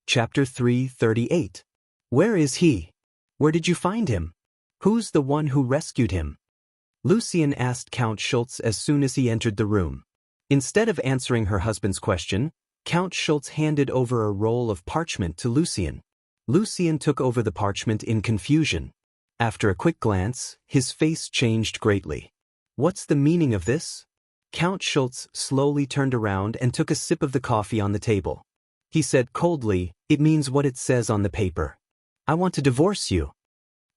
Chapter 338. Where is he? Where did you find him? Who's the one who rescued him? Lucien asked Count Schultz as soon as he entered the room. Instead of answering her husband's question, Count Schultz handed over a roll of parchment to Lucien. Lucien took over the parchment in confusion. After a quick glance, his face changed greatly. What's the meaning of this? Count Schultz slowly turned around and took a sip of the coffee on the table. He said coldly, "It means what it says on the paper. I want to divorce you."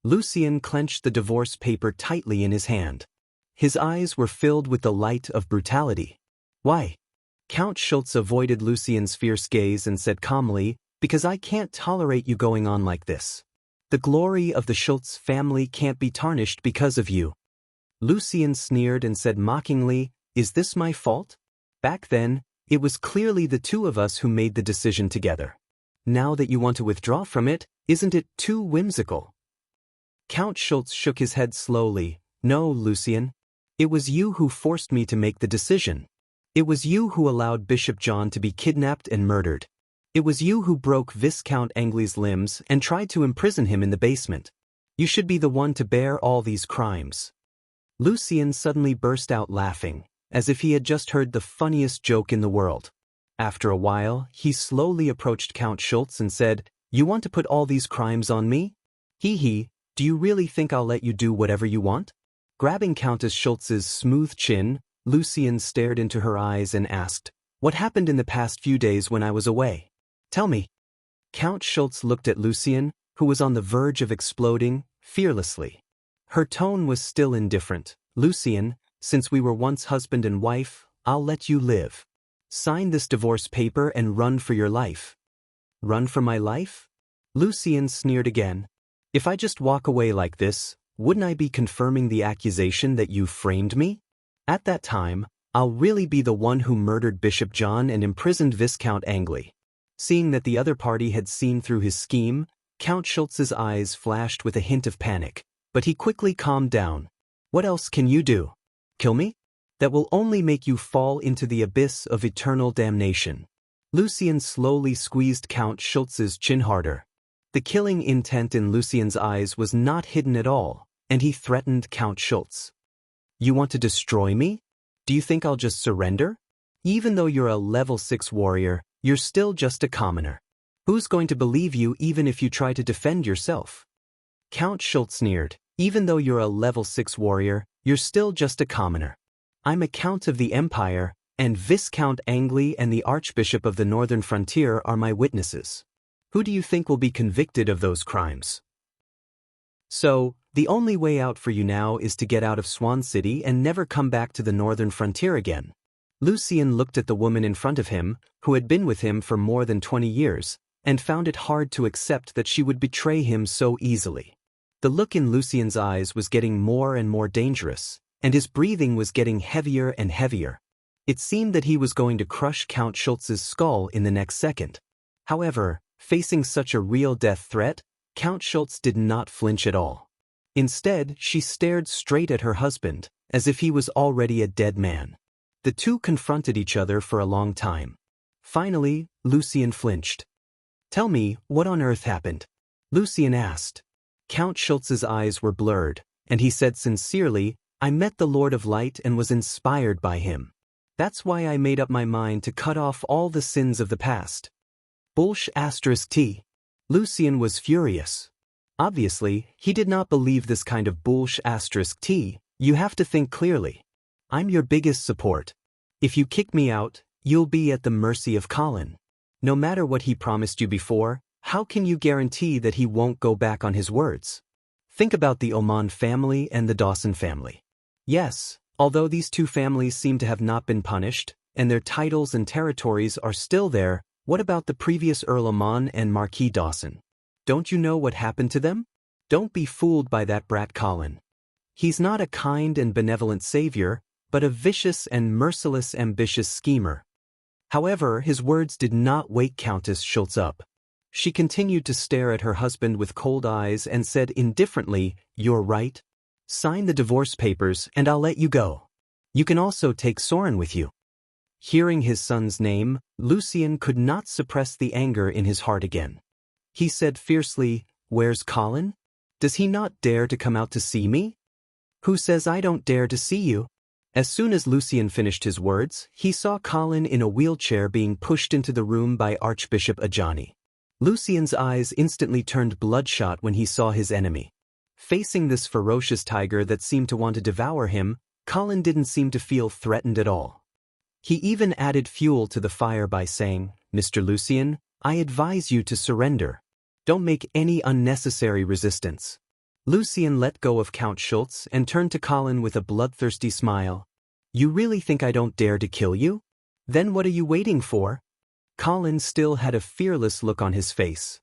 Lucien clenched the divorce paper tightly in his hand. His eyes were filled with the light of brutality. Why? Count Schultz avoided Lucien's fierce gaze and said calmly, "Because I can't tolerate you going on like this. The glory of the Schultz family can't be tarnished because of you." Lucien sneered and said mockingly, "Is this my fault? Back then, it was clearly the two of us who made the decision together. Now that you want to withdraw from it, isn't it too whimsical?" Count Schultz shook his head slowly. "No, Lucien. It was you who forced me to make the decision. It was you who allowed Bishop John to be kidnapped and murdered. It was you who broke Viscount Angley's limbs and tried to imprison him in the basement. You should be the one to bear all these crimes." Lucien suddenly burst out laughing, as if he had just heard the funniest joke in the world. After a while, he slowly approached Count Schultz and said, "You want to put all these crimes on me? Hee, do you really think I'll let you do whatever you want?" Grabbing Countess Schultz's smooth chin, Lucien stared into her eyes and asked, "What happened in the past few days when I was away? Tell me." Count Schultz looked at Lucien, who was on the verge of exploding, fearlessly. Her tone was still indifferent. "Lucien, since we were once husband and wife, I'll let you live. Sign this divorce paper and run for your life." "Run for my life?" Lucien sneered again. "If I just walk away like this, wouldn't I be confirming the accusation that you framed me? At that time, I'll really be the one who murdered Bishop John and imprisoned Viscount Angley." Seeing that the other party had seen through his scheme, Count Schultz's eyes flashed with a hint of panic, but he quickly calmed down. "What else can you do? Kill me? That will only make you fall into the abyss of eternal damnation." Lucien slowly squeezed Count Schultz's chin harder. The killing intent in Lucien's eyes was not hidden at all, and he threatened Count Schultz. "You want to destroy me? Do you think I'll just surrender? Even though you're a level 6 warrior, you're still just a commoner. Who's going to believe you even if you try to defend yourself?" Count Schultz sneered. "Even though you're a level 6 warrior, you're still just a commoner. I'm a Count of the Empire, and Viscount Angley and the Archbishop of the Northern Frontier are my witnesses. Who do you think will be convicted of those crimes? So, the only way out for you now is to get out of Swan City and never come back to the Northern Frontier again." Lucien looked at the woman in front of him, who had been with him for more than 20 years, and found it hard to accept that she would betray him so easily. The look in Lucien's eyes was getting more and more dangerous, and his breathing was getting heavier and heavier. It seemed that he was going to crush Count Schultz's skull in the next second. However, facing such a real death threat, Count Schultz did not flinch at all. Instead, she stared straight at her husband, as if he was already a dead man. The two confronted each other for a long time. Finally, Lucien flinched. "Tell me, what on earth happened?" Lucien asked. Count Schultz's eyes were blurred, and he said sincerely, "I met the Lord of Light and was inspired by him. That's why I made up my mind to cut off all the sins of the past." Bullsh*T. Lucien was furious. Obviously, he did not believe this kind of Bullsh*T. You have to think clearly. I'm your biggest support. If you kick me out, you'll be at the mercy of Colin. No matter what he promised you before, how can you guarantee that he won't go back on his words? Think about the Oman family and the Dawson family. Yes, although these two families seem to have not been punished, and their titles and territories are still there, what about the previous Earl Oman and Marquis Dawson? Don't you know what happened to them? Don't be fooled by that brat Colin. He's not a kind and benevolent savior, but a vicious and merciless ambitious schemer. However, his words did not wake Countess Schultz up. She continued to stare at her husband with cold eyes and said indifferently, "You're right. Sign the divorce papers and I'll let you go. You can also take Soren with you." Hearing his son's name, Lucien could not suppress the anger in his heart again. He said fiercely, "Where's Colin? Does he not dare to come out to see me?" "Who says I don't dare to see you?" As soon as Lucien finished his words, he saw Colin in a wheelchair being pushed into the room by Archbishop Ajani. Lucien's eyes instantly turned bloodshot when he saw his enemy. Facing this ferocious tiger that seemed to want to devour him, Colin didn't seem to feel threatened at all. He even added fuel to the fire by saying, "Mr. Lucien, I advise you to surrender. Don't make any unnecessary resistance." Lucien let go of Count Schultz and turned to Colin with a bloodthirsty smile. "You really think I don't dare to kill you? Then what are you waiting for?" Colin still had a fearless look on his face.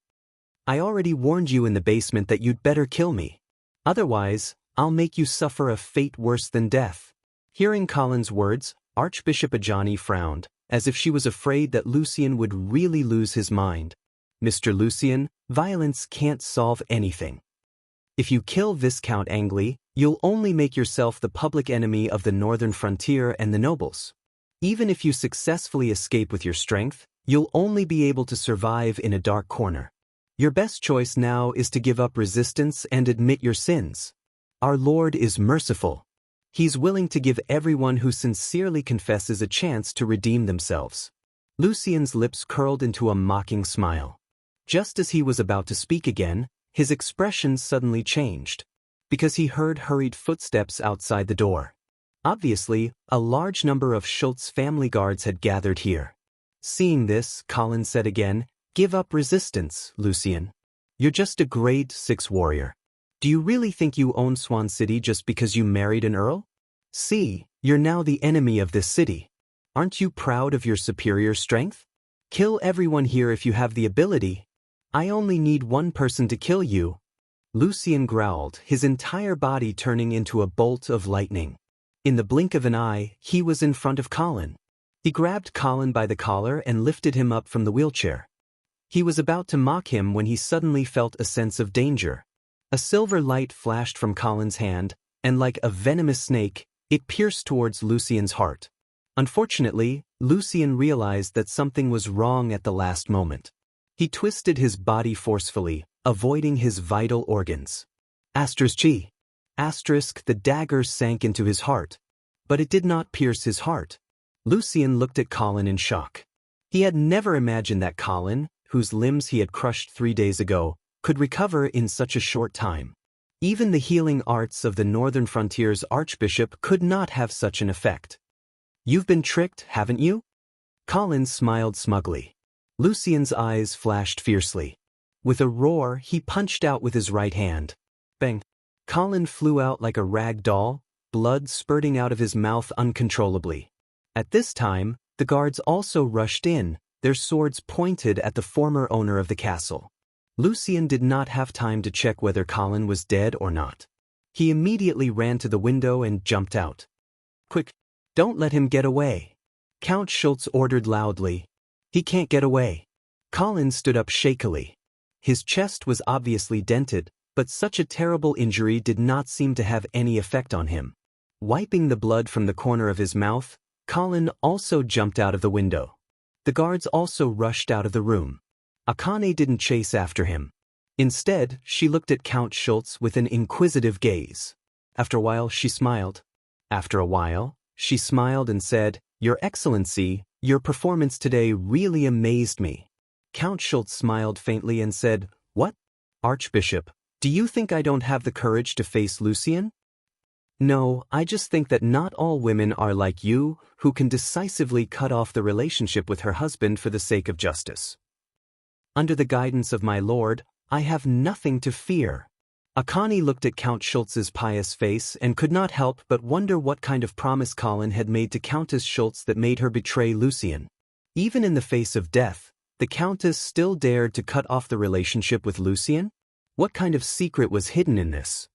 "I already warned you in the basement that you'd better kill me. Otherwise, I'll make you suffer a fate worse than death." Hearing Colin's words, Archbishop Ajani frowned, as if she was afraid that Lucien would really lose his mind. "Mr. Lucien, violence can't solve anything. If you kill Viscount Angley, you'll only make yourself the public enemy of the northern frontier and the nobles. Even if you successfully escape with your strength, you'll only be able to survive in a dark corner. Your best choice now is to give up resistance and admit your sins. Our Lord is merciful. He's willing to give everyone who sincerely confesses a chance to redeem themselves." Lucien's lips curled into a mocking smile. Just as he was about to speak again, his expression suddenly changed, because he heard hurried footsteps outside the door. Obviously, a large number of Schultz family guards had gathered here. Seeing this, Colin said again, "Give up resistance, Lucien. You're just a grade 6 warrior. Do you really think you own Swan City just because you married an earl? See, you're now the enemy of this city. Aren't you proud of your superior strength? Kill everyone here if you have the ability. I only need one person to kill you." Lucien growled, his entire body turning into a bolt of lightning. In the blink of an eye, he was in front of Colin. He grabbed Colin by the collar and lifted him up from the wheelchair. He was about to mock him when he suddenly felt a sense of danger. A silver light flashed from Colin's hand, and like a venomous snake, it pierced towards Lucien's heart. Unfortunately, Lucien realized that something was wrong at the last moment. He twisted his body forcefully, avoiding his vital organs. Asterisk. The dagger sank into his heart, but it did not pierce his heart. Lucien looked at Colin in shock. He had never imagined that Colin, whose limbs he had crushed 3 days ago, could recover in such a short time. Even the healing arts of the northern frontier's archbishop could not have such an effect. "You've been tricked, haven't you?" Colin smiled smugly. Lucien's eyes flashed fiercely. With a roar, he punched out with his right hand. Bang! Colin flew out like a rag doll, blood spurting out of his mouth uncontrollably. At this time, the guards also rushed in, their swords pointed at the former owner of the castle. Lucien did not have time to check whether Colin was dead or not. He immediately ran to the window and jumped out. "Quick! Don't let him get away!" Count Schultz ordered loudly. "He can't get away." Colin stood up shakily. His chest was obviously dented, but such a terrible injury did not seem to have any effect on him. Wiping the blood from the corner of his mouth, Colin also jumped out of the window. The guards also rushed out of the room. Akane didn't chase after him. Instead, she looked at Count Schultz with an inquisitive gaze. After a while, she smiled. And said, "Your Excellency, your performance today really amazed me." Count Schultz smiled faintly and said, "What? Archbishop, do you think I don't have the courage to face Lucien?" "No, I just think that not all women are like you, who can decisively cut off the relationship with her husband for the sake of justice. Under the guidance of my lord, I have nothing to fear." Akane looked at Count Schultz's pious face and could not help but wonder what kind of promise Colin had made to Countess Schultz that made her betray Lucien. Even in the face of death, the Countess still dared to cut off the relationship with Lucien? What kind of secret was hidden in this?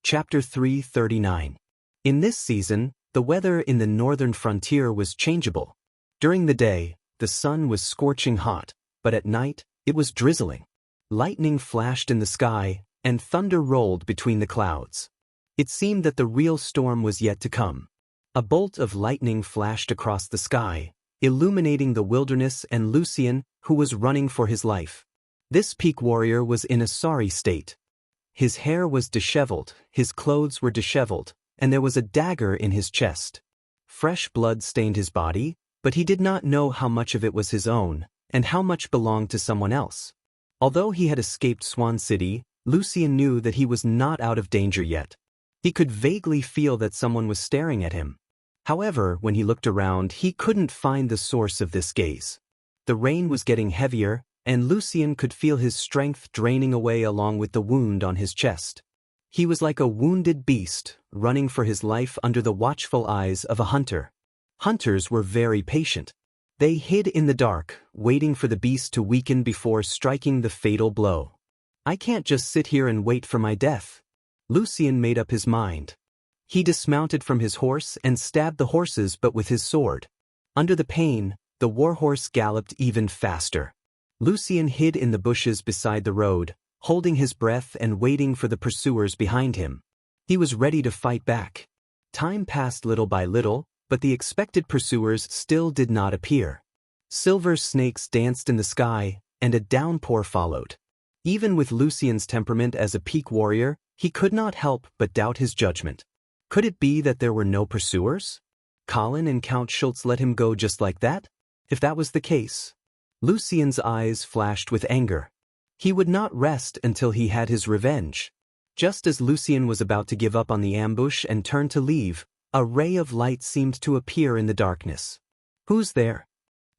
Chapter 339. In this season, the weather in the northern frontier was changeable. During the day, the sun was scorching hot, but at night, it was drizzling. Lightning flashed in the sky, and thunder rolled between the clouds. It seemed that the real storm was yet to come. A bolt of lightning flashed across the sky, illuminating the wilderness and Lucien, who was running for his life. This peak warrior was in a sorry state. His hair was disheveled, his clothes were disheveled, and there was a dagger in his chest. Fresh blood stained his body, but he did not know how much of it was his own, and how much belonged to someone else. Although he had escaped Swan City, Lucien knew that he was not out of danger yet. He could vaguely feel that someone was staring at him. However, when he looked around, he couldn't find the source of this gaze. The rain was getting heavier, and Lucien could feel his strength draining away along with the wound on his chest. He was like a wounded beast, running for his life under the watchful eyes of a hunter. Hunters were very patient. They hid in the dark, waiting for the beast to weaken before striking the fatal blow. I can't just sit here and wait for my death. Lucien made up his mind. He dismounted from his horse and stabbed the horses but with his sword. Under the pain, the warhorse galloped even faster. Lucien hid in the bushes beside the road, holding his breath and waiting for the pursuers behind him. He was ready to fight back. Time passed little by little, but the expected pursuers still did not appear. Silver snakes danced in the sky, and a downpour followed. Even with Lucien's temperament as a peak warrior, he could not help but doubt his judgment. Could it be that there were no pursuers? Colin and Count Schultz let him go just like that? If that was the case, Lucien's eyes flashed with anger. He would not rest until he had his revenge. Just as Lucien was about to give up on the ambush and turn to leave, a ray of light seemed to appear in the darkness. "Who's there?"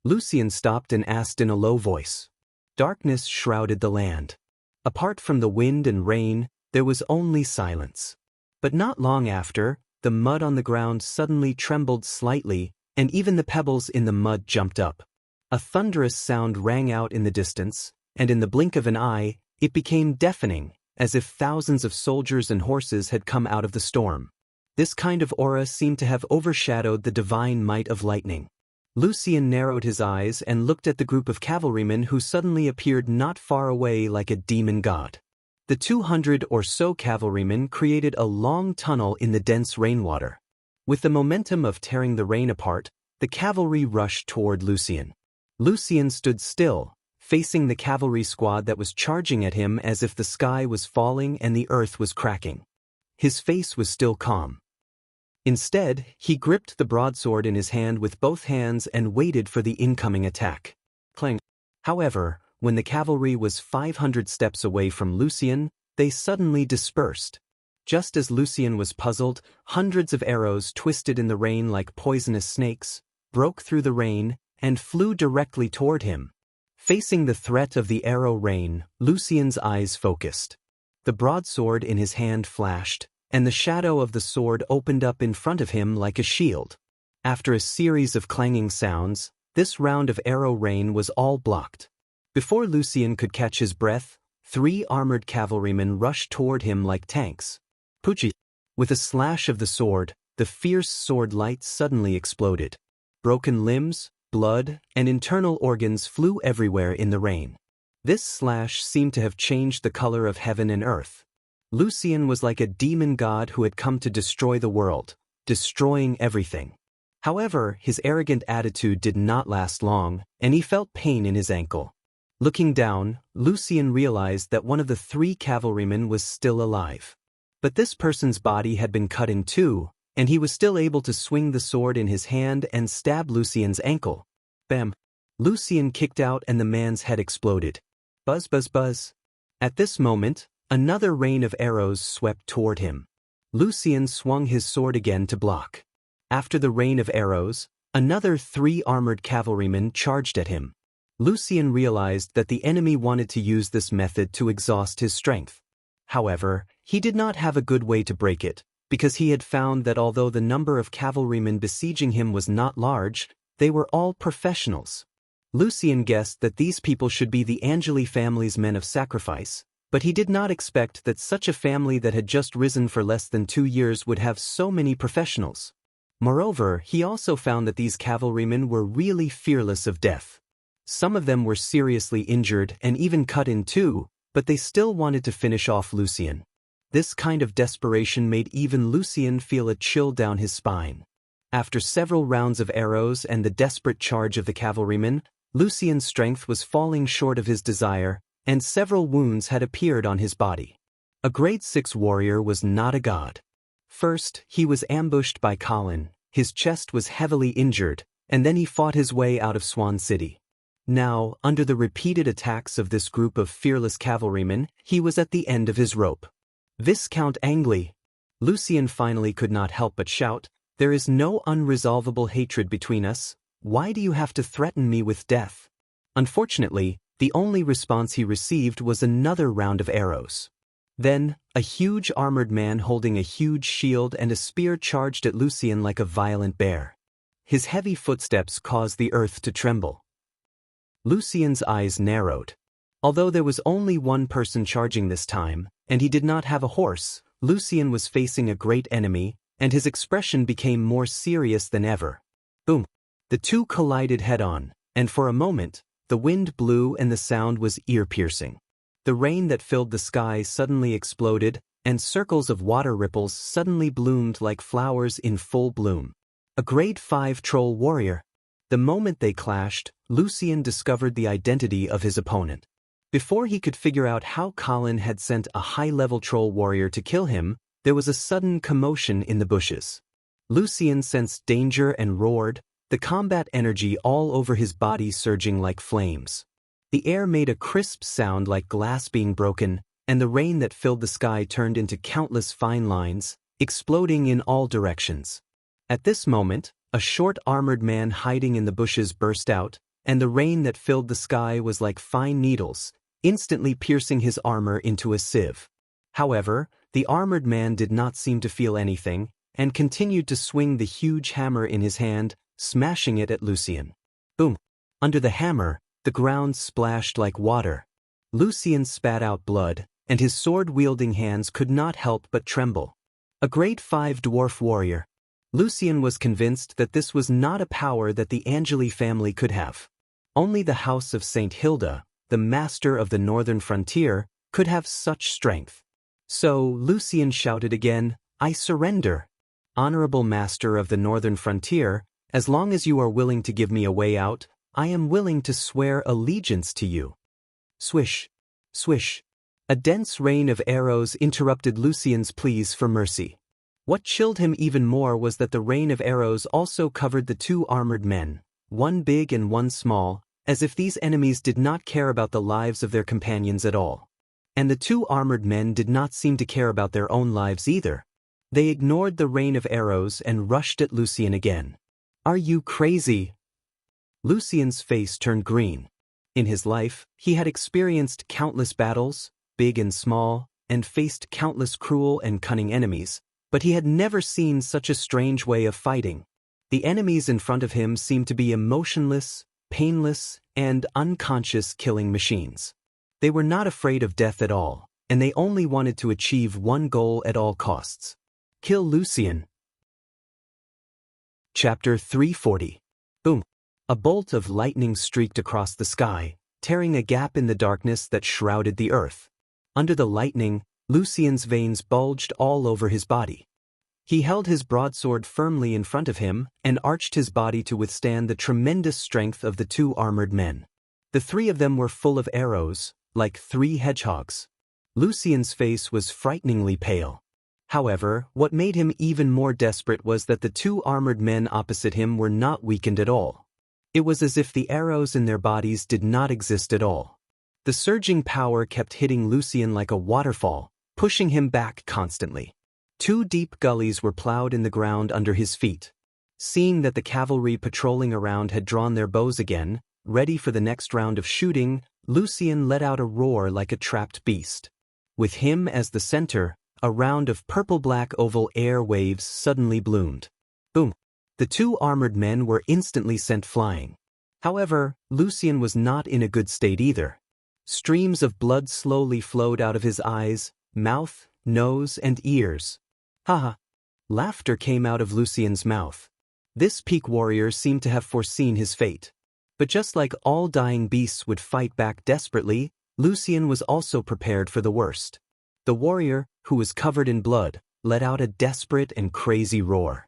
Lucien stopped and asked in a low voice. Darkness shrouded the land. Apart from the wind and rain, there was only silence. But not long after, the mud on the ground suddenly trembled slightly, and even the pebbles in the mud jumped up. A thunderous sound rang out in the distance, and in the blink of an eye, it became deafening, as if thousands of soldiers and horses had come out of the storm. This kind of aura seemed to have overshadowed the divine might of lightning. Lucien narrowed his eyes and looked at the group of cavalrymen who suddenly appeared not far away like a demon god. The 200 or so cavalrymen created a long tunnel in the dense rainwater. With the momentum of tearing the rain apart, the cavalry rushed toward Lucien. Lucien stood still, facing the cavalry squad that was charging at him as if the sky was falling and the earth was cracking. His face was still calm. Instead, he gripped the broadsword in his hand with both hands and waited for the incoming attack. Clang. However, when the cavalry was 500 steps away from Lucien, they suddenly dispersed. Just as Lucien was puzzled, hundreds of arrows twisted in the rain like poisonous snakes, broke through the rain, and flew directly toward him. Facing the threat of the arrow rain, Lucien's eyes focused. The broadsword in his hand flashed, and the shadow of the sword opened up in front of him like a shield. After a series of clanging sounds, this round of arrow rain was all blocked. Before Lucien could catch his breath, 3 armored cavalrymen rushed toward him like tanks. Pucci! With a slash of the sword, the fierce sword light suddenly exploded. Broken limbs, blood, and internal organs flew everywhere in the rain. This slash seemed to have changed the color of heaven and earth. Lucien was like a demon god who had come to destroy the world, destroying everything. However, his arrogant attitude did not last long, and he felt pain in his ankle. Looking down, Lucien realized that one of the 3 cavalrymen was still alive. But this person's body had been cut in 2, and he was still able to swing the sword in his hand and stab Lucien's ankle. Bam! Lucien kicked out and the man's head exploded. Buzz, buzz, buzz. At this moment, another rain of arrows swept toward him. Lucien swung his sword again to block. After the rain of arrows, another 3 armored cavalrymen charged at him. Lucien realized that the enemy wanted to use this method to exhaust his strength. However, he did not have a good way to break it, because he had found that although the number of cavalrymen besieging him was not large, they were all professionals. Lucien guessed that these people should be the Angeli family's men of sacrifice, but he did not expect that such a family that had just risen for less than 2 years would have so many professionals. Moreover, he also found that these cavalrymen were really fearless of death. Some of them were seriously injured and even cut in 2, but they still wanted to finish off Lucien. This kind of desperation made even Lucien feel a chill down his spine. After several rounds of arrows and the desperate charge of the cavalrymen, Lucien's strength was falling short of his desire, and several wounds had appeared on his body. A grade 6 warrior was not a god. First, he was ambushed by Colin, his chest was heavily injured, and then he fought his way out of Swan City. Now, under the repeated attacks of this group of fearless cavalrymen, he was at the end of his rope. Viscount Angley! Lucien finally could not help but shout, "There is no unresolvable hatred between us. Why do you have to threaten me with death?" Unfortunately, the only response he received was another round of arrows. Then, a huge armored man holding a huge shield and a spear charged at Lucien like a violent bear. His heavy footsteps caused the earth to tremble. Lucien's eyes narrowed. Although there was only one person charging this time, and he did not have a horse, Lucien was facing a great enemy, and his expression became more serious than ever. Boom! The two collided head-on, and for a moment, the wind blew and the sound was ear-piercing. The rain that filled the sky suddenly exploded, and circles of water ripples suddenly bloomed like flowers in full bloom. A grade 5 troll warrior. The moment they clashed, Lucien discovered the identity of his opponent. Before he could figure out how Colin had sent a high-level troll warrior to kill him, there was a sudden commotion in the bushes. Lucien sensed danger and roared, the combat energy all over his body surging like flames. The air made a crisp sound like glass being broken, and the rain that filled the sky turned into countless fine lines, exploding in all directions. At this moment, a short armored man hiding in the bushes burst out, and the rain that filled the sky was like fine needles, instantly piercing his armor into a sieve. However, the armored man did not seem to feel anything, and continued to swing the huge hammer in his hand, smashing it at Lucien. Boom! Under the hammer, the ground splashed like water. Lucien spat out blood, and his sword-wielding hands could not help but tremble. A grade 5 dwarf warrior. Lucien was convinced that this was not a power that the Angeli family could have. Only the House of St. Hilda, the master of the northern frontier, could have such strength. So Lucien shouted again, "I surrender. Honorable master of the northern frontier, as long as you are willing to give me a way out, I am willing to swear allegiance to you." Swish, swish. A dense rain of arrows interrupted Lucien's pleas for mercy. What chilled him even more was that the rain of arrows also covered the two armored men, one big and one small, as if these enemies did not care about the lives of their companions at all. And the two armored men did not seem to care about their own lives either. They ignored the rain of arrows and rushed at Lucien again. "Are you crazy?" Lucien's face turned green. In his life, he had experienced countless battles, big and small, and faced countless cruel and cunning enemies, but he had never seen such a strange way of fighting. The enemies in front of him seemed to be emotionless, painless, and unconscious killing machines. They were not afraid of death at all, and they only wanted to achieve one goal at all costs: kill Lucien. Chapter 340. Boom! A bolt of lightning streaked across the sky, tearing a gap in the darkness that shrouded the earth. Under the lightning, Lucien's veins bulged all over his body. He held his broadsword firmly in front of him and arched his body to withstand the tremendous strength of the two armored men. The three of them were full of arrows, like 3 hedgehogs. Lucien's face was frighteningly pale. However, what made him even more desperate was that the two armored men opposite him were not weakened at all. It was as if the arrows in their bodies did not exist at all. The surging power kept hitting Lucien like a waterfall, pushing him back constantly. 2 deep gullies were plowed in the ground under his feet. Seeing that the cavalry patrolling around had drawn their bows again, ready for the next round of shooting, Lucien let out a roar like a trapped beast. With him as the center, a round of purple-black oval air waves suddenly bloomed. Boom! The two armored men were instantly sent flying. However, Lucien was not in a good state either. Streams of blood slowly flowed out of his eyes, mouth, nose, and ears. Haha! Laughter came out of Lucien's mouth. This peak warrior seemed to have foreseen his fate. But just like all dying beasts would fight back desperately, Lucien was also prepared for the worst. The warrior, who was covered in blood, let out a desperate and crazy roar.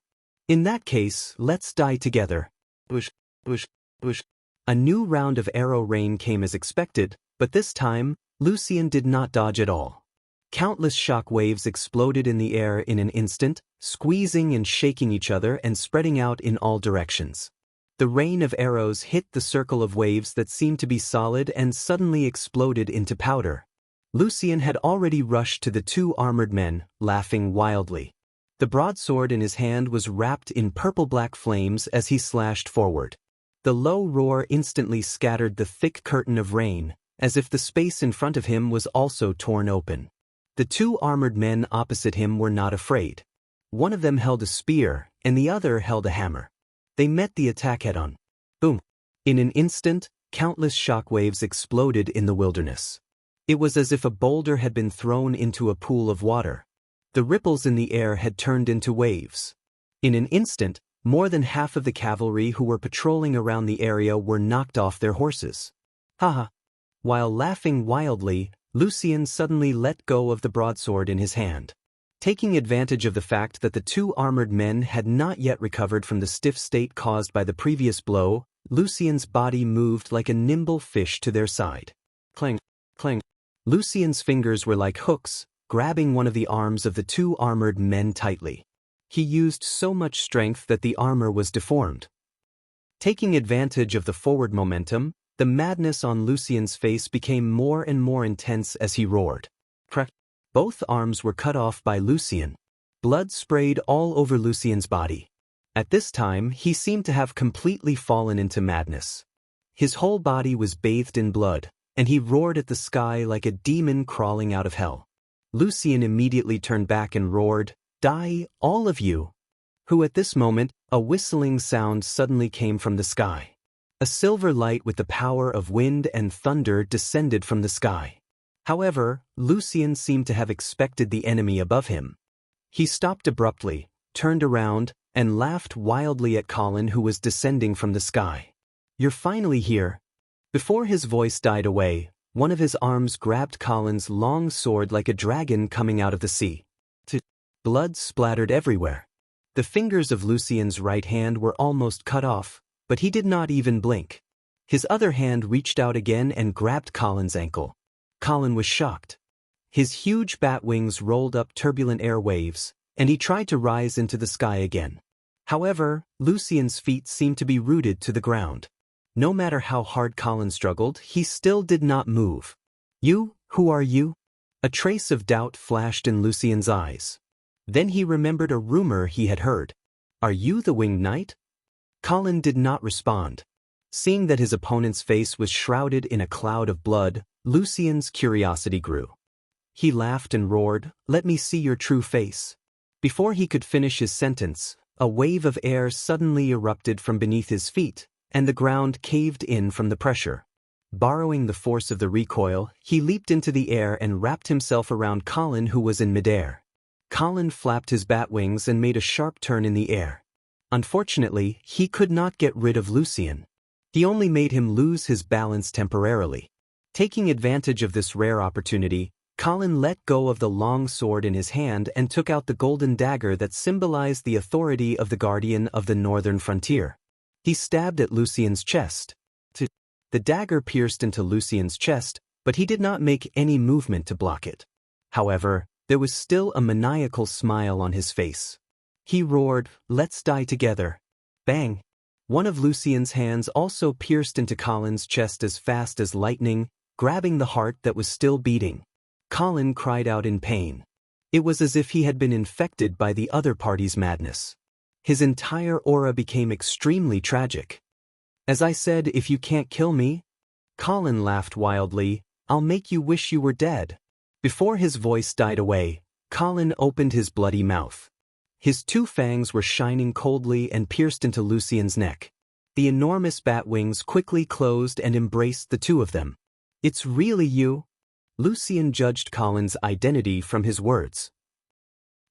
In that case, let's die together. Whoosh, whoosh, whoosh. A new round of arrow rain came as expected, but this time, Lucien did not dodge at all. Countless shock waves exploded in the air in an instant, squeezing and shaking each other and spreading out in all directions. The rain of arrows hit the circle of waves that seemed to be solid and suddenly exploded into powder. Lucien had already rushed to the two armored men, laughing wildly. The broadsword in his hand was wrapped in purple-black flames as he slashed forward. The low roar instantly scattered the thick curtain of rain, as if the space in front of him was also torn open. The two armored men opposite him were not afraid. One of them held a spear, and the other held a hammer. They met the attack head-on. Boom! In an instant, countless shockwaves exploded in the wilderness. It was as if a boulder had been thrown into a pool of water. The ripples in the air had turned into waves. In an instant, more than half of the cavalry who were patrolling around the area were knocked off their horses. Haha! While laughing wildly, Lucien suddenly let go of the broadsword in his hand. Taking advantage of the fact that the two armored men had not yet recovered from the stiff state caused by the previous blow, Lucien's body moved like a nimble fish to their side. Clang, clang. Lucien's fingers were like hooks, grabbing one of the arms of the two armored men tightly. He used so much strength that the armor was deformed. Taking advantage of the forward momentum, the madness on Lucien's face became more and more intense as he roared. Crack! Both arms were cut off by Lucien. Blood sprayed all over Lucien's body. At this time, he seemed to have completely fallen into madness. His whole body was bathed in blood, and he roared at the sky like a demon crawling out of hell. Lucien immediately turned back and roared, "Die, all of you!" Who at this moment, a whistling sound suddenly came from the sky. A silver light with the power of wind and thunder descended from the sky. However, Lucien seemed to have expected the enemy above him. He stopped abruptly, turned around, and laughed wildly at Colin, who was descending from the sky. "You're finally here." Before his voice died away, one of his arms grabbed Colin's long sword like a dragon coming out of the sea. Blood splattered everywhere. The fingers of Lucien's right hand were almost cut off, but he did not even blink. His other hand reached out again and grabbed Colin's ankle. Colin was shocked. His huge bat wings rolled up turbulent air waves, and he tried to rise into the sky again. However, Lucien's feet seemed to be rooted to the ground. No matter how hard Colin struggled, he still did not move. "You, who are you?" A trace of doubt flashed in Lucien's eyes. Then he remembered a rumor he had heard. "Are you the Winged Knight?" Colin did not respond. Seeing that his opponent's face was shrouded in a cloud of blood, Lucien's curiosity grew. He laughed and roared, "Let me see your true face." Before he could finish his sentence, a wave of air suddenly erupted from beneath his feet, and the ground caved in from the pressure. Borrowing the force of the recoil, he leaped into the air and wrapped himself around Colin, who was in midair. Colin flapped his bat wings and made a sharp turn in the air. Unfortunately, he could not get rid of Lucien. He only made him lose his balance temporarily. Taking advantage of this rare opportunity, Colin let go of the long sword in his hand and took out the golden dagger that symbolized the authority of the guardian of the northern frontier. He stabbed at Lucien's chest. The dagger pierced into Lucien's chest, but he did not make any movement to block it. However, there was still a maniacal smile on his face. He roared, "Let's die together." Bang! One of Lucien's hands also pierced into Colin's chest as fast as lightning, grabbing the heart that was still beating. Colin cried out in pain. It was as if he had been infected by the other party's madness. His entire aura became extremely tragic. "As I said, if you can't kill me," Colin laughed wildly, "I'll make you wish you were dead." Before his voice died away, Colin opened his bloody mouth. His two fangs were shining coldly and pierced into Lucien's neck. The enormous bat wings quickly closed and embraced the two of them. "It's really you?" Lucien judged Colin's identity from his words.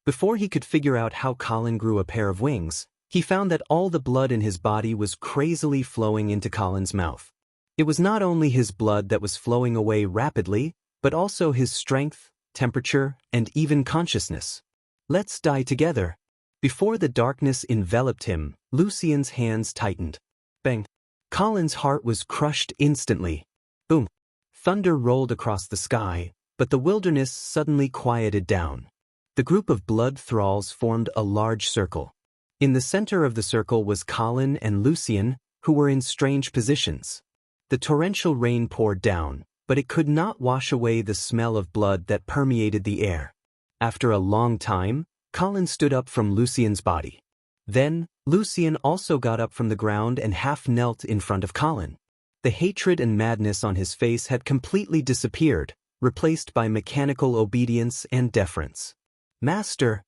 Before he could figure out how Colin grew a pair of wings, he found that all the blood in his body was crazily flowing into Colin's mouth. It was not only his blood that was flowing away rapidly, but also his strength, temperature, and even consciousness. "Let's die together." Before the darkness enveloped him, Lucien's hands tightened. Bang! Colin's heart was crushed instantly. Boom! Thunder rolled across the sky, but the wilderness suddenly quieted down. The group of blood thralls formed a large circle. In the center of the circle was Colin and Lucien, who were in strange positions. The torrential rain poured down, but it could not wash away the smell of blood that permeated the air. After a long time, Colin stood up from Lucien's body. Then, Lucien also got up from the ground and half knelt in front of Colin. The hatred and madness on his face had completely disappeared, replaced by mechanical obedience and deference. "Master!"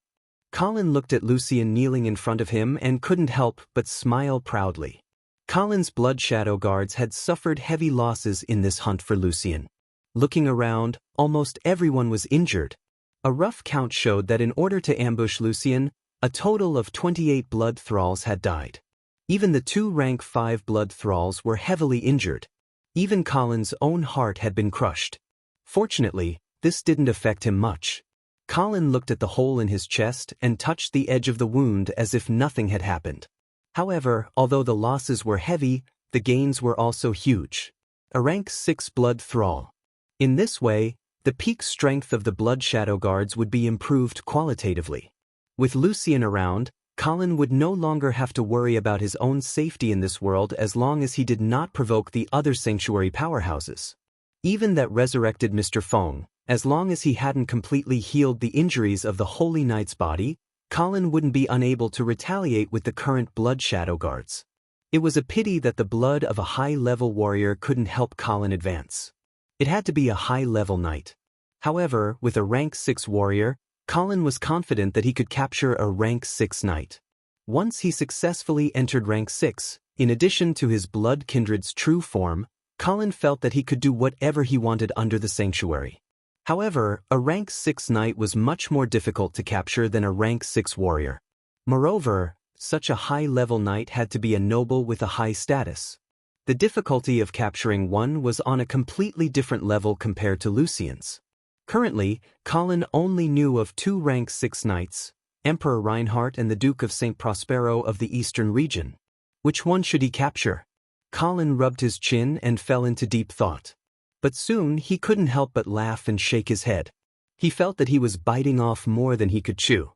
Colin looked at Lucien kneeling in front of him and couldn't help but smile proudly. Colin's blood shadow guards had suffered heavy losses in this hunt for Lucien. Looking around, almost everyone was injured. A rough count showed that in order to ambush Lucien, a total of 28 blood thralls had died. Even the 2 rank 5 blood thralls were heavily injured. Even Colin's own heart had been crushed. Fortunately, this didn't affect him much. Colin looked at the hole in his chest and touched the edge of the wound as if nothing had happened. However, although the losses were heavy, the gains were also huge. A rank 6 blood thrall. In this way, the peak strength of the blood shadow guards would be improved qualitatively. With Lucien around, Colin would no longer have to worry about his own safety in this world as long as he did not provoke the other sanctuary powerhouses. Even that resurrected Mr. Feng, as long as he hadn't completely healed the injuries of the Holy Knight's body, Colin wouldn't be unable to retaliate with the current blood shadow guards. It was a pity that the blood of a high-level warrior couldn't help Colin advance. It had to be a high-level knight. However, with a rank 6 warrior, Colin was confident that he could capture a rank 6 knight. Once he successfully entered rank 6, in addition to his blood kindred's true form, Colin felt that he could do whatever he wanted under the sanctuary. However, a rank 6 knight was much more difficult to capture than a rank 6 warrior. Moreover, such a high-level knight had to be a noble with a high status. The difficulty of capturing one was on a completely different level compared to Lucien's. Currently, Colin only knew of 2 rank 6 knights, Emperor Reinhardt and the Duke of St. Prospero of the Eastern region. Which one should he capture? Colin rubbed his chin and fell into deep thought. But soon he couldn't help but laugh and shake his head. He felt that he was biting off more than he could chew.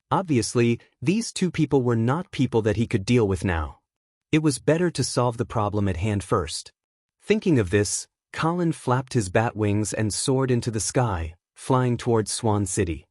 Obviously, these 2 people were not people that he could deal with now. It was better to solve the problem at hand first. Thinking of this, Colin flapped his bat wings and soared into the sky, flying towards Swan City.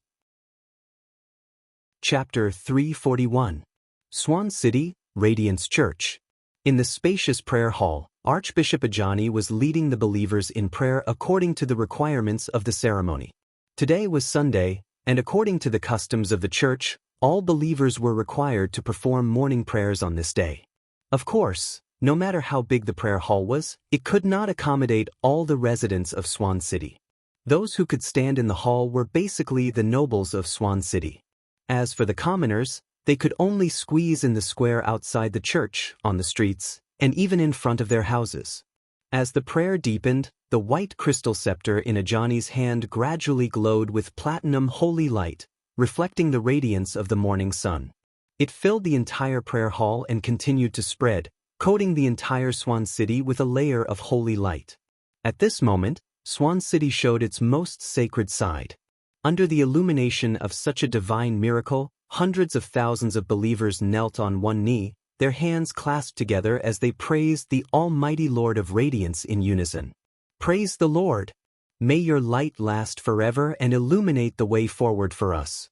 Chapter 341. Swan City, Radiance Church. In the spacious prayer hall, Archbishop Ajani was leading the believers in prayer according to the requirements of the ceremony. Today was Sunday, and according to the customs of the church, all believers were required to perform morning prayers on this day. Of course, no matter how big the prayer hall was, it could not accommodate all the residents of Swan City. Those who could stand in the hall were basically the nobles of Swan City. As for the commoners, they could only squeeze in the square outside the church, on the streets, and even in front of their houses. As the prayer deepened, the white crystal scepter in Ajani's hand gradually glowed with platinum holy light, reflecting the radiance of the morning sun. It filled the entire prayer hall and continued to spread, coating the entire Swan City with a layer of holy light. At this moment, Swan City showed its most sacred side. Under the illumination of such a divine miracle, hundreds of thousands of believers knelt on one knee, their hands clasped together as they praised the Almighty Lord of Radiance in unison. Praise the Lord! May your light last forever and illuminate the way forward for us.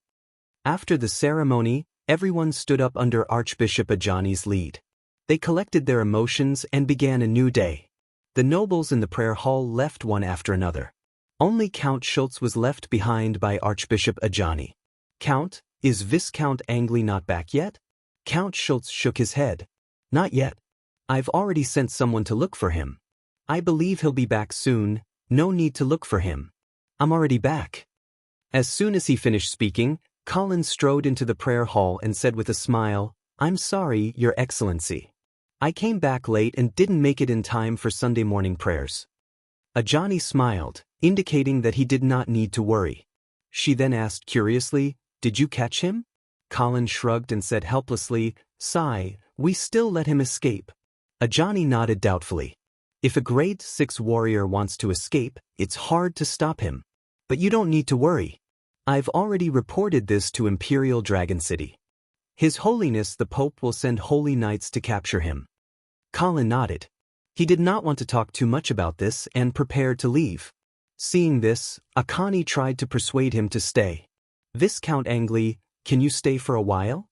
After the ceremony, everyone stood up under Archbishop Ajani's lead. They collected their emotions and began a new day. The nobles in the prayer hall left one after another. Only Count Schultz was left behind by Archbishop Ajani. Count, is Viscount Angley not back yet? Count Schultz shook his head. Not yet. I've already sent someone to look for him. I believe he'll be back soon, no need to look for him. I'm already back. As soon as he finished speaking, Colin strode into the prayer hall and said with a smile, I'm sorry, Your Excellency. I came back late and didn't make it in time for Sunday morning prayers. Ajani smiled, indicating that he did not need to worry. She then asked curiously, Did you catch him? Colin shrugged and said helplessly, "Sigh, we still let him escape." Ajani nodded doubtfully. "If a grade 6 warrior wants to escape, it's hard to stop him. But you don't need to worry. I've already reported this to Imperial Dragon City. His Holiness the Pope will send holy knights to capture him." Colin nodded. He did not want to talk too much about this and prepared to leave. Seeing this, Akani tried to persuade him to stay. "Viscount Angli, can you stay for a while?"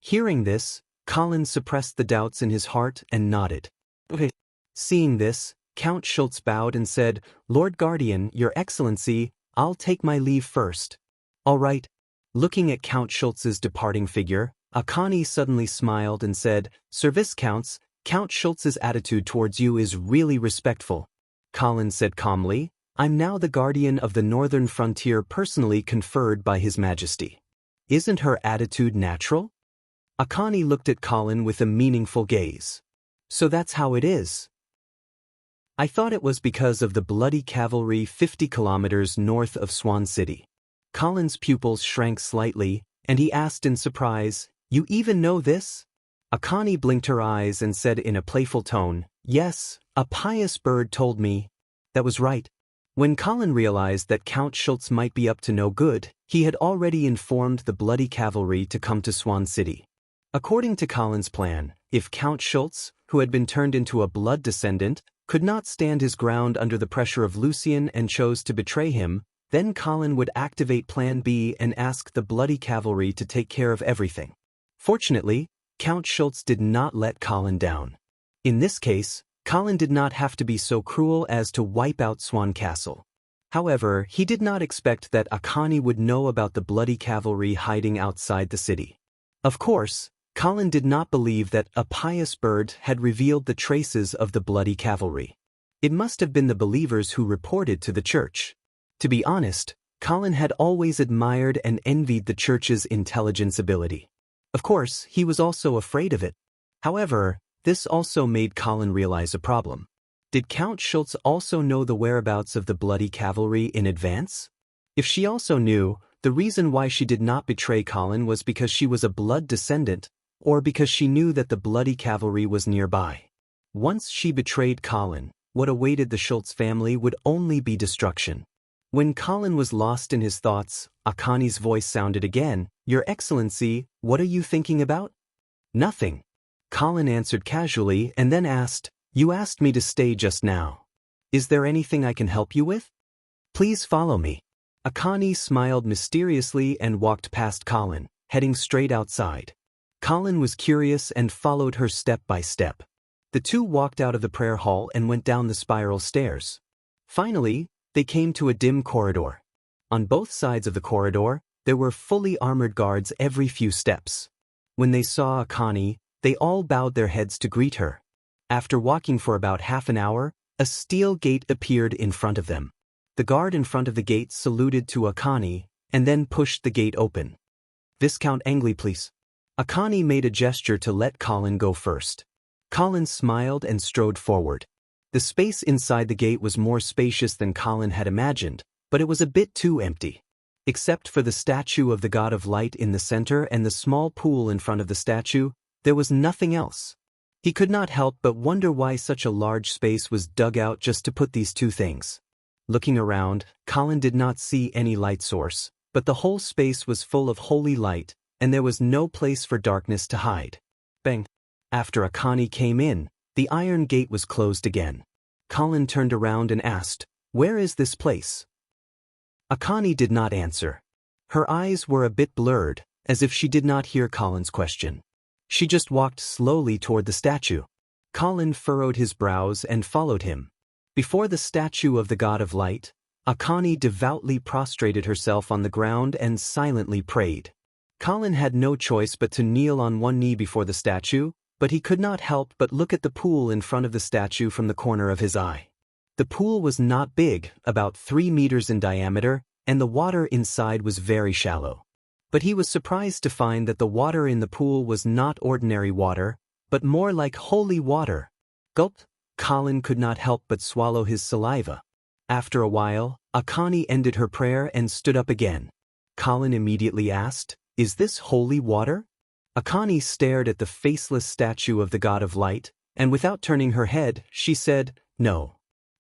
Hearing this, Colin suppressed the doubts in his heart and nodded. "Okay." Seeing this, Count Schultz bowed and said, "Lord Guardian, Your Excellency, I'll take my leave first." "All right." Looking at Count Schultz's departing figure, Akani suddenly smiled and said, "Sir Viscounts, Count Schultz's attitude towards you is really respectful." Colin said calmly, "I'm now the guardian of the northern frontier personally conferred by His Majesty. Isn't her attitude natural?" Akani looked at Colin with a meaningful gaze. "So that's how it is." "I thought it was because of the bloody cavalry 50 kilometers north of Swan City." Colin's pupils shrank slightly, and he asked in surprise, "You even know this?" Akani blinked her eyes and said in a playful tone, "Yes, a pious bird told me." That was right. When Colin realized that Count Schultz might be up to no good, he had already informed the bloody cavalry to come to Swan City. According to Colin's plan, if Count Schultz, who had been turned into a blood descendant, could not stand his ground under the pressure of Lucien and chose to betray him, then Colin would activate Plan B and ask the bloody cavalry to take care of everything. Fortunately, Count Schultz did not let Colin down. In this case, Colin did not have to be so cruel as to wipe out Swan Castle. However, he did not expect that Akani would know about the bloody cavalry hiding outside the city. Of course, Colin did not believe that a pious bird had revealed the traces of the bloody cavalry. It must have been the believers who reported to the church. To be honest, Colin had always admired and envied the church's intelligence ability. Of course, he was also afraid of it. However, this also made Colin realize a problem. Did Count Schultz also know the whereabouts of the bloody cavalry in advance? If she also knew, the reason why she did not betray Colin was because she was a blood descendant, or because she knew that the bloody cavalry was nearby. Once she betrayed Colin, what awaited the Schultz family would only be destruction. When Colin was lost in his thoughts, Akani's voice sounded again, "Your Excellency, what are you thinking about?" "Nothing." Colin answered casually and then asked, "You asked me to stay just now. Is there anything I can help you with? Please follow me." Akani smiled mysteriously and walked past Colin, heading straight outside. Colin was curious and followed her step by step. The two walked out of the prayer hall and went down the spiral stairs. Finally, they came to a dim corridor. On both sides of the corridor, there were fully armored guards every few steps. When they saw Akani, they all bowed their heads to greet her. After walking for about half an hour, a steel gate appeared in front of them. The guard in front of the gate saluted to Akani, and then pushed the gate open. "Viscount Angli, please." Akani made a gesture to let Colin go first. Colin smiled and strode forward. The space inside the gate was more spacious than Colin had imagined, but it was a bit too empty. Except for the statue of the God of Light in the center and the small pool in front of the statue, there was nothing else. He could not help but wonder why such a large space was dug out just to put these two things. Looking around, Colin did not see any light source, but the whole space was full of holy light, and there was no place for darkness to hide. Bang! After Akani came in, the iron gate was closed again. Colin turned around and asked, "Where is this place?" Akani did not answer. Her eyes were a bit blurred, as if she did not hear Colin's question. She just walked slowly toward the statue. Colin furrowed his brows and followed him. Before the statue of the God of Light, Akani devoutly prostrated herself on the ground and silently prayed. Colin had no choice but to kneel on one knee before the statue, but he could not help but look at the pool in front of the statue from the corner of his eye. The pool was not big, about 3 meters in diameter, and the water inside was very shallow. But he was surprised to find that the water in the pool was not ordinary water, but more like holy water. Gulp! Colin could not help but swallow his saliva. After a while, Akani ended her prayer and stood up again. Colin immediately asked, Is this holy water? Akani stared at the faceless statue of the god of light, and without turning her head, she said, "No."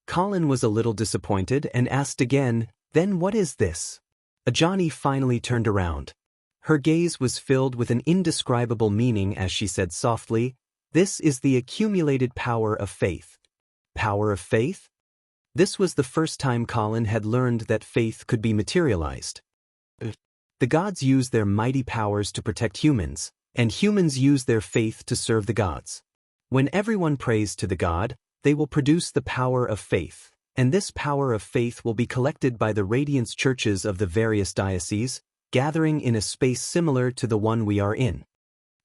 Colin was a little disappointed and asked again, "Then what is this?" Ajani finally turned around. Her gaze was filled with an indescribable meaning as she said softly, "This is the accumulated power of faith." Power of faith? This was the first time Colin had learned that faith could be materialized. The gods use their mighty powers to protect humans, and humans use their faith to serve the gods. When everyone prays to the god, they will produce the power of faith, and this power of faith will be collected by the radiance churches of the various dioceses, gathering in a space similar to the one we are in.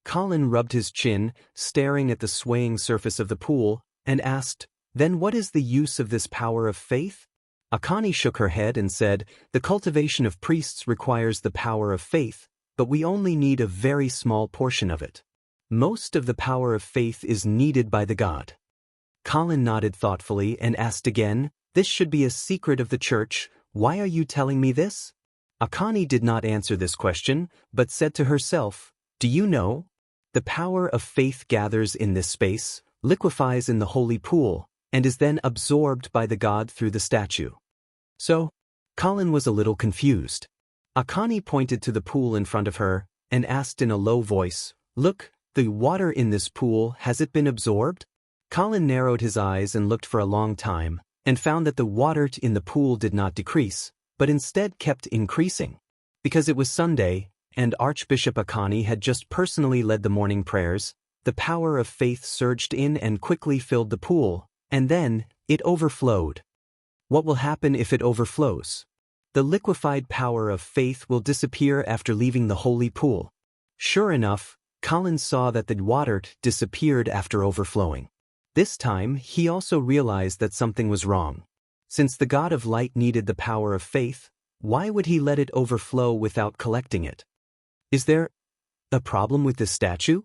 Colin rubbed his chin, staring at the swaying surface of the pool, and asked, "Then what is the use of this power of faith?" Akani shook her head and said, "The cultivation of priests requires the power of faith, but we only need a very small portion of it. Most of the power of faith is needed by the god." Colin nodded thoughtfully and asked again, "This should be a secret of the church. Why are you telling me this?" Akani did not answer this question, but said to herself, "Do you know? The power of faith gathers in this space, liquefies in the holy pool, and is then absorbed by the god through the statue." So, Colin was a little confused. Akani pointed to the pool in front of her and asked in a low voice, "Look, the water in this pool, has it been absorbed?" Colin narrowed his eyes and looked for a long time, and found that the water in the pool did not decrease, but instead kept increasing. Because it was Sunday, and Archbishop Akani had just personally led the morning prayers, the power of faith surged in and quickly filled the pool, and then, it overflowed. What will happen if it overflows? The liquefied power of faith will disappear after leaving the holy pool. Sure enough, Colin saw that the water disappeared after overflowing. This time, he also realized that something was wrong. Since the god of light needed the power of faith, why would he let it overflow without collecting it? Is there a problem with this statue?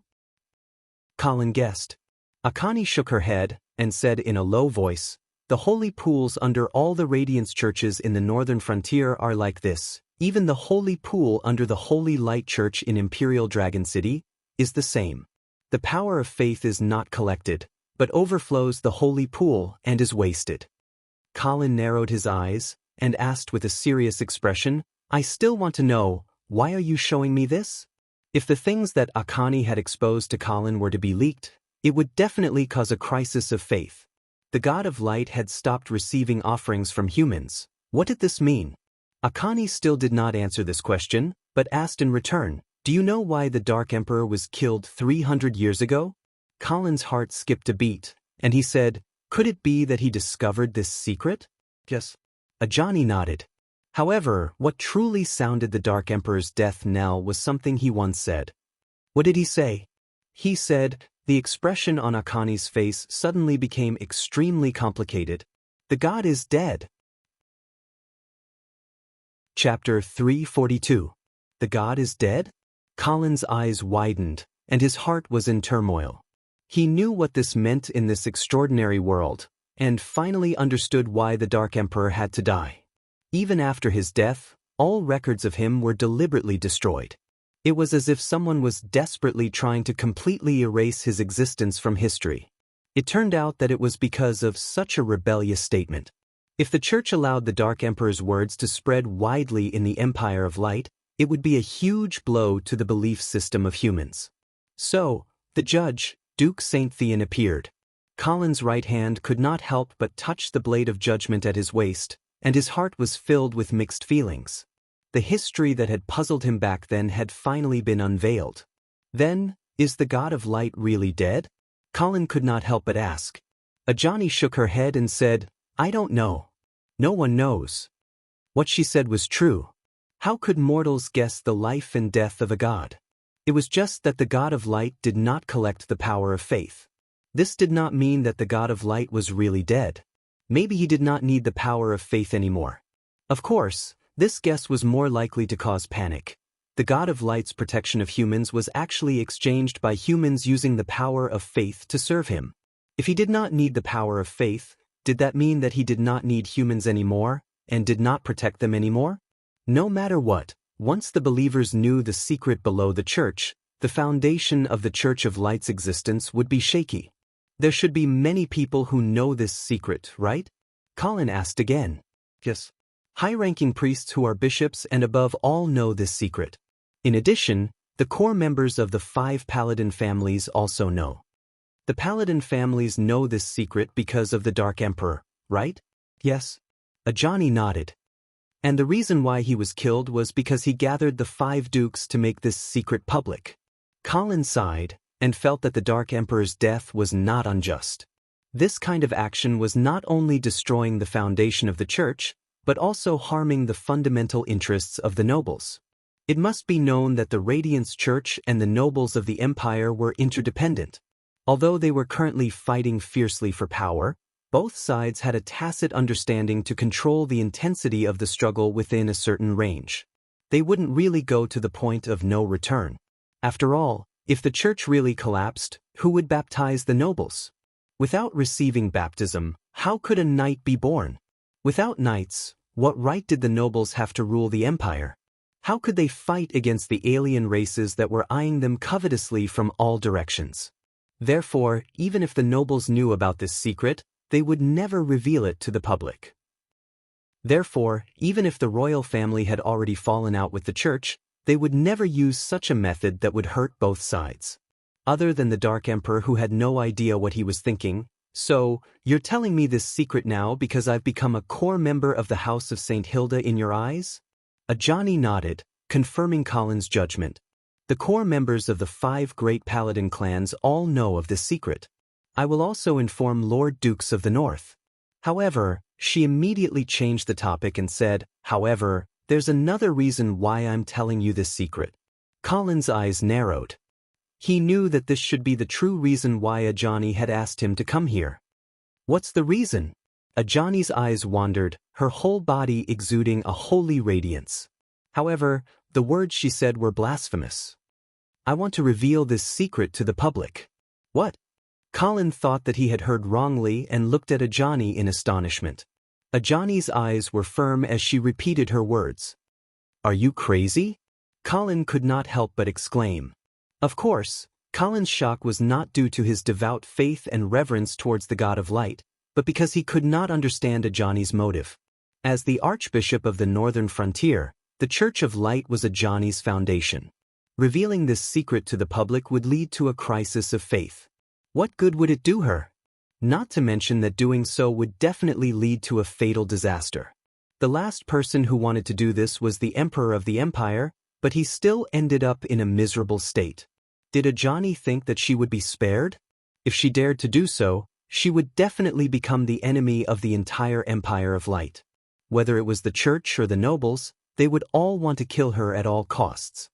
Colin guessed. Akani shook her head and said in a low voice, "The holy pools under all the radiance churches in the northern frontier are like this. Even the holy pool under the Holy Light Church in Imperial Dragon City is the same. The power of faith is not collected, but overflows the holy pool and is wasted." Colin narrowed his eyes and asked with a serious expression, "I still want to know, why are you showing me this?" If the things that Akani had exposed to Colin were to be leaked, it would definitely cause a crisis of faith. The god of light had stopped receiving offerings from humans. What did this mean? Akani still did not answer this question, but asked in return, "Do you know why the Dark Emperor was killed 300 years ago?" Colin's heart skipped a beat, and he said, "Could it be that he discovered this secret?" "Yes." Ajani nodded. However, what truly sounded the Dark Emperor's death knell was something he once said. What did he say? He said, the expression on Akani's face suddenly became extremely complicated. "The god is dead." Chapter 342. The god is dead? Colin's eyes widened, and his heart was in turmoil. He knew what this meant in this extraordinary world, and finally understood why the Dark Emperor had to die. Even after his death, all records of him were deliberately destroyed. It was as if someone was desperately trying to completely erase his existence from history. It turned out that it was because of such a rebellious statement. If the Church allowed the Dark Emperor's words to spread widely in the Empire of Light, it would be a huge blow to the belief system of humans. So, the judge, Duke Saint Theon, appeared. Colin's right hand could not help but touch the blade of judgment at his waist, and his heart was filled with mixed feelings. The history that had puzzled him back then had finally been unveiled. Then, is the god of light really dead? Colin could not help but ask. Ajani shook her head and said, "I don't know. No one knows." What she said was true. How could mortals guess the life and death of a god? It was just that the god of light did not collect the power of faith. This did not mean that the god of light was really dead. Maybe he did not need the power of faith anymore. Of course, this guess was more likely to cause panic. The god of light's protection of humans was actually exchanged by humans using the power of faith to serve him. If he did not need the power of faith, did that mean that he did not need humans anymore, and did not protect them anymore? No matter what, Once the believers knew the secret below the church, the foundation of the Church of Light's existence would be shaky. There should be many people who know this secret, right? Colin asked again. Yes. High-ranking priests who are bishops and above all know this secret. In addition, the core members of the 5 Paladin families also know. The Paladin families know this secret because of the Dark Emperor, right? Yes. Ajani nodded. And the reason why he was killed was because he gathered the 5 dukes to make this secret public. Colin sighed and felt that the Dark Emperor's death was not unjust. This kind of action was not only destroying the foundation of the church, but also harming the fundamental interests of the nobles. It must be known that the Radiance Church and the nobles of the Empire were interdependent. Although they were currently fighting fiercely for power, both sides had a tacit understanding to control the intensity of the struggle within a certain range. They wouldn't really go to the point of no return. After all, if the church really collapsed, who would baptize the nobles? Without receiving baptism, how could a knight be born? Without knights, what right did the nobles have to rule the empire? How could they fight against the alien races that were eyeing them covetously from all directions? Therefore, even if the nobles knew about this secret, they would never reveal it to the public. Therefore, even if the royal family had already fallen out with the church, they would never use such a method that would hurt both sides. Other than the Dark Emperor who had no idea what he was thinking. So, you're telling me this secret now because I've become a core member of the House of St. Hilda in your eyes? Ajani nodded, confirming Colin's judgment. The core members of the 5 great Paladin clans all know of this secret. I will also inform Lord Dukes of the North. However, she immediately changed the topic and said, however, there's another reason why I'm telling you this secret. Colin's eyes narrowed. He knew that this should be the true reason why Ajani had asked him to come here. What's the reason? Ajani's eyes wandered, her whole body exuding a holy radiance. However, the words she said were blasphemous. I want to reveal this secret to the public. What? Colin thought that he had heard wrongly and looked at Ajani in astonishment. Ajani's eyes were firm as she repeated her words. Are you crazy? Colin could not help but exclaim. Of course, Colin's shock was not due to his devout faith and reverence towards the God of Light, but because he could not understand Ajani's motive. As the Archbishop of the Northern Frontier, the Church of Light was Ajani's foundation. Revealing this secret to the public would lead to a crisis of faith. What good would it do her? Not to mention that doing so would definitely lead to a fatal disaster. The last person who wanted to do this was the Emperor of the Empire, but he still ended up in a miserable state. Did Ajani think that she would be spared? If she dared to do so, she would definitely become the enemy of the entire Empire of Light. Whether it was the church or the nobles, they would all want to kill her at all costs.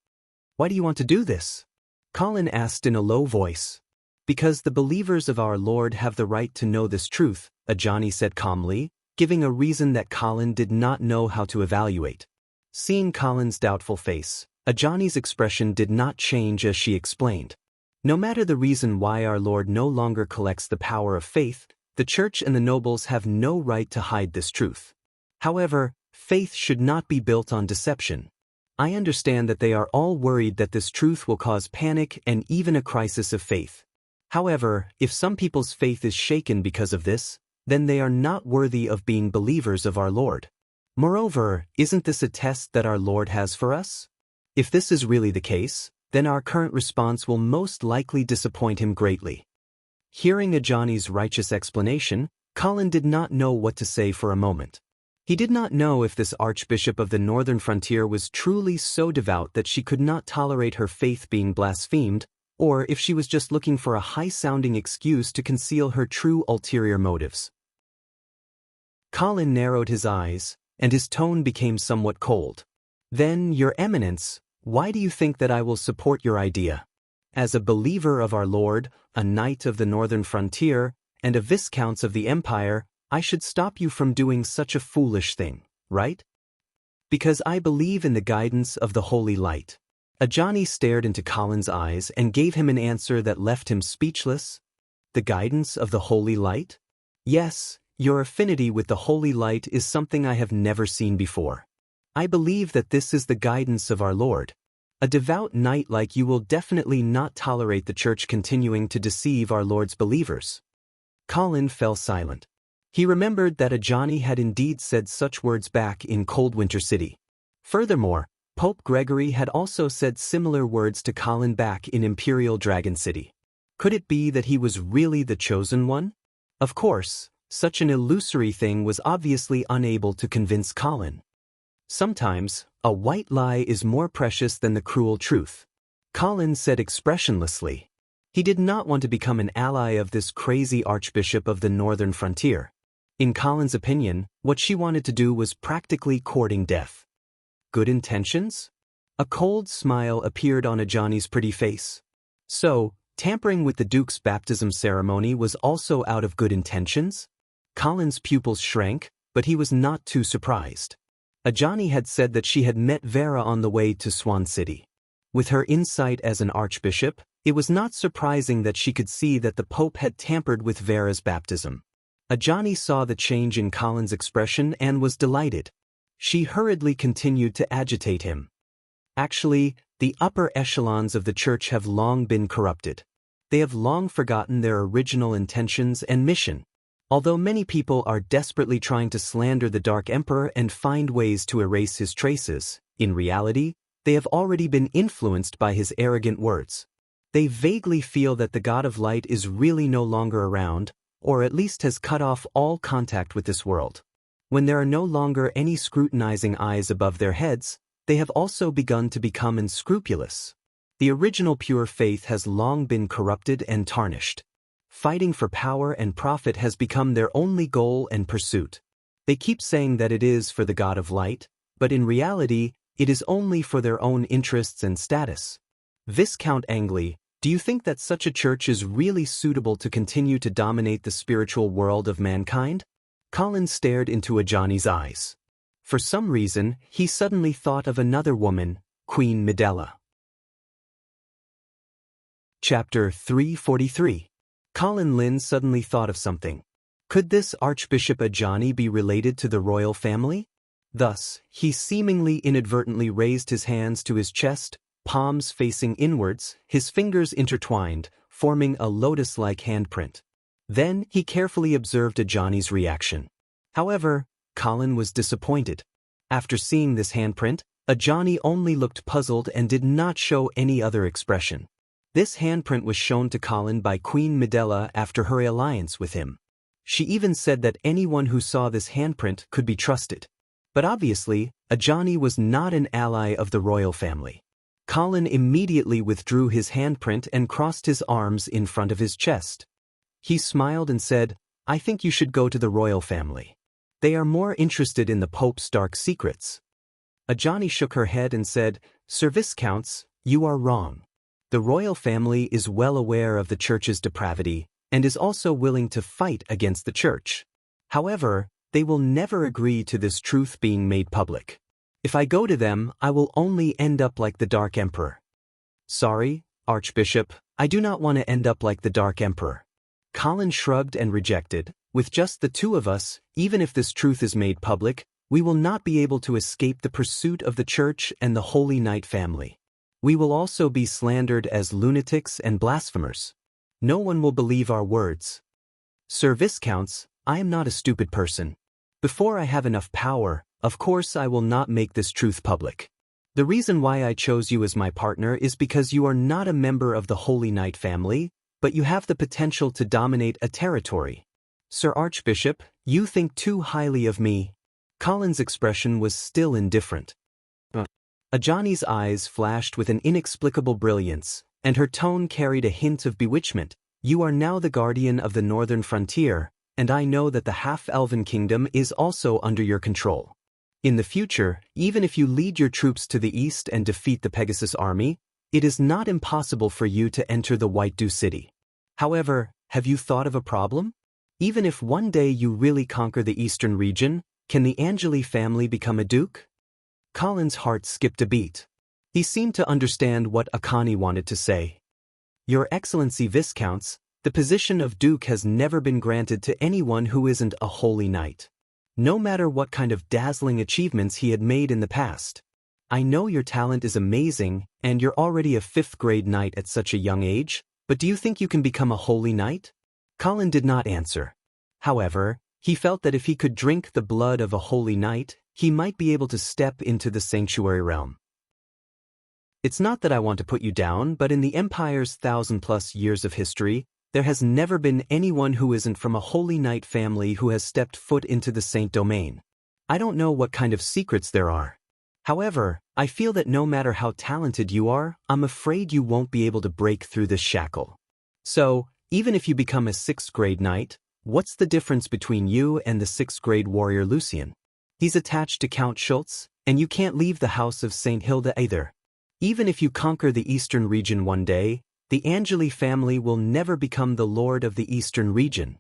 Why do you want to do this? Colin asked in a low voice. Because the believers of our Lord have the right to know this truth, Ajani said calmly, giving a reason that Colin did not know how to evaluate. Seeing Colin's doubtful face, Ajani's expression did not change as she explained. No matter the reason why our Lord no longer collects the power of faith, the church and the nobles have no right to hide this truth. However, faith should not be built on deception. I understand that they are all worried that this truth will cause panic and even a crisis of faith. However, if some people's faith is shaken because of this, then they are not worthy of being believers of our Lord. Moreover, isn't this a test that our Lord has for us? If this is really the case, then our current response will most likely disappoint him greatly. Hearing Ajani's righteous explanation, Colin did not know what to say for a moment. He did not know if this Archbishop of the Northern Frontier was truly so devout that she could not tolerate her faith being blasphemed, or if she was just looking for a high-sounding excuse to conceal her true ulterior motives. Colin narrowed his eyes, and his tone became somewhat cold. Then, Your Eminence, why do you think that I will support your idea? As a believer of our Lord, a knight of the Northern Frontier, and a viscount of the Empire, I should stop you from doing such a foolish thing, right? Because I believe in the guidance of the Holy Light. Ajani stared into Colin's eyes and gave him an answer that left him speechless. The guidance of the Holy Light? Yes, your affinity with the Holy Light is something I have never seen before. I believe that this is the guidance of our Lord. A devout knight like you will definitely not tolerate the church continuing to deceive our Lord's believers." Colin fell silent. He remembered that Ajani had indeed said such words back in Cold Winter City. Furthermore, Pope Gregory had also said similar words to Colin back in Imperial Dragon City. Could it be that he was really the chosen one? Of course, such an illusory thing was obviously unable to convince Colin. Sometimes, a white lie is more precious than the cruel truth. Colin said expressionlessly. He did not want to become an ally of this crazy Archbishop of the Northern Frontier. In Colin's opinion, what she wanted to do was practically courting death. Good intentions? A cold smile appeared on Ajani's pretty face. So, tampering with the Duke's baptism ceremony was also out of good intentions? Colin's pupils shrank, but he was not too surprised. Ajani had said that she had met Vera on the way to Swan City. With her insight as an archbishop, it was not surprising that she could see that the Pope had tampered with Vera's baptism. Ajani saw the change in Colin's expression and was delighted. She hurriedly continued to agitate him. Actually, the upper echelons of the church have long been corrupted. They have long forgotten their original intentions and mission. Although many people are desperately trying to slander the Dark Emperor and find ways to erase his traces, in reality, they have already been influenced by his arrogant words. They vaguely feel that the God of Light is really no longer around, or at least has cut off all contact with this world. When there are no longer any scrutinizing eyes above their heads, they have also begun to become unscrupulous. The original pure faith has long been corrupted and tarnished. Fighting for power and profit has become their only goal and pursuit. They keep saying that it is for the God of Light, but in reality, it is only for their own interests and status. Viscount Angley, do you think that such a church is really suitable to continue to dominate the spiritual world of mankind? Colin stared into Ajani's eyes. For some reason, he suddenly thought of another woman, Queen Medela. Chapter 343. Colin Lynn suddenly thought of something. Could this Archbishop Ajani be related to the royal family? Thus, he seemingly inadvertently raised his hands to his chest, palms facing inwards, his fingers intertwined, forming a lotus-like handprint. Then he carefully observed Ajani's reaction. However, Colin was disappointed. After seeing this handprint, Ajani only looked puzzled and did not show any other expression. This handprint was shown to Colin by Queen Medela after her alliance with him. She even said that anyone who saw this handprint could be trusted. But obviously, Ajani was not an ally of the royal family. Colin immediately withdrew his handprint and crossed his arms in front of his chest. He smiled and said, "I think you should go to the royal family. They are more interested in the Pope's dark secrets." Ajani shook her head and said, "Sir Viscounts, you are wrong. The royal family is well aware of the church's depravity and is also willing to fight against the church. However, they will never agree to this truth being made public. If I go to them, I will only end up like the Dark Emperor." "Sorry, Archbishop, I do not want to end up like the Dark Emperor." Colin shrugged and rejected, "With just the two of us, even if this truth is made public, we will not be able to escape the pursuit of the church and the Holy Knight family. We will also be slandered as lunatics and blasphemers. No one will believe our words. Sir Viscounts, I am not a stupid person. Before I have enough power, of course I will not make this truth public. The reason why I chose you as my partner is because you are not a member of the Holy Knight family, but you have the potential to dominate a territory. Sir Archbishop, you think too highly of me." Colin's expression was still indifferent. Ajani's eyes flashed with an inexplicable brilliance, and her tone carried a hint of bewitchment. "You are now the guardian of the northern frontier, and I know that the half-elven kingdom is also under your control. In the future, even if you lead your troops to the east and defeat the Pegasus army, it is not impossible for you to enter the White Dew City. However, have you thought of a problem? Even if one day you really conquer the eastern region, can the Angeli family become a duke?" Colin's heart skipped a beat. He seemed to understand what Akani wanted to say. "Your Excellency Viscounts, the position of Duke has never been granted to anyone who isn't a holy knight. no matter what kind of dazzling achievements he had made in the past. I know your talent is amazing, and you're already a 5th grade knight at such a young age, but do you think you can become a holy knight? Colin did not answer. However, he felt that if he could drink the blood of a holy knight, he might be able to step into the sanctuary realm. It's not that I want to put you down, but in the Empire's 1,000+ years of history, there has never been anyone who isn't from a holy knight family who has stepped foot into the Saint Domain. I don't know what kind of secrets there are. However, I feel that no matter how talented you are, I'm afraid you won't be able to break through this shackle. So, even if you become a 6th grade knight, what's the difference between you and the 6th grade warrior Lucian? He's attached to Count Schultz, and you can't leave the house of St. Hilda either. Even if you conquer the Eastern region one day, the Angeli family will never become the lord of the Eastern region.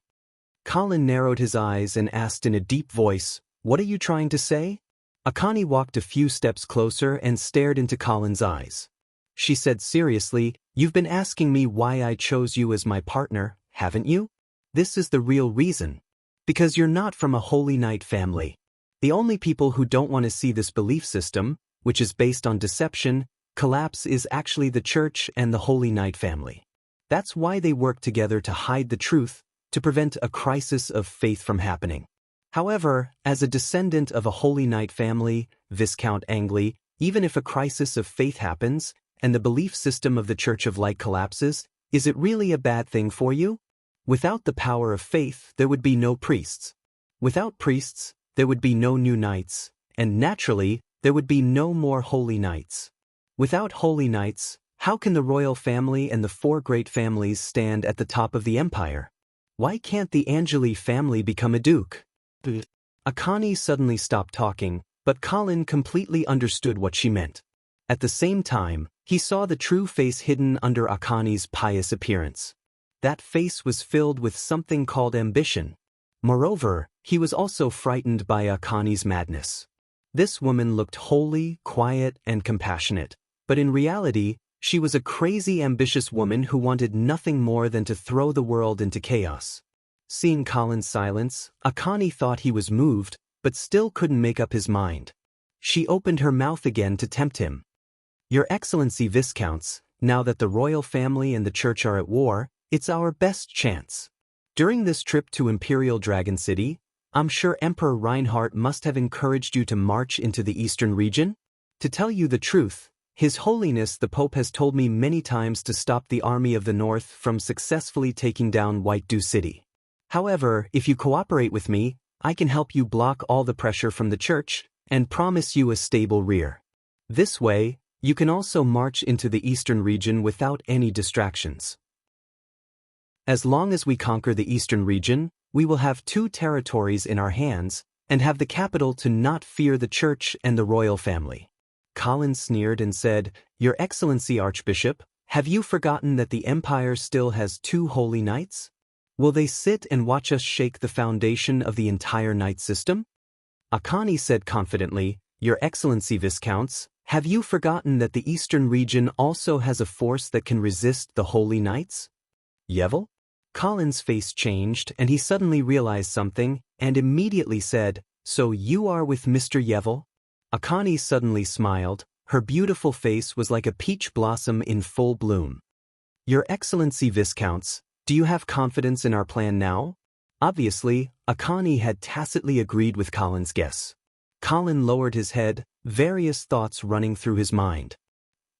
Colin narrowed his eyes and asked in a deep voice, "What are you trying to say?" Akani walked a few steps closer and stared into Colin's eyes. She said seriously, "You've been asking me why I chose you as my partner, haven't you? This is the real reason. Because you're not from a holy knight family. The only people who don't want to see this belief system, which is based on deception, collapse is actually the church and the holy knight family. That's why they work together to hide the truth, to prevent a crisis of faith from happening. However, as a descendant of a holy knight family, Viscount Angley, even if a crisis of faith happens, and the belief system of the Church of Light collapses, is it really a bad thing for you? Without the power of faith, there would be no priests. Without priests, there would be no new knights, and naturally, there would be no more holy knights. Without holy knights, how can the royal family and the 4 great families stand at the top of the empire? Why can't the Angeli family become a duke? Akani suddenly stopped talking, but Colin completely understood what she meant. At the same time, he saw the true face hidden under Akani's pious appearance. That face was filled with something called ambition. Moreover, he was also frightened by Akani's madness. This woman looked holy, quiet, and compassionate, but in reality, she was a crazy ambitious woman who wanted nothing more than to throw the world into chaos. Seeing Colin's silence, Akani thought he was moved, but still couldn't make up his mind. She opened her mouth again to tempt him. "Your Excellency Viscounts, now that the royal family and the church are at war, it's our best chance. During this trip to Imperial Dragon City, I'm sure Emperor Reinhardt must have encouraged you to march into the eastern region? To tell you the truth, His Holiness the Pope has told me many times to stop the army of the North from successfully taking down White Dew City. However, if you cooperate with me, I can help you block all the pressure from the church and promise you a stable rear. This way, you can also march into the eastern region without any distractions. As long as we conquer the eastern region, we will have 2 territories in our hands and have the capital to not fear the church and the royal family." Colin sneered and said, "Your Excellency Archbishop, have you forgotten that the Empire still has 2 holy knights? Will they sit and watch us shake the foundation of the entire knight system?" Akani said confidently, "Your Excellency Viscounts, have you forgotten that the eastern region also has a force that can resist the holy knights?" "Yevel?" Colin's face changed and he suddenly realized something and immediately said, "So you are with Mr. Yevel?" Akani suddenly smiled. Her beautiful face was like a peach blossom in full bloom. "Your Excellency Viscounts, do you have confidence in our plan now?" Obviously, Akani had tacitly agreed with Colin's guess. Colin lowered his head, various thoughts running through his mind.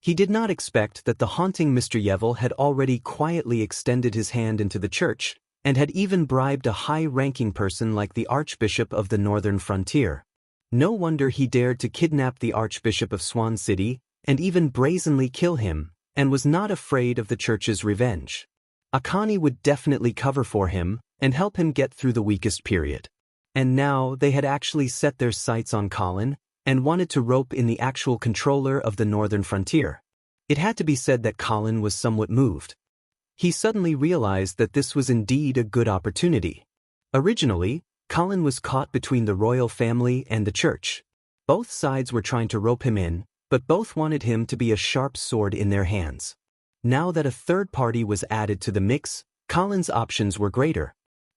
He did not expect that the haunting Mr. Yevel had already quietly extended his hand into the church, and had even bribed a high-ranking person like the Archbishop of the Northern Frontier. No wonder he dared to kidnap the Archbishop of Swan City, and even brazenly kill him, and was not afraid of the church's revenge. Akani would definitely cover for him, and help him get through the weakest period. And now they had actually set their sights on Colin, and wanted to rope in the actual controller of the Northern Frontier. It had to be said that Colin was somewhat moved. He suddenly realized that this was indeed a good opportunity. Originally, Colin was caught between the royal family and the church. Both sides were trying to rope him in, but both wanted him to be a sharp sword in their hands. Now that a third party was added to the mix, Colin's options were greater.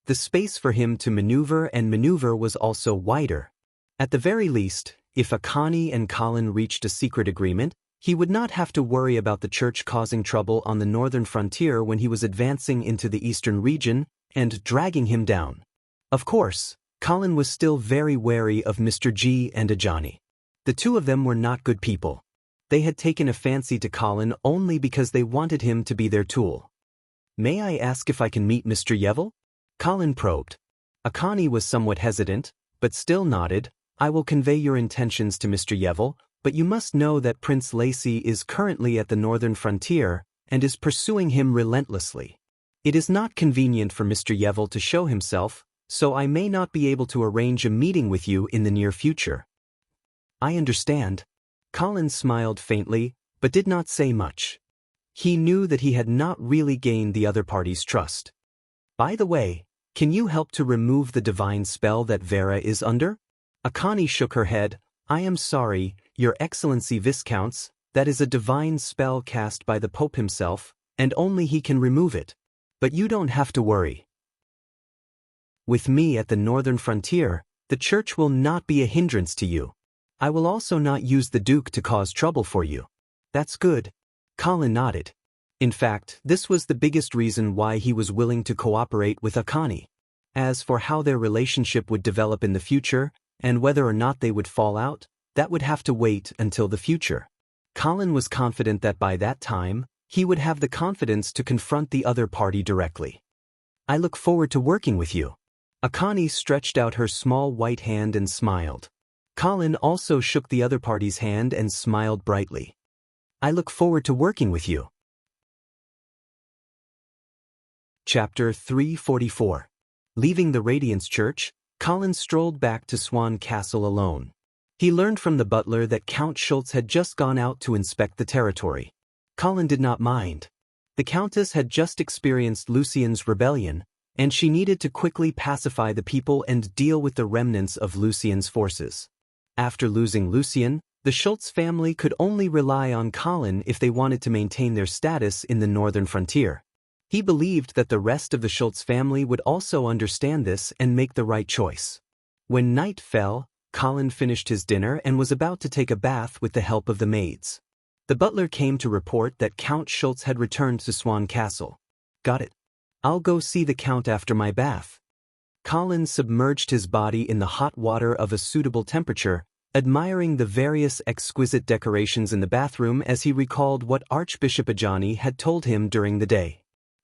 The space for him to maneuver was also wider. At the very least, if Akani and Colin reached a secret agreement, he would not have to worry about the church causing trouble on the northern frontier when he was advancing into the eastern region and dragging him down. Of course, Colin was still very wary of Mr. G and Ajani. The two of them were not good people. They had taken a fancy to Colin only because they wanted him to be their tool. "May I ask if I can meet Mr. Yevil?" Colin probed. Akani was somewhat hesitant, but still nodded. "I will convey your intentions to Mr. Yevil, but you must know that Prince Lacey is currently at the northern frontier and is pursuing him relentlessly. It is not convenient for Mr. Yevil to show himself, so I may not be able to arrange a meeting with you in the near future." "I understand." Colin smiled faintly, but did not say much. He knew that he had not really gained the other party's trust. "By the way, can you help to remove the divine spell that Vera is under?" Akani shook her head. "I am sorry, Your Excellency Viscounts, that is a divine spell cast by the Pope himself, and only he can remove it. But you don't have to worry. With me at the northern frontier, the church will not be a hindrance to you. I will also not use the Duke to cause trouble for you." "That's good." Colin nodded. In fact, this was the biggest reason why he was willing to cooperate with Akani. As for how their relationship would develop in the future, and whether or not they would fall out, that would have to wait until the future. Colin was confident that by that time, he would have the confidence to confront the other party directly. "I look forward to working with you." Akani stretched out her small white hand and smiled. Colin also shook the other party's hand and smiled brightly. "I look forward to working with you." Chapter 344. Leaving the Radiance Church, Colin strolled back to Swan Castle alone. He learned from the butler that Count Schultz had just gone out to inspect the territory. Colin did not mind. The Countess had just experienced Lucien's rebellion, and she needed to quickly pacify the people and deal with the remnants of Lucien's forces. After losing Lucien, the Schultz family could only rely on Colin if they wanted to maintain their status in the northern frontier. He believed that the rest of the Schultz family would also understand this and make the right choice. When night fell, Colin finished his dinner and was about to take a bath with the help of the maids. The butler came to report that Count Schultz had returned to Swan Castle. "Got it. I'll go see the Count after my bath." Colin submerged his body in the hot water of a suitable temperature, admiring the various exquisite decorations in the bathroom as he recalled what Archbishop Ajani had told him during the day.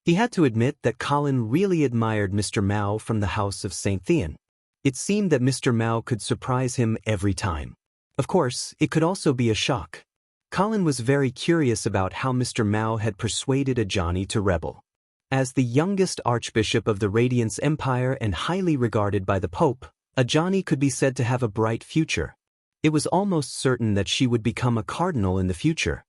He had to admit that Colin really admired Mr. Mao from the House of St. Thean. It seemed that Mr. Mao could surprise him every time. Of course, it could also be a shock. Colin was very curious about how Mr. Mao had persuaded Ajani to rebel. As the youngest Archbishop of the Radiance Empire and highly regarded by the Pope, Ajani could be said to have a bright future. It was almost certain that she would become a cardinal in the future.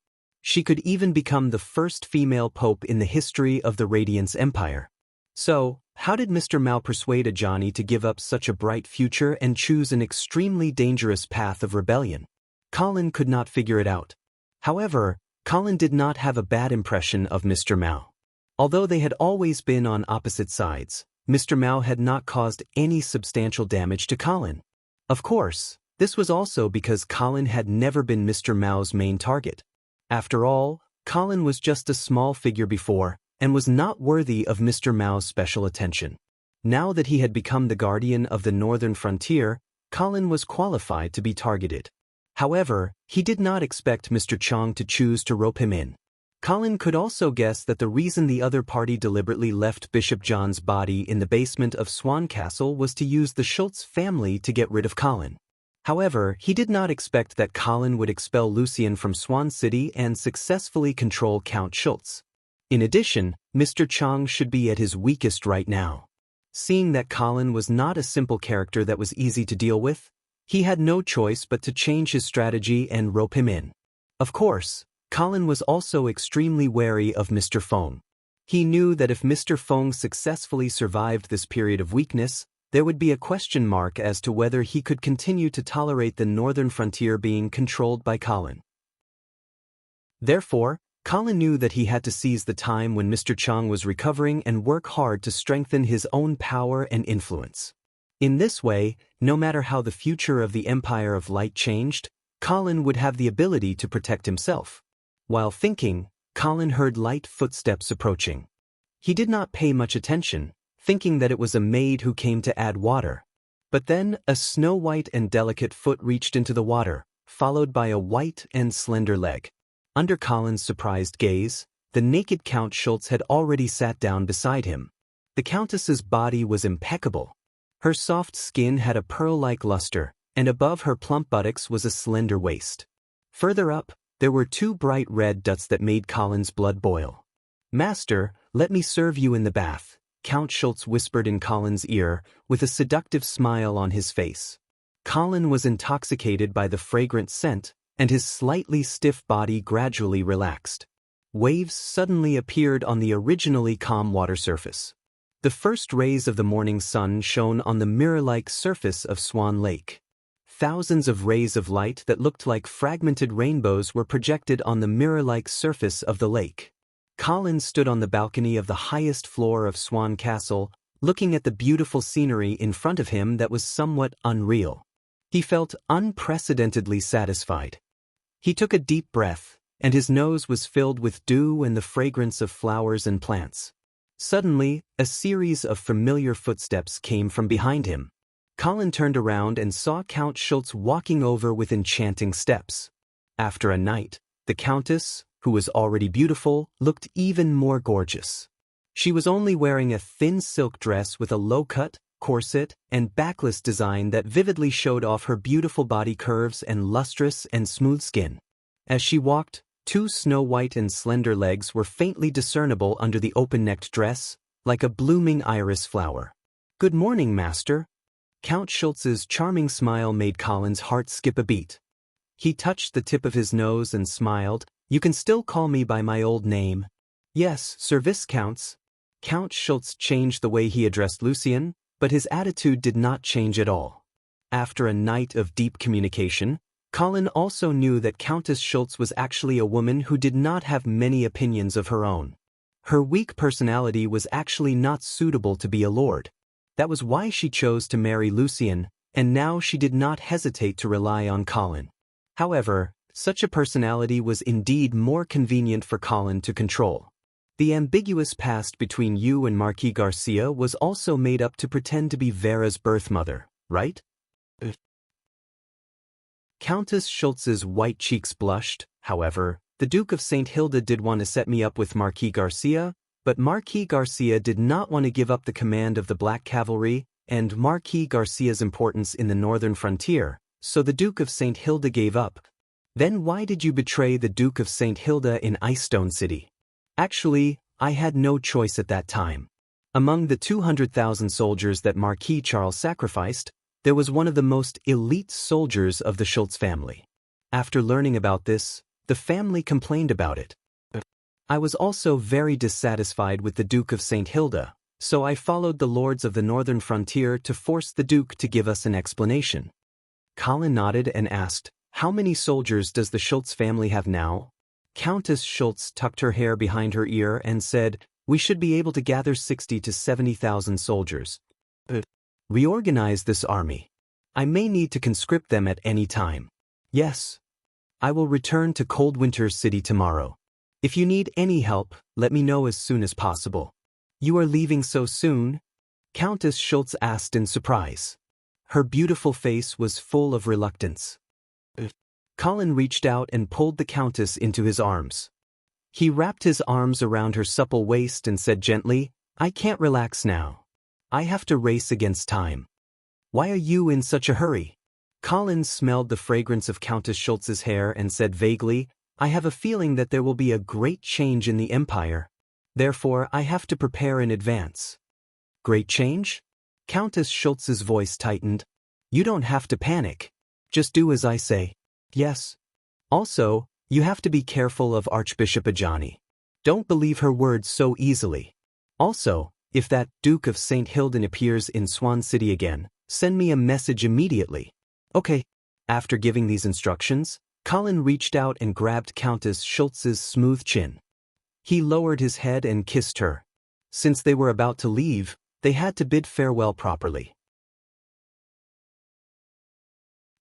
She could even become the first female pope in the history of the Radiance Empire. So, how did Mr. Mao persuade Ajani to give up such a bright future and choose an extremely dangerous path of rebellion? Colin could not figure it out. However, Colin did not have a bad impression of Mr. Mao. Although they had always been on opposite sides, Mr. Mao had not caused any substantial damage to Colin. Of course, this was also because Colin had never been Mr. Mao's main target. After all, Colin was just a small figure before, and was not worthy of Mr. Mao's special attention. Now that he had become the guardian of the northern frontier, Colin was qualified to be targeted. However, he did not expect Mr. Chong to choose to rope him in. Colin could also guess that the reason the other party deliberately left Bishop John's body in the basement of Swan Castle was to use the Schultz family to get rid of Colin. However, he did not expect that Colin would expel Lucien from Swan City and successfully control Count Schultz. In addition, Mr. Chong should be at his weakest right now. Seeing that Colin was not a simple character that was easy to deal with, he had no choice but to change his strategy and rope him in. Of course, Colin was also extremely wary of Mr. Fong. He knew that if Mr. Fong successfully survived this period of weakness, there would be a question mark as to whether he could continue to tolerate the northern frontier being controlled by Colin. Therefore, Colin knew that he had to seize the time when Mr. Chang was recovering and work hard to strengthen his own power and influence. In this way, no matter how the future of the Empire of Light changed, Colin would have the ability to protect himself. While thinking, Colin heard light footsteps approaching. He did not pay much attention, thinking that it was a maid who came to add water. But then, a snow-white and delicate foot reached into the water, followed by a white and slender leg. Under Colin's surprised gaze, the naked Count Schultz had already sat down beside him. The Countess's body was impeccable. Her soft skin had a pearl-like luster, and above her plump buttocks was a slender waist. Further up, there were two bright red dots that made Colin's blood boil. "Master, let me serve you in the bath," Count Schultz whispered in Colin's ear, with a seductive smile on his face. Colin was intoxicated by the fragrant scent, and his slightly stiff body gradually relaxed. Waves suddenly appeared on the originally calm water surface. The first rays of the morning sun shone on the mirror-like surface of Swan Lake. Thousands of rays of light that looked like fragmented rainbows were projected on the mirror-like surface of the lake. Colin stood on the balcony of the highest floor of Swan Castle, looking at the beautiful scenery in front of him that was somewhat unreal. He felt unprecedentedly satisfied. He took a deep breath, and his nose was filled with dew and the fragrance of flowers and plants. Suddenly, a series of familiar footsteps came from behind him. Colin turned around and saw Count Schultz walking over with enchanting steps. After a night, the Countess, who was already beautiful, looked even more gorgeous. She was only wearing a thin silk dress with a low-cut, corset, and backless design that vividly showed off her beautiful body curves and lustrous and smooth skin. As she walked, two snow-white and slender legs were faintly discernible under the open-necked dress, like a blooming iris flower. "Good morning, master." Count Schultz's charming smile made Colin's heart skip a beat. He touched the tip of his nose and smiled. "You can still call me by my old name." "Yes, Sir Viscounts." Count Schultz changed the way he addressed Lucien, but his attitude did not change at all. After a night of deep communication, Colin also knew that Countess Schultz was actually a woman who did not have many opinions of her own. Her weak personality was actually not suitable to be a lord. That was why she chose to marry Lucien, and now she did not hesitate to rely on Colin. However, such a personality was indeed more convenient for Colin to control. The ambiguous past between you and Marquis Garcia was also made up to pretend to be Vera's birth mother, right? Countess Schultz's white cheeks blushed. "However, the Duke of St. Hilda did want to set me up with Marquis Garcia, but Marquis Garcia did not want to give up the command of the Black Cavalry and Marquis Garcia's importance in the northern frontier, so the Duke of St. Hilda gave up." "Then why did you betray the Duke of St. Hilda in Icestone City?" "Actually, I had no choice at that time. Among the 200,000 soldiers that Marquis Charles sacrificed, there was one of the most elite soldiers of the Schultz family. After learning about this, the family complained about it. I was also very dissatisfied with the Duke of St. Hilda, so I followed the lords of the northern frontier to force the Duke to give us an explanation." Colin nodded and asked, "How many soldiers does the Schultz family have now?" Countess Schultz tucked her hair behind her ear and said, "We should be able to gather 60 to 70,000 soldiers. Reorganize this army. I may need to conscript them at any time." "Yes. I will return to Coldwinter City tomorrow. If you need any help, let me know as soon as possible." "You are leaving so soon?" Countess Schultz asked in surprise. Her beautiful face was full of reluctance. Colin reached out and pulled the Countess into his arms. He wrapped his arms around her supple waist and said gently, "I can't relax now. I have to race against time." "Why are you in such a hurry?" Colin smelled the fragrance of Countess Schultz's hair and said vaguely, "I have a feeling that there will be a great change in the Empire. Therefore, I have to prepare in advance." "Great change?" Countess Schultz's voice tightened. "You don't have to panic. Just do as I say." "Yes. Also, you have to be careful of Archbishop Ajani. Don't believe her words so easily. Also, if that Duke of St. Hilden appears in Swan City again, send me a message immediately." "Okay." After giving these instructions, Colin reached out and grabbed Countess Schultz's smooth chin. He lowered his head and kissed her. Since they were about to leave, they had to bid farewell properly.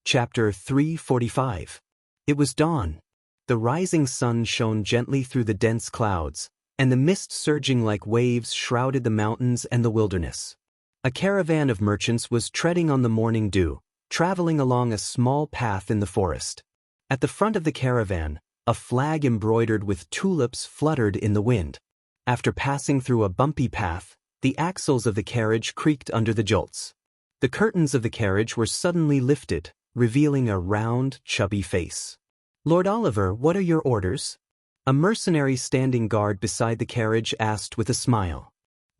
Chapter 345. It was dawn. The rising sun shone gently through the dense clouds, and the mist surging like waves shrouded the mountains and the wilderness. A caravan of merchants was treading on the morning dew, traveling along a small path in the forest. At the front of the caravan, a flag embroidered with tulips fluttered in the wind. After passing through a bumpy path, the axles of the carriage creaked under the jolts. The curtains of the carriage were suddenly lifted, revealing a round, chubby face. "Lord Oliver, what are your orders?" A mercenary standing guard beside the carriage asked with a smile.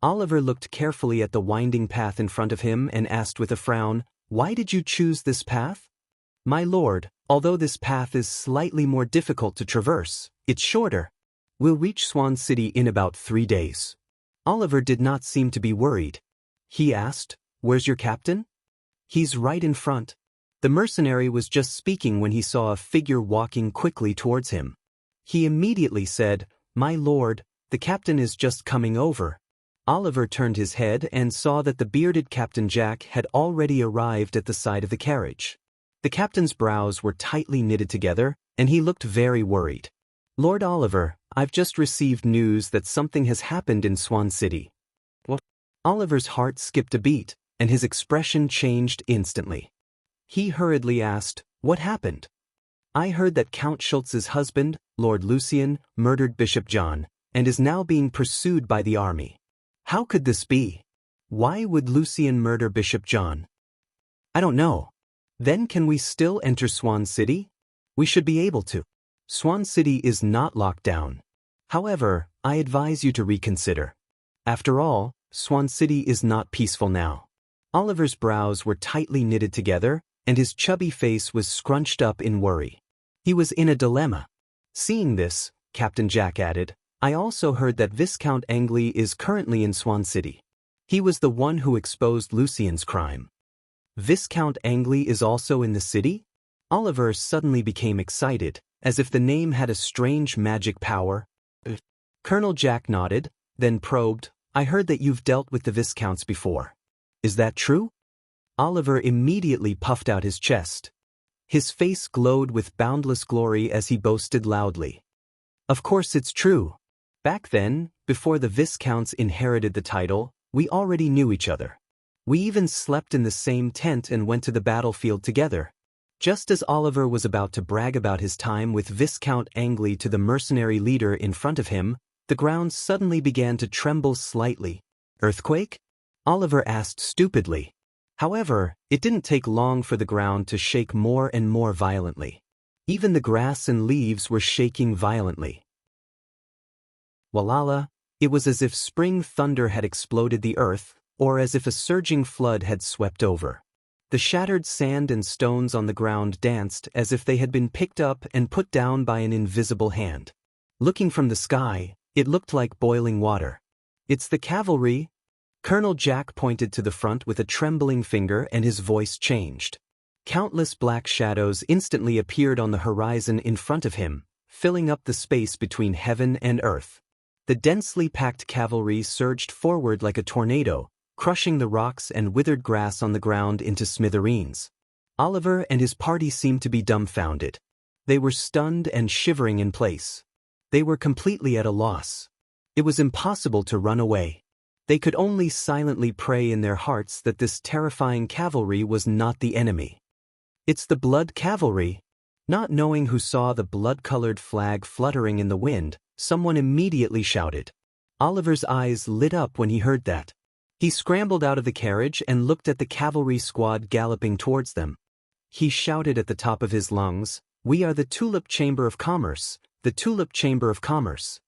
Oliver looked carefully at the winding path in front of him and asked with a frown, "Why did you choose this path?" "My lord, although this path is slightly more difficult to traverse, it's shorter. We'll reach Swan City in about 3 days." Oliver did not seem to be worried. He asked, "Where's your captain?" "He's right in front." The mercenary was just speaking when he saw a figure walking quickly towards him. He immediately said, "My lord, the captain is just coming over." Oliver turned his head and saw that the bearded Captain Jack had already arrived at the side of the carriage. The captain's brows were tightly knitted together, and he looked very worried. "Lord Oliver, I've just received news that something has happened in Swan City." "What?" Oliver's heart skipped a beat, and his expression changed instantly. He hurriedly asked, "What happened?" "I heard that Count Schultz's husband, Lord Lucian, murdered Bishop John, and is now being pursued by the army." "How could this be? Why would Lucian murder Bishop John?" "I don't know." "Then can we still enter Swan City?" "We should be able to. Swan City is not locked down. However, I advise you to reconsider. After all, Swan City is not peaceful now." Oliver's brows were tightly knitted together, and his chubby face was scrunched up in worry. He was in a dilemma. Seeing this, Captain Jack added, "I also heard that Viscount Angley is currently in Swan City. He was the one who exposed Lucian's crime." "Viscount Angley is also in the city?" Oliver suddenly became excited, as if the name had a strange magic power. Colonel Jack nodded, then probed, "I heard that you've dealt with the Viscounts before. Is that true?" Oliver immediately puffed out his chest. His face glowed with boundless glory as he boasted loudly. "Of course it's true. Back then, before the Viscounts inherited the title, we already knew each other. We even slept in the same tent and went to the battlefield together." Just as Oliver was about to brag about his time with Viscount Angley to the mercenary leader in front of him, the ground suddenly began to tremble slightly. "Earthquake?" Oliver asked stupidly. However, it didn't take long for the ground to shake more and more violently. Even the grass and leaves were shaking violently. Walala, it was as if spring thunder had exploded the earth, or as if a surging flood had swept over. The shattered sand and stones on the ground danced as if they had been picked up and put down by an invisible hand. Looking from the sky, it looked like boiling water. "It's the cavalry." Colonel Jack pointed to the front with a trembling finger and his voice changed. Countless black shadows instantly appeared on the horizon in front of him, filling up the space between heaven and earth. The densely packed cavalry surged forward like a tornado, crushing the rocks and withered grass on the ground into smithereens. Oliver and his party seemed to be dumbfounded. They were stunned and shivering in place. They were completely at a loss. It was impossible to run away. They could only silently pray in their hearts that this terrifying cavalry was not the enemy. "It's the blood cavalry." Not knowing who saw the blood-colored flag fluttering in the wind, someone immediately shouted. Oliver's eyes lit up when he heard that. He scrambled out of the carriage and looked at the cavalry squad galloping towards them. He shouted at the top of his lungs, "We are the Tulip Chamber of Commerce, the Tulip Chamber of Commerce.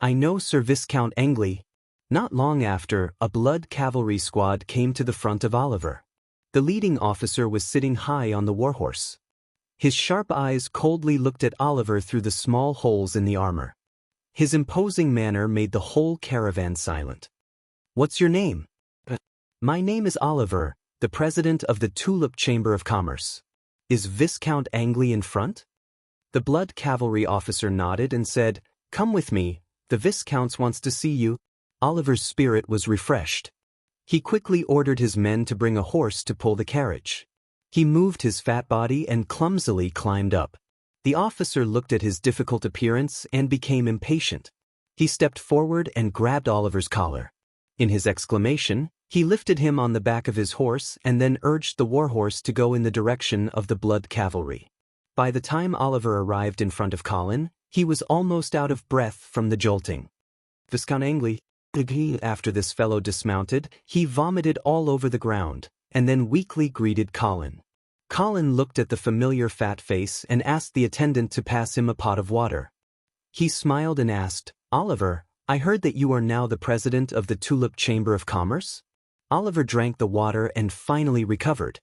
I know Sir Viscount Angley." Not long after, a blood cavalry squad came to the front of Oliver. The leading officer was sitting high on the warhorse. His sharp eyes coldly looked at Oliver through the small holes in the armor. His imposing manner made the whole caravan silent. "What's your name?" "My name is Oliver, the president of the Tulip Chamber of Commerce." "Is Viscount Angley in front?" The blood cavalry officer nodded and said, "Come with me, the Viscount wants to see you." Oliver's spirit was refreshed. He quickly ordered his men to bring a horse to pull the carriage. He moved his fat body and clumsily climbed up. The officer looked at his difficult appearance and became impatient. He stepped forward and grabbed Oliver's collar. In his exclamation, he lifted him on the back of his horse and then urged the warhorse to go in the direction of the blood cavalry. By the time Oliver arrived in front of Colin, he was almost out of breath from the jolting. Viscount Angley, after this fellow dismounted, he vomited all over the ground, and then weakly greeted Colin. Colin looked at the familiar fat face and asked the attendant to pass him a pot of water. He smiled and asked, "Oliver, I heard that you are now the president of the Tulip Chamber of Commerce?" Oliver drank the water and finally recovered.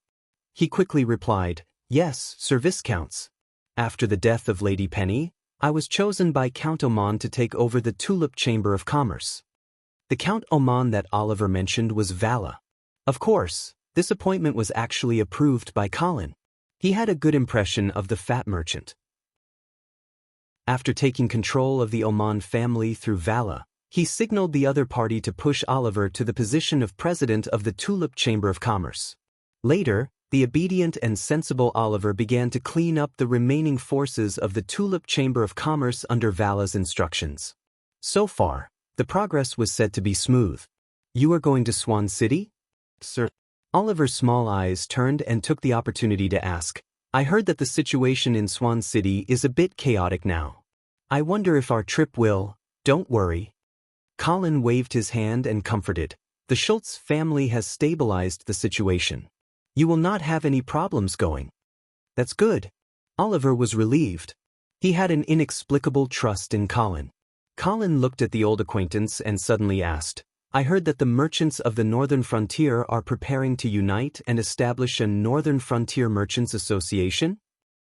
He quickly replied, "Yes, Sir Viscounts. After the death of Lady Penny, I was chosen by Count Oman to take over the Tulip Chamber of Commerce." The Count Oman that Oliver mentioned was Vala. Of course, this appointment was actually approved by Colin. He had a good impression of the fat merchant. After taking control of the Oman family through Vala, he signaled the other party to push Oliver to the position of president of the Tulip Chamber of Commerce. Later, the obedient and sensible Oliver began to clean up the remaining forces of the Tulip Chamber of Commerce under Vala's instructions. So far, the progress was said to be smooth. "You are going to Swan City, sir?" Oliver's small eyes turned and took the opportunity to ask, "I heard that the situation in Swan City is a bit chaotic now. I wonder if our trip will—" "Don't worry." Colin waved his hand and comforted. "The Schultz family has stabilized the situation. You will not have any problems going." "That's good." Oliver was relieved. He had an inexplicable trust in Colin. Colin looked at the old acquaintance and suddenly asked, "I heard that the merchants of the Northern Frontier are preparing to unite and establish a Northern Frontier Merchants Association?"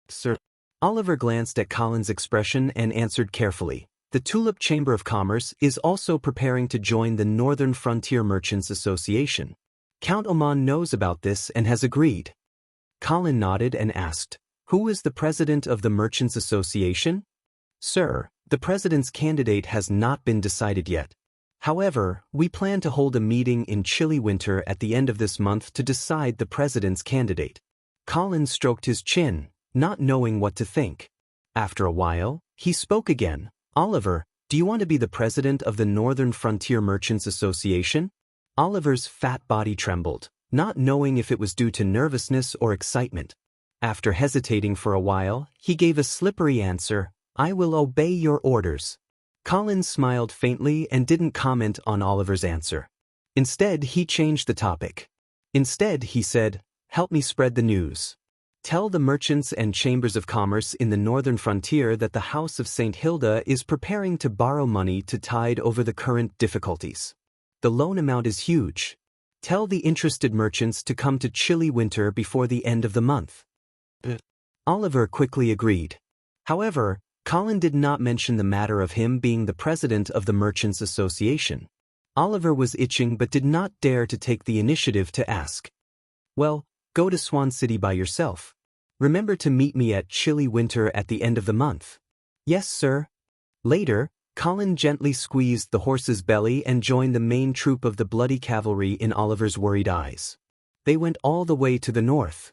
"Sir." Oliver glanced at Colin's expression and answered carefully, "The Tulip Chamber of Commerce is also preparing to join the Northern Frontier Merchants Association. Count Oman knows about this and has agreed." Colin nodded and asked, "Who is the president of the Merchants Association?" "Sir, the president's candidate has not been decided yet. However, we plan to hold a meeting in chilly winter at the end of this month to decide the president's candidate." Colin stroked his chin, not knowing what to think. After a while, he spoke again. "Oliver, do you want to be the president of the Northern Frontier Merchants Association?" Oliver's fat body trembled, not knowing if it was due to nervousness or excitement. After hesitating for a while, he gave a slippery answer, "I will obey your orders." Colin smiled faintly and didn't comment on Oliver's answer. Instead, he changed the topic. Instead, he said, "Help me spread the news. Tell the merchants and chambers of commerce in the Northern Frontier that the House of St. Hilda is preparing to borrow money to tide over the current difficulties. The loan amount is huge. Tell the interested merchants to come to chilly winter before the end of the month." Oliver quickly agreed. However, Colin did not mention the matter of him being the president of the Merchants Association. Oliver was itching but did not dare to take the initiative to ask. "Well, go to Swan City by yourself. Remember to meet me at chilly winter at the end of the month." "Yes, sir." Later, Colin gently squeezed the horse's belly and joined the main troop of the bloody cavalry in Oliver's worried eyes. They went all the way to the north.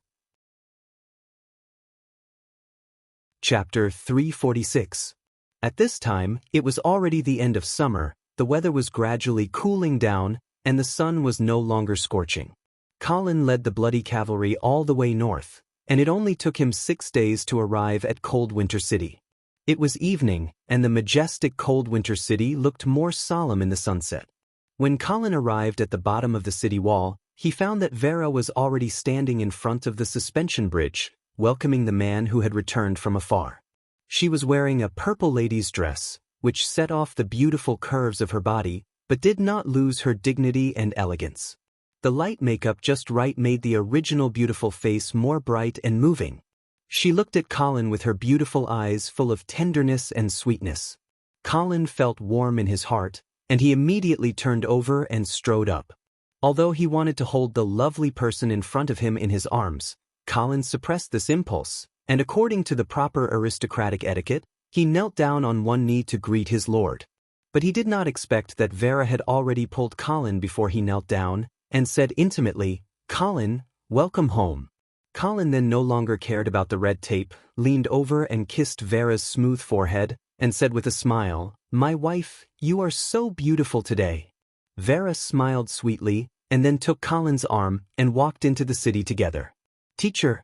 Chapter 346. At this time, it was already the end of summer, the weather was gradually cooling down, and the sun was no longer scorching. Colin led the bloody cavalry all the way north, and it only took him 6 days to arrive at Cold Winter City. It was evening, and the majestic Cold Winter City looked more solemn in the sunset. When Colin arrived at the bottom of the city wall, he found that Vera was already standing in front of the suspension bridge, welcoming the man who had returned from afar. She was wearing a purple lady's dress, which set off the beautiful curves of her body, but did not lose her dignity and elegance. The light makeup just right made the original beautiful face more bright and moving. She looked at Colin with her beautiful eyes full of tenderness and sweetness. Colin felt warm in his heart, and he immediately turned over and strode up. Although he wanted to hold the lovely person in front of him in his arms, Colin suppressed this impulse, and according to the proper aristocratic etiquette, he knelt down on one knee to greet his lord. But he did not expect that Vera had already pulled Colin before he knelt down, and said intimately, "Colin, welcome home." Colin then no longer cared about the red tape, leaned over and kissed Vera's smooth forehead, and said with a smile, "My wife, you are so beautiful today." Vera smiled sweetly, and then took Colin's arm and walked into the city together. "Teacher."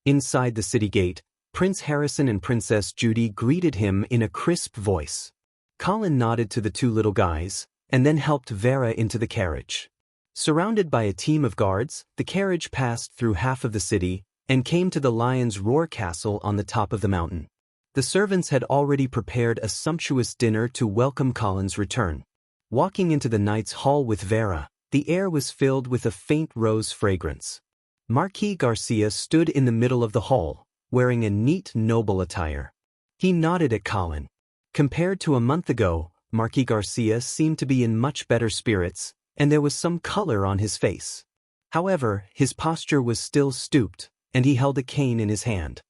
Inside the city gate, Prince Harrison and Princess Judy greeted him in a crisp voice. Colin nodded to the two little guys, and then helped Vera into the carriage. Surrounded by a team of guards, the carriage passed through half of the city, and came to the Lion's Roar Castle on the top of the mountain. The servants had already prepared a sumptuous dinner to welcome Colin's return. Walking into the Knight's Hall with Vera, the air was filled with a faint rose fragrance. Marquis Garcia stood in the middle of the hall, wearing a neat, noble attire. He nodded at Colin. Compared to a month ago, Marquis Garcia seemed to be in much better spirits, and there was some color on his face. However, his posture was still stooped, and he held a cane in his hand.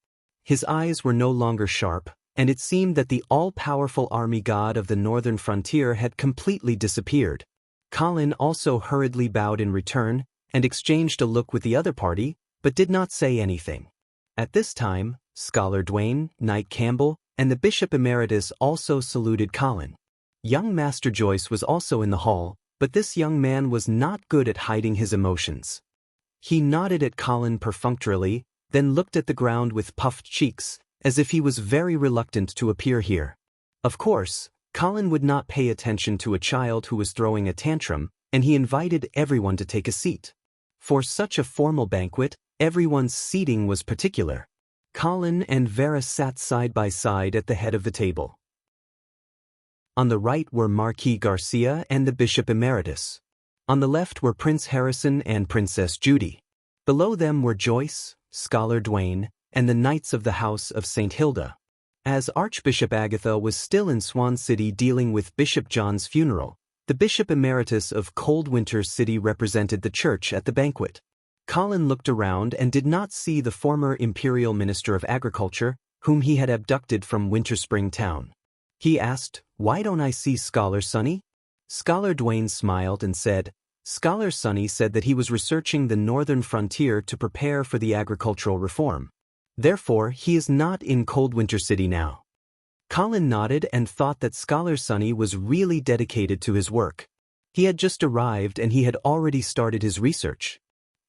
His eyes were no longer sharp, and it seemed that the all-powerful army god of the northern frontier had completely disappeared. Colin also hurriedly bowed in return, and exchanged a look with the other party, but did not say anything. At this time, Scholar Dwayne, Knight Campbell, and the Bishop Emeritus also saluted Colin. Young Master Joyce was also in the hall, but this young man was not good at hiding his emotions. He nodded at Colin perfunctorily, then looked at the ground with puffed cheeks, as if he was very reluctant to appear here. Of course, Colin would not pay attention to a child who was throwing a tantrum, and he invited everyone to take a seat. For such a formal banquet, everyone's seating was particular. Colin and Vera sat side by side at the head of the table. On the right were Marquis Garcia and the Bishop Emeritus. On the left were Prince Harrison and Princess Judy. Below them were Joyce, Scholar Dwayne, and the Knights of the House of St. Hilda. As Archbishop Agatha was still in Swan City dealing with Bishop John's funeral, the Bishop Emeritus of Coldwinter City represented the church at the banquet. Colin looked around and did not see the former Imperial Minister of Agriculture, whom he had abducted from Winterspring Town. He asked, "Why don't I see Scholar Sonny?" Scholar Dwayne smiled and said, "Scholar Sonny said that he was researching the northern frontier to prepare for the agricultural reform. Therefore, he is not in Coldwinter City now." Colin nodded and thought that Scholar Sonny was really dedicated to his work. He had just arrived and he had already started his research.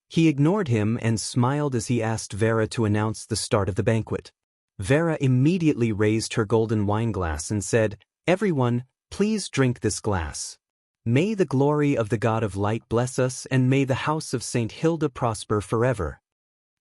He ignored him and smiled as he asked Vera to announce the start of the banquet. Vera immediately raised her golden wine glass and said, "Everyone, please drink this glass. May the glory of the God of Light bless us, and may the house of St. Hilda prosper forever."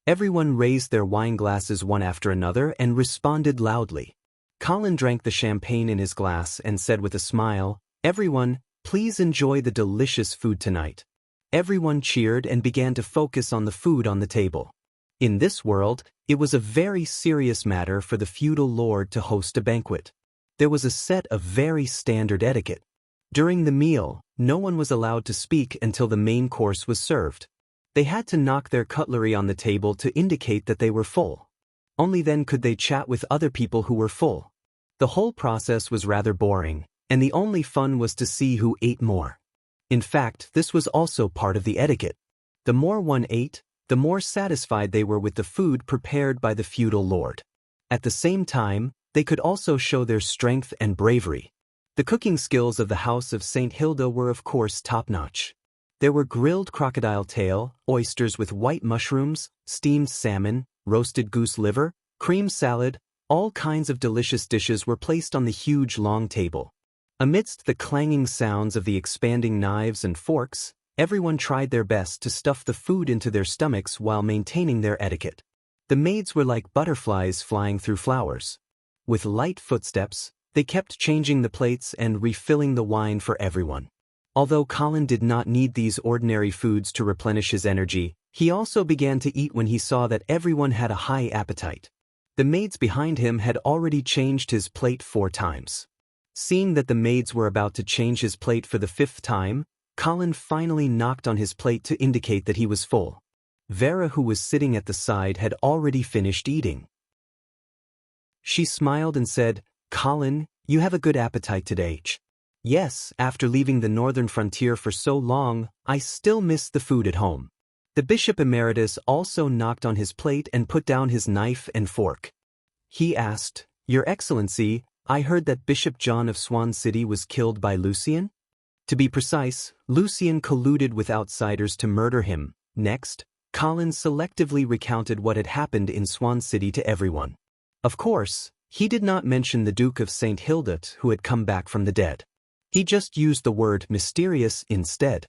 Everyone raised their wine glasses one after another and responded loudly. Colin drank the champagne in his glass and said with a smile, "Everyone, please enjoy the delicious food tonight." Everyone cheered and began to focus on the food on the table. In this world, it was a very serious matter for the feudal lord to host a banquet. There was a set of very standard etiquette. During the meal, no one was allowed to speak until the main course was served. They had to knock their cutlery on the table to indicate that they were full. Only then could they chat with other people who were full. The whole process was rather boring, and the only fun was to see who ate more. In fact, this was also part of the etiquette. The more one ate, the more satisfied they were with the food prepared by the feudal lord. At the same time, they could also show their strength and bravery. The cooking skills of the House of St. Hilda were of course top-notch. There were grilled crocodile tail, oysters with white mushrooms, steamed salmon, roasted goose liver, cream salad, all kinds of delicious dishes were placed on the huge long table. Amidst the clanging sounds of the expanding knives and forks, everyone tried their best to stuff the food into their stomachs while maintaining their etiquette. The maids were like butterflies flying through flowers. With light footsteps, they kept changing the plates and refilling the wine for everyone. Although Colin did not need these ordinary foods to replenish his energy, he also began to eat when he saw that everyone had a high appetite. The maids behind him had already changed his plate 4 times. Seeing that the maids were about to change his plate for the 5th time, Colin finally knocked on his plate to indicate that he was full. Vera, who was sitting at the side, had already finished eating. She smiled and said, "Colin, you have a good appetite today." "Yes, after leaving the northern frontier for so long, I still miss the food at home." The Bishop Emeritus also knocked on his plate and put down his knife and fork. He asked, "Your Excellency, I heard that Bishop John of Swan City was killed by Lucian?" To be precise, Lucian colluded with outsiders to murder him. Next, Colin selectively recounted what had happened in Swan City to everyone. Of course, he did not mention the Duke of St. Hilda who had come back from the dead. He just used the word mysterious instead.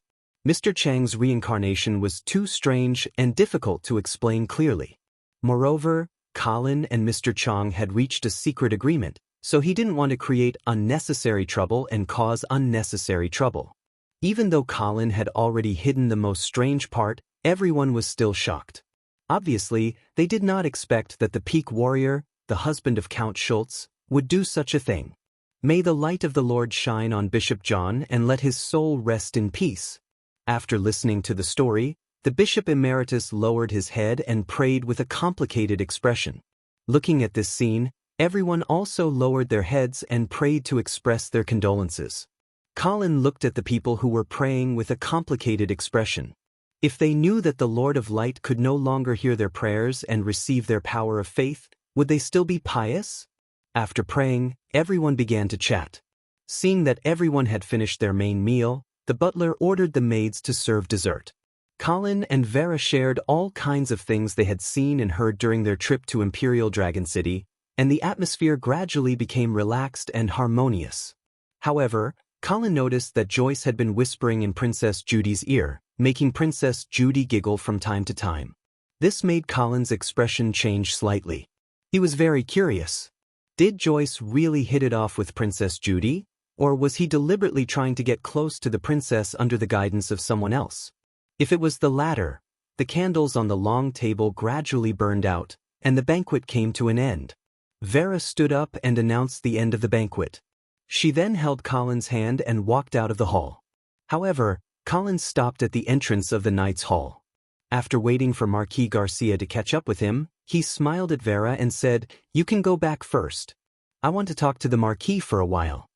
Mr. Chang's reincarnation was too strange and difficult to explain clearly. Moreover, Colin and Mr. Chang had reached a secret agreement, so he didn't want to create unnecessary trouble and cause unnecessary trouble. Even though Colin had already hidden the most strange part, everyone was still shocked. Obviously, they did not expect that the peak warrior, the husband of Count Schultz, would do such a thing. May the light of the Lord shine on Bishop John and let his soul rest in peace. After listening to the story, the Bishop Emeritus lowered his head and prayed with a complicated expression. Looking at this scene, everyone also lowered their heads and prayed to express their condolences. Colin looked at the people who were praying with a complicated expression. If they knew that the Lord of Light could no longer hear their prayers and receive their power of faith, would they still be pious? After praying, everyone began to chat. Seeing that everyone had finished their main meal, the butler ordered the maids to serve dessert. Colin and Vera shared all kinds of things they had seen and heard during their trip to Imperial Dragon City, and the atmosphere gradually became relaxed and harmonious. However, Colin noticed that Joyce had been whispering in Princess Judy's ear, making Princess Judy giggle from time to time. This made Colin's expression change slightly. He was very curious. Did Joyce really hit it off with Princess Judy, or was he deliberately trying to get close to the princess under the guidance of someone else? If it was the latter, the candles on the long table gradually burned out, and the banquet came to an end. Vera stood up and announced the end of the banquet. She then held Colin's hand and walked out of the hall. However, Colin stopped at the entrance of the Knights' Hall. After waiting for Marquis Garcia to catch up with him, he smiled at Vera and said, "You can go back first. I want to talk to the Marquis for a while."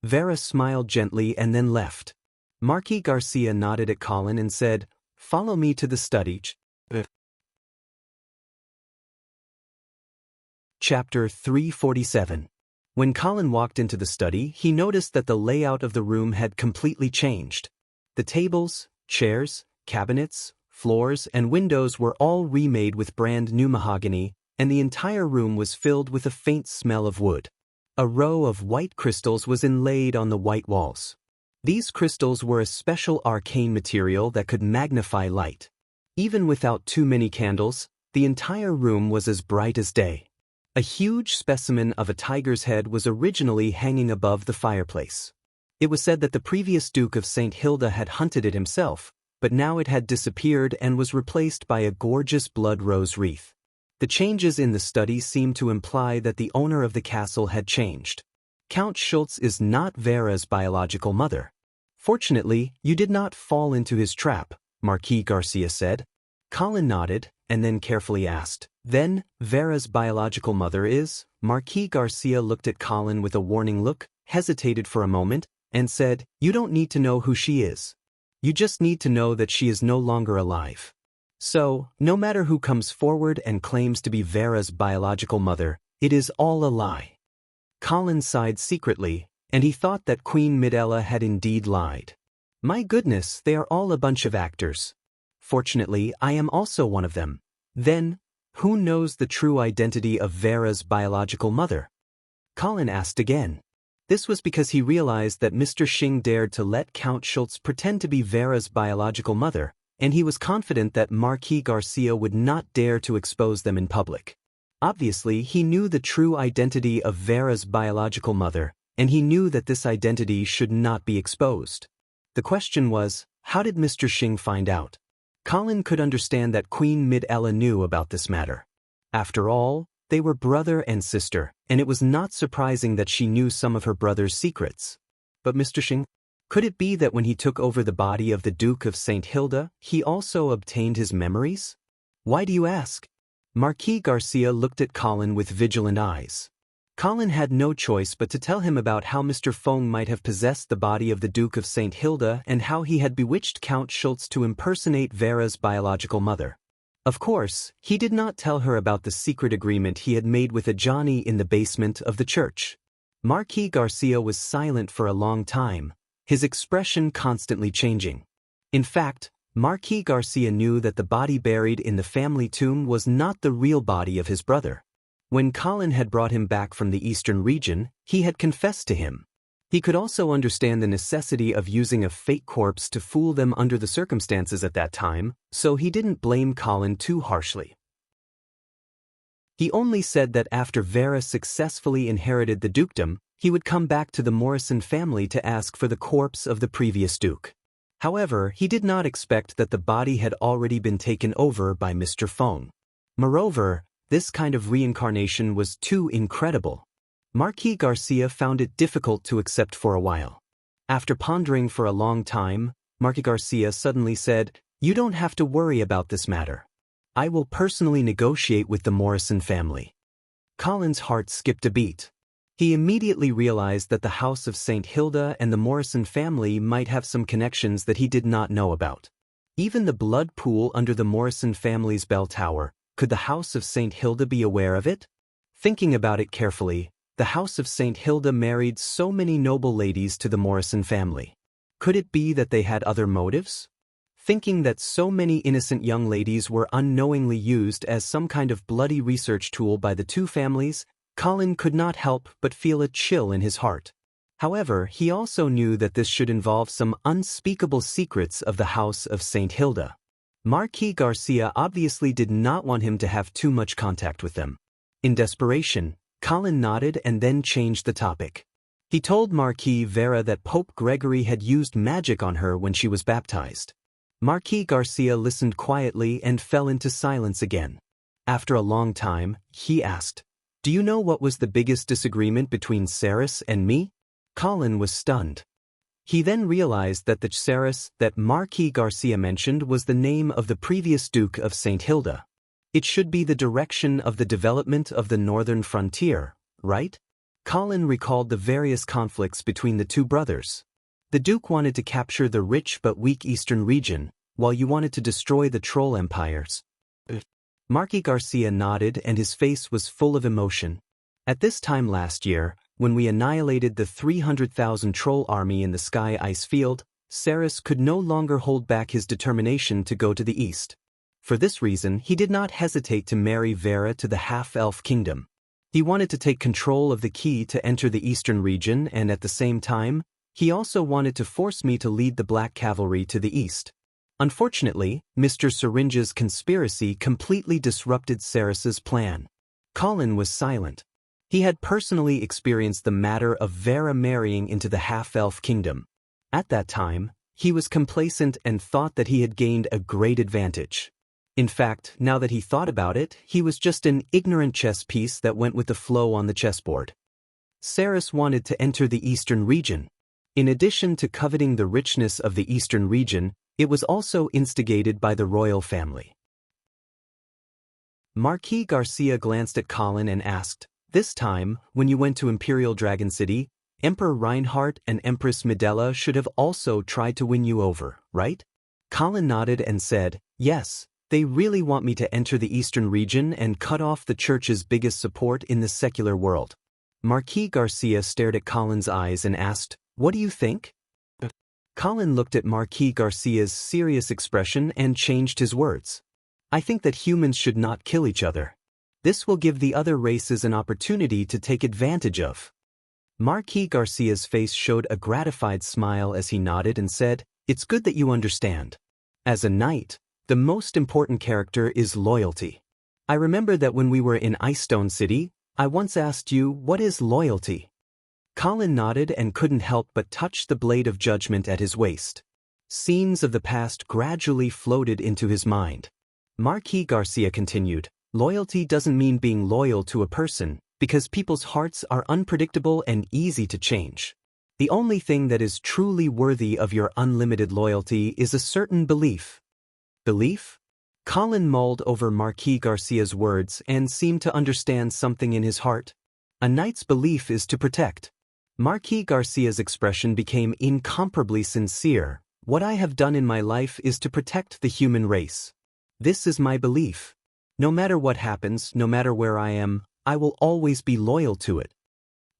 Vera smiled gently and then left. Marquis Garcia nodded at Colin and said, "Follow me to the study." Chapter 347. When Colin walked into the study, he noticed that the layout of the room had completely changed. The tables, chairs, cabinets, floors, and windows were all remade with brand new mahogany, and the entire room was filled with a faint smell of wood. A row of white crystals was inlaid on the white walls. These crystals were a special arcane material that could magnify light. Even without too many candles, the entire room was as bright as day. A huge specimen of a tiger's head was originally hanging above the fireplace. It was said that the previous Duke of St. Hilda had hunted it himself, but now it had disappeared and was replaced by a gorgeous blood rose wreath. The changes in the study seemed to imply that the owner of the castle had changed. Count Schultz is not Vera's biological mother. Fortunately, you did not fall into his trap, Marquis Garcia said. Colin nodded, and then carefully asked, "Then, Vera's biological mother is?" Marquis Garcia looked at Colin with a warning look, hesitated for a moment, and said, "You don't need to know who she is. You just need to know that she is no longer alive. So, no matter who comes forward and claims to be Vera's biological mother, it is all a lie." Colin sighed secretly, and he thought that Queen Midella had indeed lied. My goodness, they are all a bunch of actors. Fortunately, I am also one of them. Then, who knows the true identity of Vera's biological mother? Colin asked again. This was because he realized that Mr. Xing dared to let Count Schultz pretend to be Vera's biological mother, and he was confident that Marquis Garcia would not dare to expose them in public. Obviously, he knew the true identity of Vera's biological mother, and he knew that this identity should not be exposed. The question was, how did Mr. Xing find out? Colin could understand that Queen Midella knew about this matter. After all, they were brother and sister, and it was not surprising that she knew some of her brother's secrets. But Mr. Xing? Could it be that when he took over the body of the Duke of St. Hilda, he also obtained his memories? Why do you ask? Marquis Garcia looked at Colin with vigilant eyes. Colin had no choice but to tell him about how Mr. Feng might have possessed the body of the Duke of St. Hilda and how he had bewitched Count Schultz to impersonate Vera's biological mother. Of course, he did not tell her about the secret agreement he had made with a Johnny in the basement of the church. Marquis Garcia was silent for a long time, his expression constantly changing. In fact, Marquis Garcia knew that the body buried in the family tomb was not the real body of his brother. When Colin had brought him back from the eastern region, he had confessed to him. He could also understand the necessity of using a fake corpse to fool them under the circumstances at that time, so he didn't blame Colin too harshly. He only said that after Vera successfully inherited the dukedom, he would come back to the Morrison family to ask for the corpse of the previous duke. However, he did not expect that the body had already been taken over by Mr. Feng. Moreover, this kind of reincarnation was too incredible. Marquis Garcia found it difficult to accept for a while. After pondering for a long time, Marquis Garcia suddenly said, "You don't have to worry about this matter. I will personally negotiate with the Morrison family." Colin's heart skipped a beat. He immediately realized that the House of St. Hilda and the Morrison family might have some connections that he did not know about. Even the blood pool under the Morrison family's bell tower, could the House of St. Hilda be aware of it? Thinking about it carefully, the House of St. Hilda married so many noble ladies to the Morrison family. Could it be that they had other motives? Thinking that so many innocent young ladies were unknowingly used as some kind of bloody research tool by the two families, Colin could not help but feel a chill in his heart. However, he also knew that this should involve some unspeakable secrets of the House of St. Hilda. Marquis Garcia obviously did not want him to have too much contact with them. In desperation, Colin nodded and then changed the topic. He told Marquis Vera that Pope Gregory had used magic on her when she was baptized. Marquis Garcia listened quietly and fell into silence again. After a long time, he asked, "Do you know what was the biggest disagreement between Ceres and me?" Colin was stunned. He then realized that the Ceres that Marquis Garcia mentioned was the name of the previous Duke of St. Hilda. It should be the direction of the development of the northern frontier, right? Colin recalled the various conflicts between the two brothers. The Duke wanted to capture the rich but weak eastern region, while you wanted to destroy the troll empires. Marquis Garcia nodded and his face was full of emotion. At this time last year, when we annihilated the 300,000 troll army in the Sky Ice Field, Ceres could no longer hold back his determination to go to the east. For this reason, he did not hesitate to marry Vera to the half-elf kingdom. He wanted to take control of the key to enter the eastern region, and at the same time, he also wanted to force me to lead the Black Cavalry to the east. Unfortunately, Mr. Syringe's conspiracy completely disrupted Ceres's plan. Colin was silent. He had personally experienced the matter of Vera marrying into the half-elf kingdom. At that time, he was complacent and thought that he had gained a great advantage. In fact, now that he thought about it, he was just an ignorant chess piece that went with the flow on the chessboard. Ceres wanted to enter the eastern region. In addition to coveting the richness of the eastern region, it was also instigated by the royal family. Marquis Garcia glanced at Colin and asked, "This time, when you went to Imperial Dragon City, Emperor Reinhardt and Empress Medela should have also tried to win you over, right?" Colin nodded and said, "Yes, they really want me to enter the eastern region and cut off the church's biggest support in the secular world." Marquis Garcia stared at Colin's eyes and asked, "What do you think?" Colin looked at Marquis Garcia's serious expression and changed his words. "I think that humans should not kill each other. This will give the other races an opportunity to take advantage of." Marquis Garcia's face showed a gratified smile as he nodded and said, "It's good that you understand. As a knight, the most important character is loyalty. I remember that when we were in Icestone City, I once asked you, what is loyalty?" Colin nodded and couldn't help but touch the blade of judgment at his waist. Scenes of the past gradually floated into his mind. Marquis Garcia continued, "Loyalty doesn't mean being loyal to a person, because people's hearts are unpredictable and easy to change. The only thing that is truly worthy of your unlimited loyalty is a certain belief." "Belief?" Colin mulled over Marquis Garcia's words and seemed to understand something in his heart. A knight's belief is to protect. Marquis Garcia's expression became incomparably sincere. What I have done in my life is to protect the human race. This is my belief. No matter what happens, no matter where I am, I will always be loyal to it.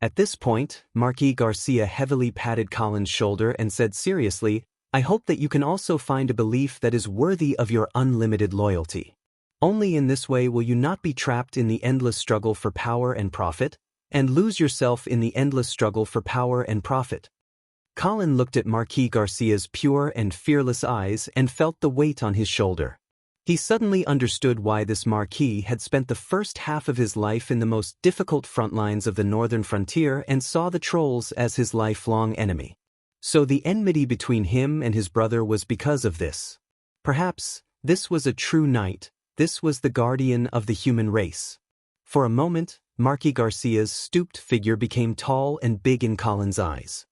At this point, Marquis Garcia heavily patted Colin's shoulder and said seriously, I hope that you can also find a belief that is worthy of your unlimited loyalty. Only in this way will you not be trapped in the endless struggle for power and profit, and lose yourself in the endless struggle for power and profit. Colin looked at Marquis Garcia's pure and fearless eyes and felt the weight on his shoulder. He suddenly understood why this Marquis had spent the first half of his life in the most difficult front lines of the northern frontier and saw the trolls as his lifelong enemy. So the enmity between him and his brother was because of this. Perhaps this was a true knight, this was the guardian of the human race. For a moment, Marquis Garcia's stooped figure became tall and big in Colin's eyes.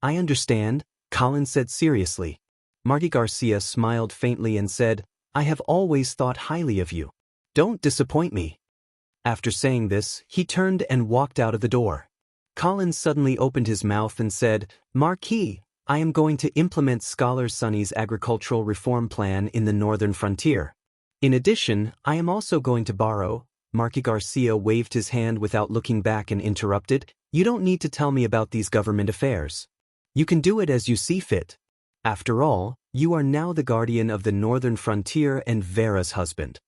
I understand, Colin said seriously. Marquis Garcia smiled faintly and said, I have always thought highly of you. Don't disappoint me. After saying this, he turned and walked out of the door. Colin suddenly opened his mouth and said, Marquis, I am going to implement Scholar Sonny's agricultural reform plan in the northern frontier. In addition, I am also going to borrow. Marquis Garcia waved his hand without looking back and interrupted, You don't need to tell me about these government affairs. You can do it as you see fit. After all, you are now the guardian of the northern frontier and Vera's husband.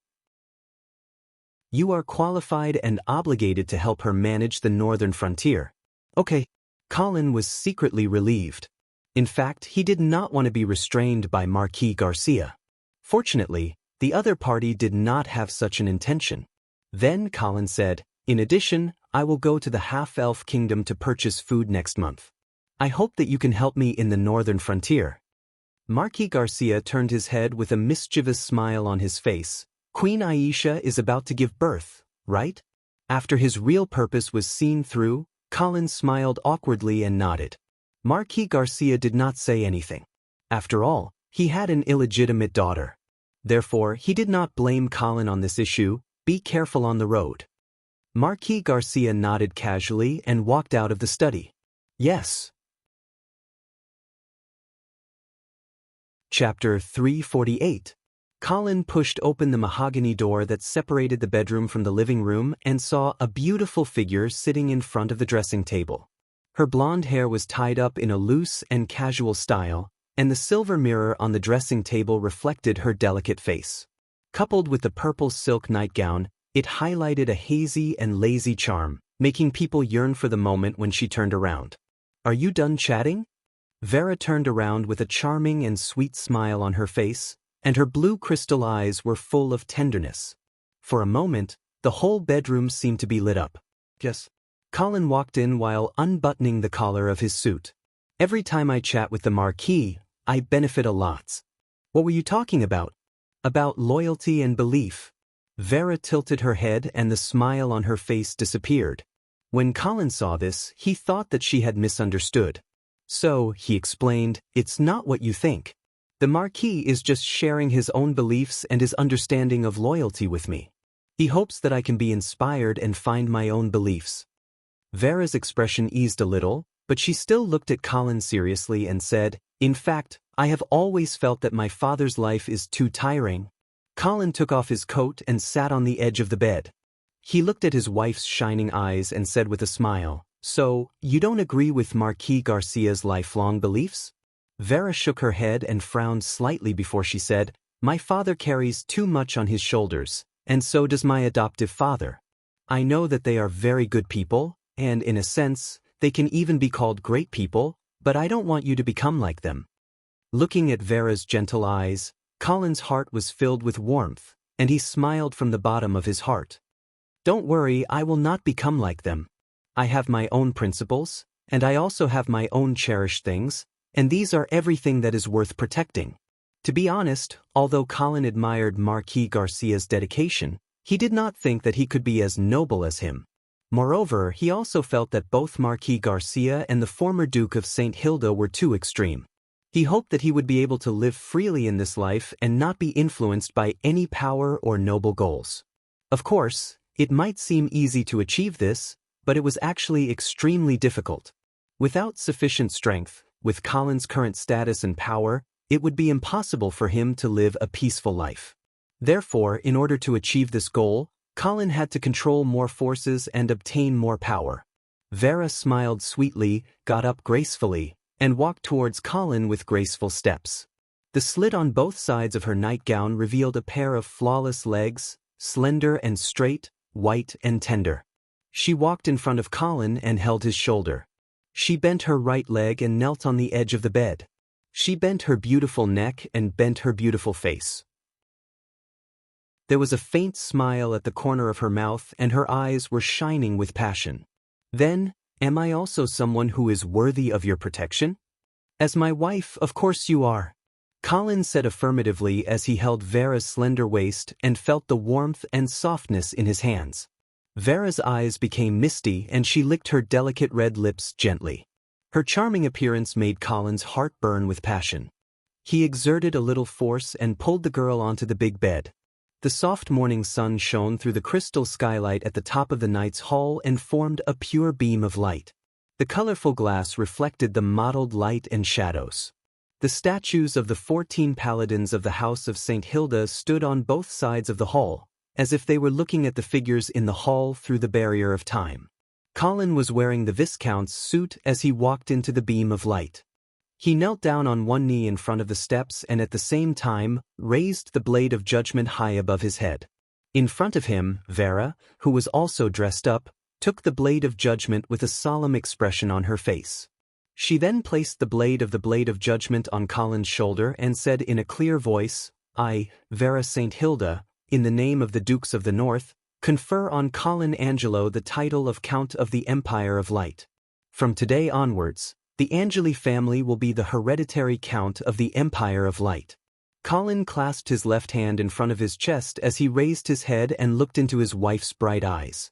You are qualified and obligated to help her manage the northern frontier. Okay. Colin was secretly relieved. In fact, he did not want to be restrained by Marquis Garcia. Fortunately, the other party did not have such an intention. Then Colin said, In addition, I will go to the half-elf kingdom to purchase food next month. I hope that you can help me in the northern frontier. Marquis Garcia turned his head with a mischievous smile on his face. Queen Aisha is about to give birth, right? After his real purpose was seen through, Colin smiled awkwardly and nodded. Marquis Garcia did not say anything. After all, he had an illegitimate daughter. Therefore, he did not blame Colin on this issue. Be careful on the road. Marquis Garcia nodded casually and walked out of the study. Yes. Chapter 348. Colin pushed open the mahogany door that separated the bedroom from the living room and saw a beautiful figure sitting in front of the dressing table. Her blonde hair was tied up in a loose and casual style, and the silver mirror on the dressing table reflected her delicate face. Coupled with the purple silk nightgown, it highlighted a hazy and lazy charm, making people yearn for the moment when she turned around. Are you done chatting? Vera turned around with a charming and sweet smile on her face, and her blue crystal eyes were full of tenderness. For a moment, the whole bedroom seemed to be lit up. Yes. Colin walked in while unbuttoning the collar of his suit. Every time I chat with the Marquis, I benefit a lot. What were you talking about? About loyalty and belief. Vera tilted her head and the smile on her face disappeared. When Colin saw this, he thought that she had misunderstood. So, he explained, it's not what you think. The Marquis is just sharing his own beliefs and his understanding of loyalty with me. He hopes that I can be inspired and find my own beliefs. Vera's expression eased a little, but she still looked at Colin seriously and said, In fact, I have always felt that my father's life is too tiring. Colin took off his coat and sat on the edge of the bed. He looked at his wife's shining eyes and said with a smile, So, you don't agree with Marquis Garcia's lifelong beliefs? Vera shook her head and frowned slightly before she said, My father carries too much on his shoulders, and so does my adoptive father. I know that they are very good people, and in a sense, they can even be called great people, but I don't want you to become like them. Looking at Vera's gentle eyes, Colin's heart was filled with warmth, and he smiled from the bottom of his heart. Don't worry, I will not become like them. I have my own principles, and I also have my own cherished things, and these are everything that is worth protecting. To be honest, although Colin admired Marquis Garcia's dedication, he did not think that he could be as noble as him. Moreover, he also felt that both Marquis Garcia and the former Duke of St. Hilda were too extreme. He hoped that he would be able to live freely in this life and not be influenced by any power or noble goals. Of course, it might seem easy to achieve this, but it was actually extremely difficult. Without sufficient strength, with Colin's current status and power, it would be impossible for him to live a peaceful life. Therefore, in order to achieve this goal, Colin had to control more forces and obtain more power. Vera smiled sweetly, got up gracefully, and walked towards Colin with graceful steps. The slit on both sides of her nightgown revealed a pair of flawless legs, slender and straight, white and tender. She walked in front of Colin and held his shoulder. She bent her right leg and knelt on the edge of the bed. She bent her beautiful neck and bent her beautiful face. There was a faint smile at the corner of her mouth and her eyes were shining with passion. Then, am I also someone who is worthy of your protection? As my wife, of course you are. Colin said affirmatively as he held Vera's slender waist and felt the warmth and softness in his hands. Vera's eyes became misty and she licked her delicate red lips gently. Her charming appearance made Colin's heart burn with passion. He exerted a little force and pulled the girl onto the big bed. The soft morning sun shone through the crystal skylight at the top of the knight's hall and formed a pure beam of light. The colorful glass reflected the mottled light and shadows. The statues of the 14 paladins of the House of St. Hilda stood on both sides of the hall, as if they were looking at the figures in the hall through the barrier of time. Colin was wearing the Viscount's suit as he walked into the beam of light. He knelt down on one knee in front of the steps and at the same time raised the blade of judgment high above his head. In front of him, Vera, who was also dressed up, took the blade of judgment with a solemn expression on her face. She then placed the blade of judgment on Colin's shoulder and said in a clear voice, I, Vera St. Hilda, in the name of the Dukes of the North, confer on Colin Angelo the title of Count of the Empire of Light. From today onwards, the Angeli family will be the hereditary Count of the Empire of Light. Colin clasped his left hand in front of his chest as he raised his head and looked into his wife's bright eyes.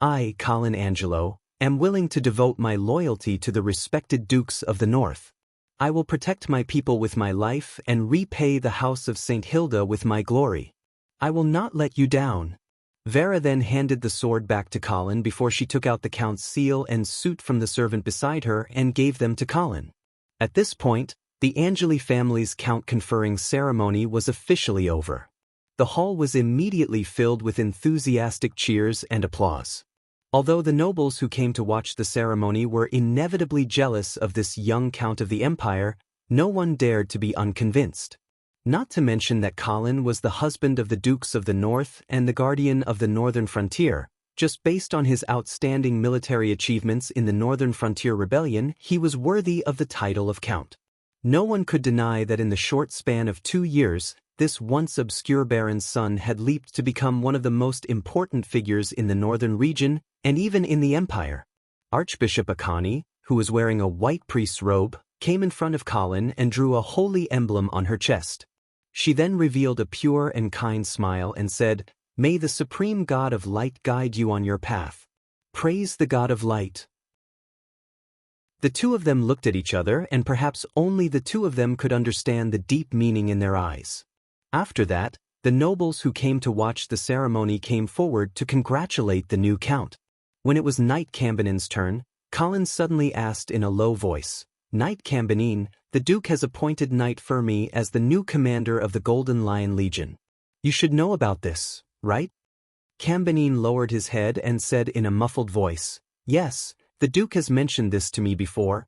I, Colin Angelo, am willing to devote my loyalty to the respected Dukes of the North. I will protect my people with my life and repay the House of St. Hilda with my glory. I will not let you down. Vera then handed the sword back to Colin before she took out the Count's seal and suit from the servant beside her and gave them to Colin. At this point, the Angeli family's Count conferring ceremony was officially over. The hall was immediately filled with enthusiastic cheers and applause. Although the nobles who came to watch the ceremony were inevitably jealous of this young Count of the Empire, no one dared to be unconvinced. Not to mention that Colin was the husband of the Dukes of the North and the guardian of the northern frontier. Just based on his outstanding military achievements in the Northern Frontier Rebellion, he was worthy of the title of Count. No one could deny that in the short span of 2 years, this once obscure baron's son had leaped to become one of the most important figures in the northern region and even in the empire. Archbishop Akani, who was wearing a white priest's robe, came in front of Colin and drew a holy emblem on her chest. She then revealed a pure and kind smile and said, May the supreme God of light guide you on your path. Praise the God of light. The two of them looked at each other and perhaps only the two of them could understand the deep meaning in their eyes. After that, the nobles who came to watch the ceremony came forward to congratulate the new count. When it was Knight Cambenin's turn, Colin suddenly asked in a low voice, Knight Cambenin, the Duke has appointed Knight Fermi as the new commander of the Golden Lion Legion. You should know about this, right? Cambenin lowered his head and said in a muffled voice, Yes, the Duke has mentioned this to me before.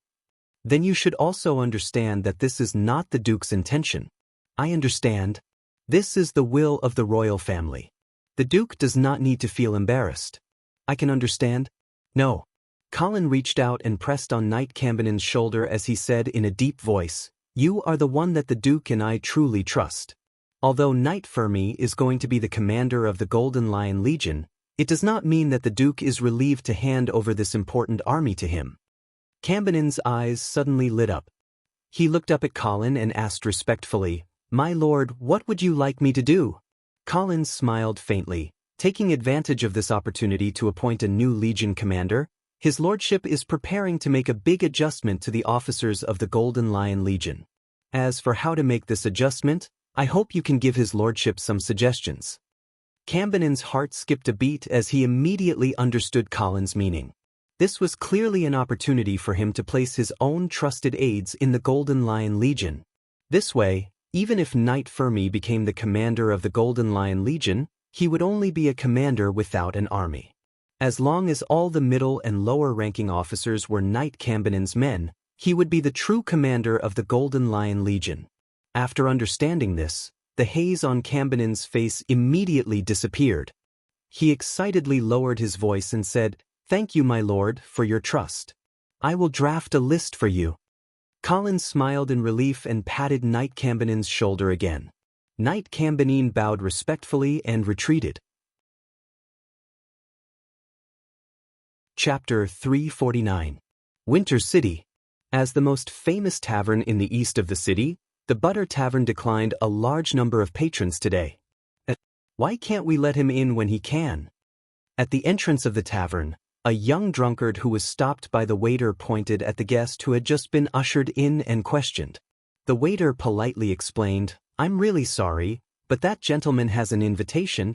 Then you should also understand that this is not the Duke's intention. I understand. This is the will of the royal family. The Duke does not need to feel embarrassed. I can understand. No. Colin reached out and pressed on Knight Cambenin's shoulder as he said in a deep voice, You are the one that the Duke and I truly trust. Although Knight Fermi is going to be the commander of the Golden Lion Legion, it does not mean that the Duke is relieved to hand over this important army to him. Cambenin's eyes suddenly lit up. He looked up at Colin and asked respectfully, My lord, what would you like me to do? Colin smiled faintly, taking advantage of this opportunity to appoint a new legion commander. His lordship is preparing to make a big adjustment to the officers of the Golden Lion Legion. As for how to make this adjustment, I hope you can give his lordship some suggestions. Cambenon's heart skipped a beat as he immediately understood Colin's meaning. This was clearly an opportunity for him to place his own trusted aides in the Golden Lion Legion. This way, even if Knight Fermi became the commander of the Golden Lion Legion, he would only be a commander without an army. As long as all the middle and lower-ranking officers were Knight Cambenon's men, he would be the true commander of the Golden Lion Legion. After understanding this, the haze on Cambenon's face immediately disappeared. He excitedly lowered his voice and said, "Thank you, my lord, for your trust. I will draft a list for you." Colin smiled in relief and patted Knight Cambenon's shoulder again. Knight Cambenon bowed respectfully and retreated. Chapter 349. Winter City. As the most famous tavern in the east of the city, the Butter Tavern declined a large number of patrons today. Why can't we let him in when he can? At the entrance of the tavern, a young drunkard who was stopped by the waiter pointed at the guest who had just been ushered in and questioned. The waiter politely explained, "I'm really sorry, but that gentleman has an invitation."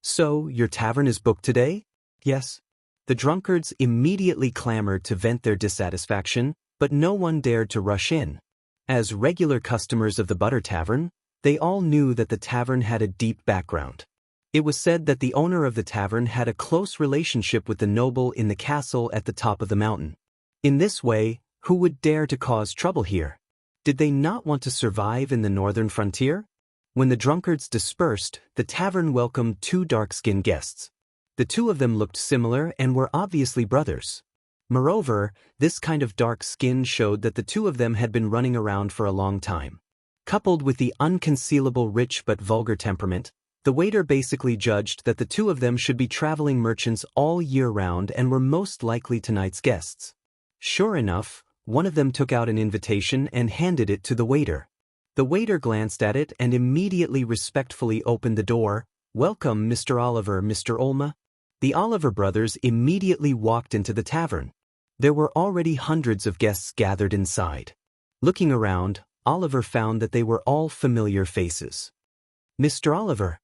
"So, your tavern is booked today?" "Yes." The drunkards immediately clamored to vent their dissatisfaction, but no one dared to rush in. As regular customers of the Butter Tavern, they all knew that the tavern had a deep background. It was said that the owner of the tavern had a close relationship with the noble in the castle at the top of the mountain. In this way, who would dare to cause trouble here? Did they not want to survive in the northern frontier? When the drunkards dispersed, the tavern welcomed two dark-skinned guests. The two of them looked similar and were obviously brothers. Moreover, this kind of dark skin showed that the two of them had been running around for a long time. Coupled with the unconcealable rich but vulgar temperament, the waiter basically judged that the two of them should be traveling merchants all year round and were most likely tonight's guests. Sure enough, one of them took out an invitation and handed it to the waiter. The waiter glanced at it and immediately respectfully opened the door. "Welcome, Mr. Oliver, Mr. Olma." The Oliver brothers immediately walked into the tavern. There were already hundreds of guests gathered inside. Looking around, Oliver found that they were all familiar faces. "Mr. Oliver."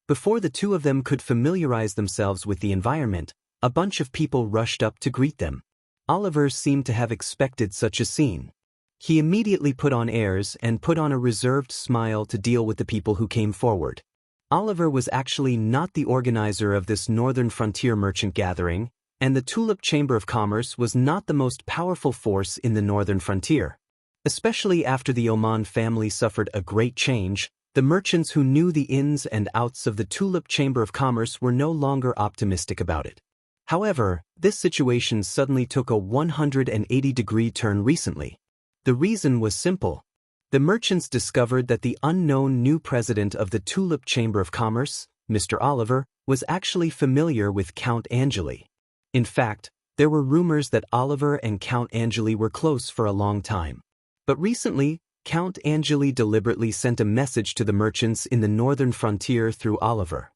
Before the two of them could familiarize themselves with the environment, a bunch of people rushed up to greet them. Oliver seemed to have expected such a scene. He immediately put on airs and put on a reserved smile to deal with the people who came forward. Oliver was actually not the organizer of this northern frontier merchant gathering, and the Tulip Chamber of Commerce was not the most powerful force in the northern frontier. Especially after the Oman family suffered a great change, the merchants who knew the ins and outs of the Tulip Chamber of Commerce were no longer optimistic about it. However, this situation suddenly took a 180-degree turn recently. The reason was simple. The merchants discovered that the unknown new president of the Tulip Chamber of Commerce, Mr. Oliver, was actually familiar with Count Angeli. In fact, there were rumors that Oliver and Count Angeli were close for a long time. But recently, Count Angeli deliberately sent a message to the merchants in the northern frontier through Oliver.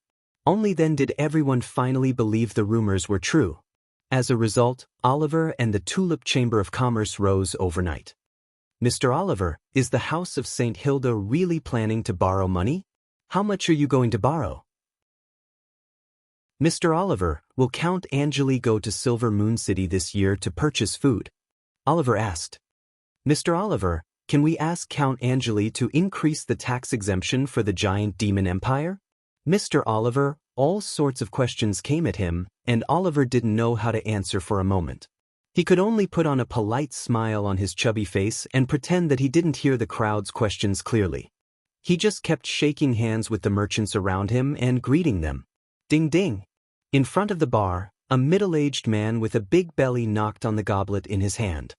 Only then did everyone finally believe the rumors were true. As a result, Oliver and the Tulip Chamber of Commerce rose overnight. "Mr. Oliver, is the House of St. Hilda really planning to borrow money? How much are you going to borrow?" "Mr. Oliver, will Count Angeli go to Silver Moon City this year to purchase food?" Oliver asked. "Mr. Oliver, can we ask Count Angeli to increase the tax exemption for the giant demon empire?" Mr. Oliver, all sorts of questions came at him, and Oliver didn't know how to answer for a moment. He could only put on a polite smile on his chubby face and pretend that he didn't hear the crowd's questions clearly. He just kept shaking hands with the merchants around him and greeting them. Ding ding. In front of the bar, a middle-aged man with a big belly knocked on the goblet in his hand.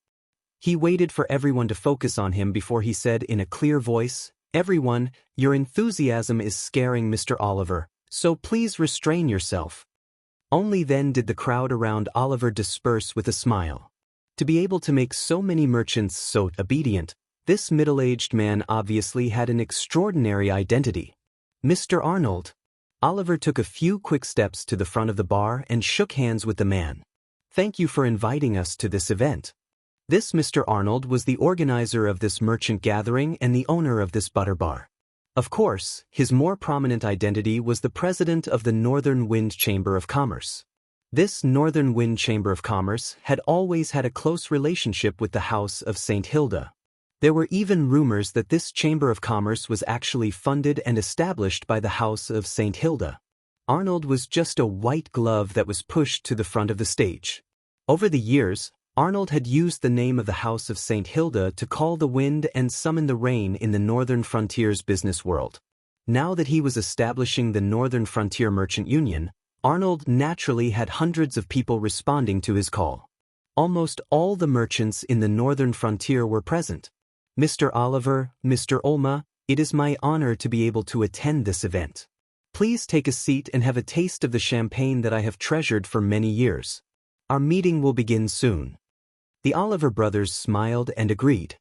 He waited for everyone to focus on him before he said in a clear voice, "Everyone, your enthusiasm is scaring Mr. Oliver, so please restrain yourself." Only then did the crowd around Oliver disperse with a smile. To be able to make so many merchants so obedient, this middle-aged man obviously had an extraordinary identity. "Mr. Arnold." Oliver took a few quick steps to the front of the bar and shook hands with the man. "Thank you for inviting us to this event." This Mr. Arnold was the organizer of this merchant gathering and the owner of this butter bar. Of course, his more prominent identity was the president of the Northern Wind Chamber of Commerce. This Northern Wind Chamber of Commerce had always had a close relationship with the House of St. Hilda. There were even rumors that this Chamber of Commerce was actually funded and established by the House of St. Hilda. Arnold was just a white glove that was pushed to the front of the stage. Over the years, Arnold had used the name of the House of St. Hilda to call the wind and summon the rain in the Northern Frontier's business world. Now that he was establishing the Northern Frontier Merchant Union, Arnold naturally had hundreds of people responding to his call. Almost all the merchants in the Northern Frontier were present. Mr. Oliver, Mr. Olma, it is my honor to be able to attend this event. Please take a seat and have a taste of the champagne that I have treasured for many years. Our meeting will begin soon. The Oliver brothers smiled and agreed.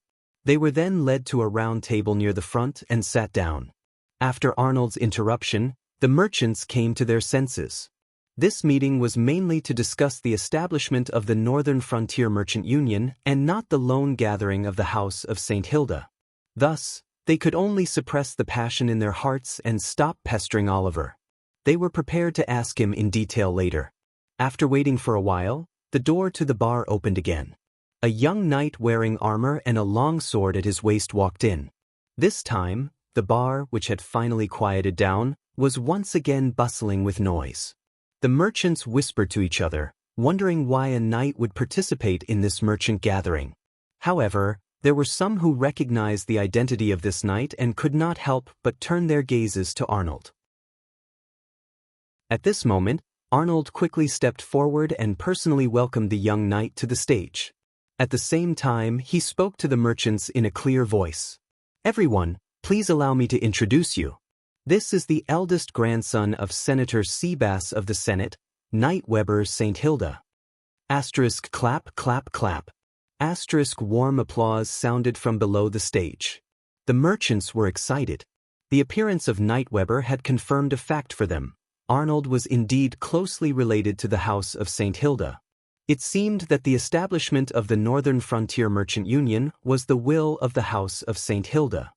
They were then led to a round table near the front and sat down. After Arnold's interruption, the merchants came to their senses. This meeting was mainly to discuss the establishment of the Northern Frontier Merchant Union and not the lone gathering of the House of St. Hilda. Thus, they could only suppress the passion in their hearts and stop pestering Oliver. They were prepared to ask him in detail later. After waiting for a while, the door to the bar opened again. A young knight wearing armor and a long sword at his waist walked in. This time, the bar, which had finally quieted down, was once again bustling with noise. The merchants whispered to each other, wondering why a knight would participate in this merchant gathering. However, there were some who recognized the identity of this knight and could not help but turn their gazes to Arnold. At this moment, Arnold quickly stepped forward and personally welcomed the young knight to the stage. At the same time, he spoke to the merchants in a clear voice. Everyone, please allow me to introduce you. This is the eldest grandson of Senator Seabass of the Senate, Knight Weber St. Hilda. Asterisk clap clap clap. Asterisk warm applause sounded from below the stage. The merchants were excited. The appearance of Knight Weber had confirmed a fact for them. Arnold was indeed closely related to the House of St. Hilda. It seemed that the establishment of the Northern Frontier Merchant Union was the will of the House of St. Hilda.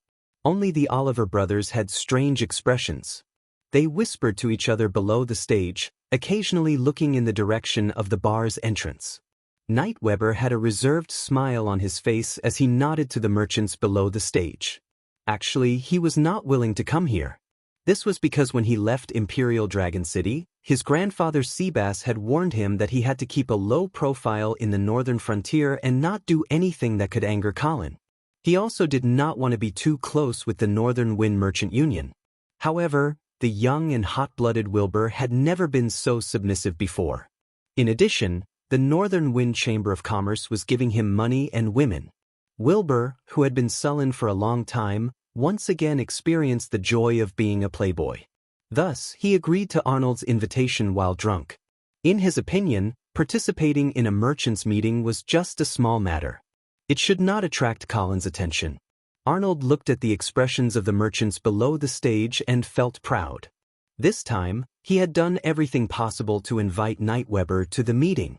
Only the Oliver brothers had strange expressions. They whispered to each other below the stage, occasionally looking in the direction of the bar's entrance. Knight Weber had a reserved smile on his face as he nodded to the merchants below the stage. Actually, he was not willing to come here. This was because when he left Imperial Dragon City, his grandfather Seabass had warned him that he had to keep a low profile in the Northern Frontier and not do anything that could anger Colin. He also did not want to be too close with the Northern Wind Merchant Union. However, the young and hot-blooded Wilbur had never been so submissive before. In addition, the Northern Wind Chamber of Commerce was giving him money and women. Wilbur, who had been sullen for a long time, once again experienced the joy of being a playboy. Thus, he agreed to Arnold's invitation while drunk. In his opinion, participating in a merchants' meeting was just a small matter. It should not attract Colin's attention. Arnold looked at the expressions of the merchants below the stage and felt proud. This time, he had done everything possible to invite Knight Weber to the meeting.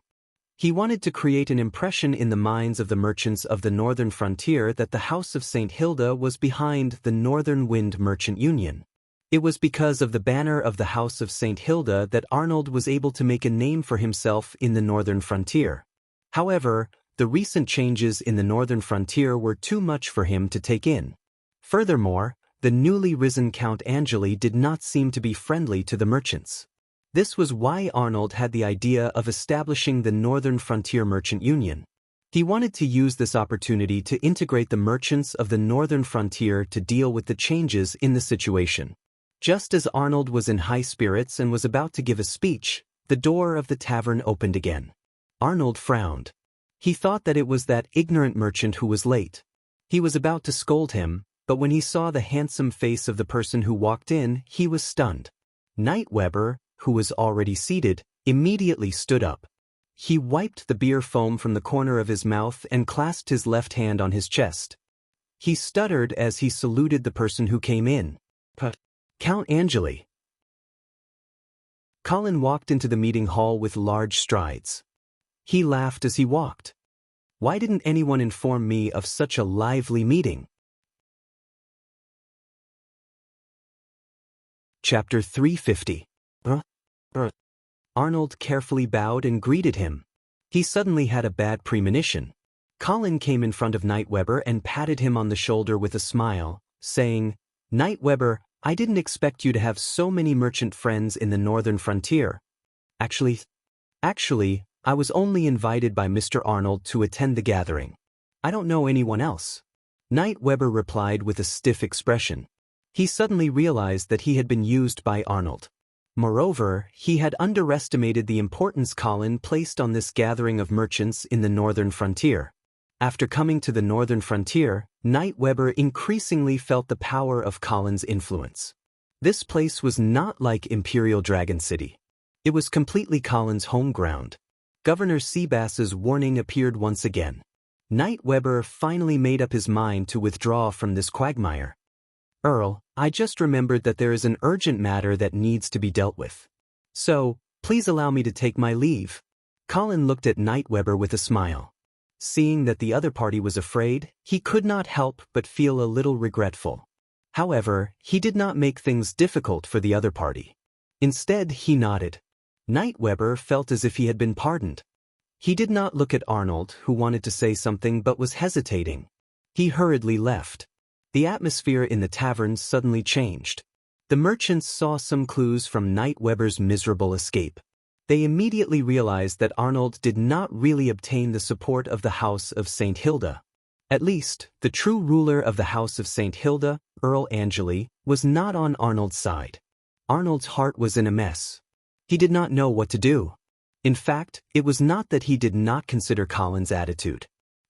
He wanted to create an impression in the minds of the merchants of the Northern Frontier that the House of St. Hilda was behind the Northern Wind Merchant Union. It was because of the banner of the House of St. Hilda that Arnold was able to make a name for himself in the Northern Frontier. However, the recent changes in the Northern Frontier were too much for him to take in. Furthermore, the newly risen Count Angeli did not seem to be friendly to the merchants. This was why Arnold had the idea of establishing the Northern Frontier Merchant Union. He wanted to use this opportunity to integrate the merchants of the Northern Frontier to deal with the changes in the situation. Just as Arnold was in high spirits and was about to give a speech, the door of the tavern opened again. Arnold frowned. He thought that it was that ignorant merchant who was late. He was about to scold him, but when he saw the handsome face of the person who walked in, he was stunned. Knight Weber, who was already seated, immediately stood up. He wiped the beer foam from the corner of his mouth and clasped his left hand on his chest. He stuttered as he saluted the person who came in. Count Angeli. Colin walked into the meeting hall with large strides. He laughed as he walked. Why didn't anyone inform me of such a lively meeting? Chapter 350. Arnold carefully bowed and greeted him. He suddenly had a bad premonition. Colin came in front of Nightweber and patted him on the shoulder with a smile, saying, "Nightweber, I didn't expect you to have so many merchant friends in the northern frontier. Actually, I was only invited by Mr. Arnold to attend the gathering. I don't know anyone else." Nightweber replied with a stiff expression. He suddenly realized that he had been used by Arnold. Moreover, he had underestimated the importance Colin placed on this gathering of merchants in the northern frontier. After coming to the northern frontier, Nightweber increasingly felt the power of Colin's influence. This place was not like Imperial Dragon City. It was completely Colin's home ground. Governor Seabass's warning appeared once again. Nightweber finally made up his mind to withdraw from this quagmire. "Earl, I just remembered that there is an urgent matter that needs to be dealt with. So, please allow me to take my leave." Colin looked at Nightweber with a smile. Seeing that the other party was afraid, he could not help but feel a little regretful. However, he did not make things difficult for the other party. Instead, he nodded. Nightweber felt as if he had been pardoned. He did not look at Arnold, who wanted to say something but was hesitating. He hurriedly left. The atmosphere in the tavern suddenly changed. The merchants saw some clues from Nightweber's miserable escape. They immediately realized that Arnold did not really obtain the support of the House of St. Hilda. At least, the true ruler of the House of St. Hilda, Earl Angeli, was not on Arnold's side. Arnold's heart was in a mess. He did not know what to do. In fact, it was not that he did not consider Colin's attitude.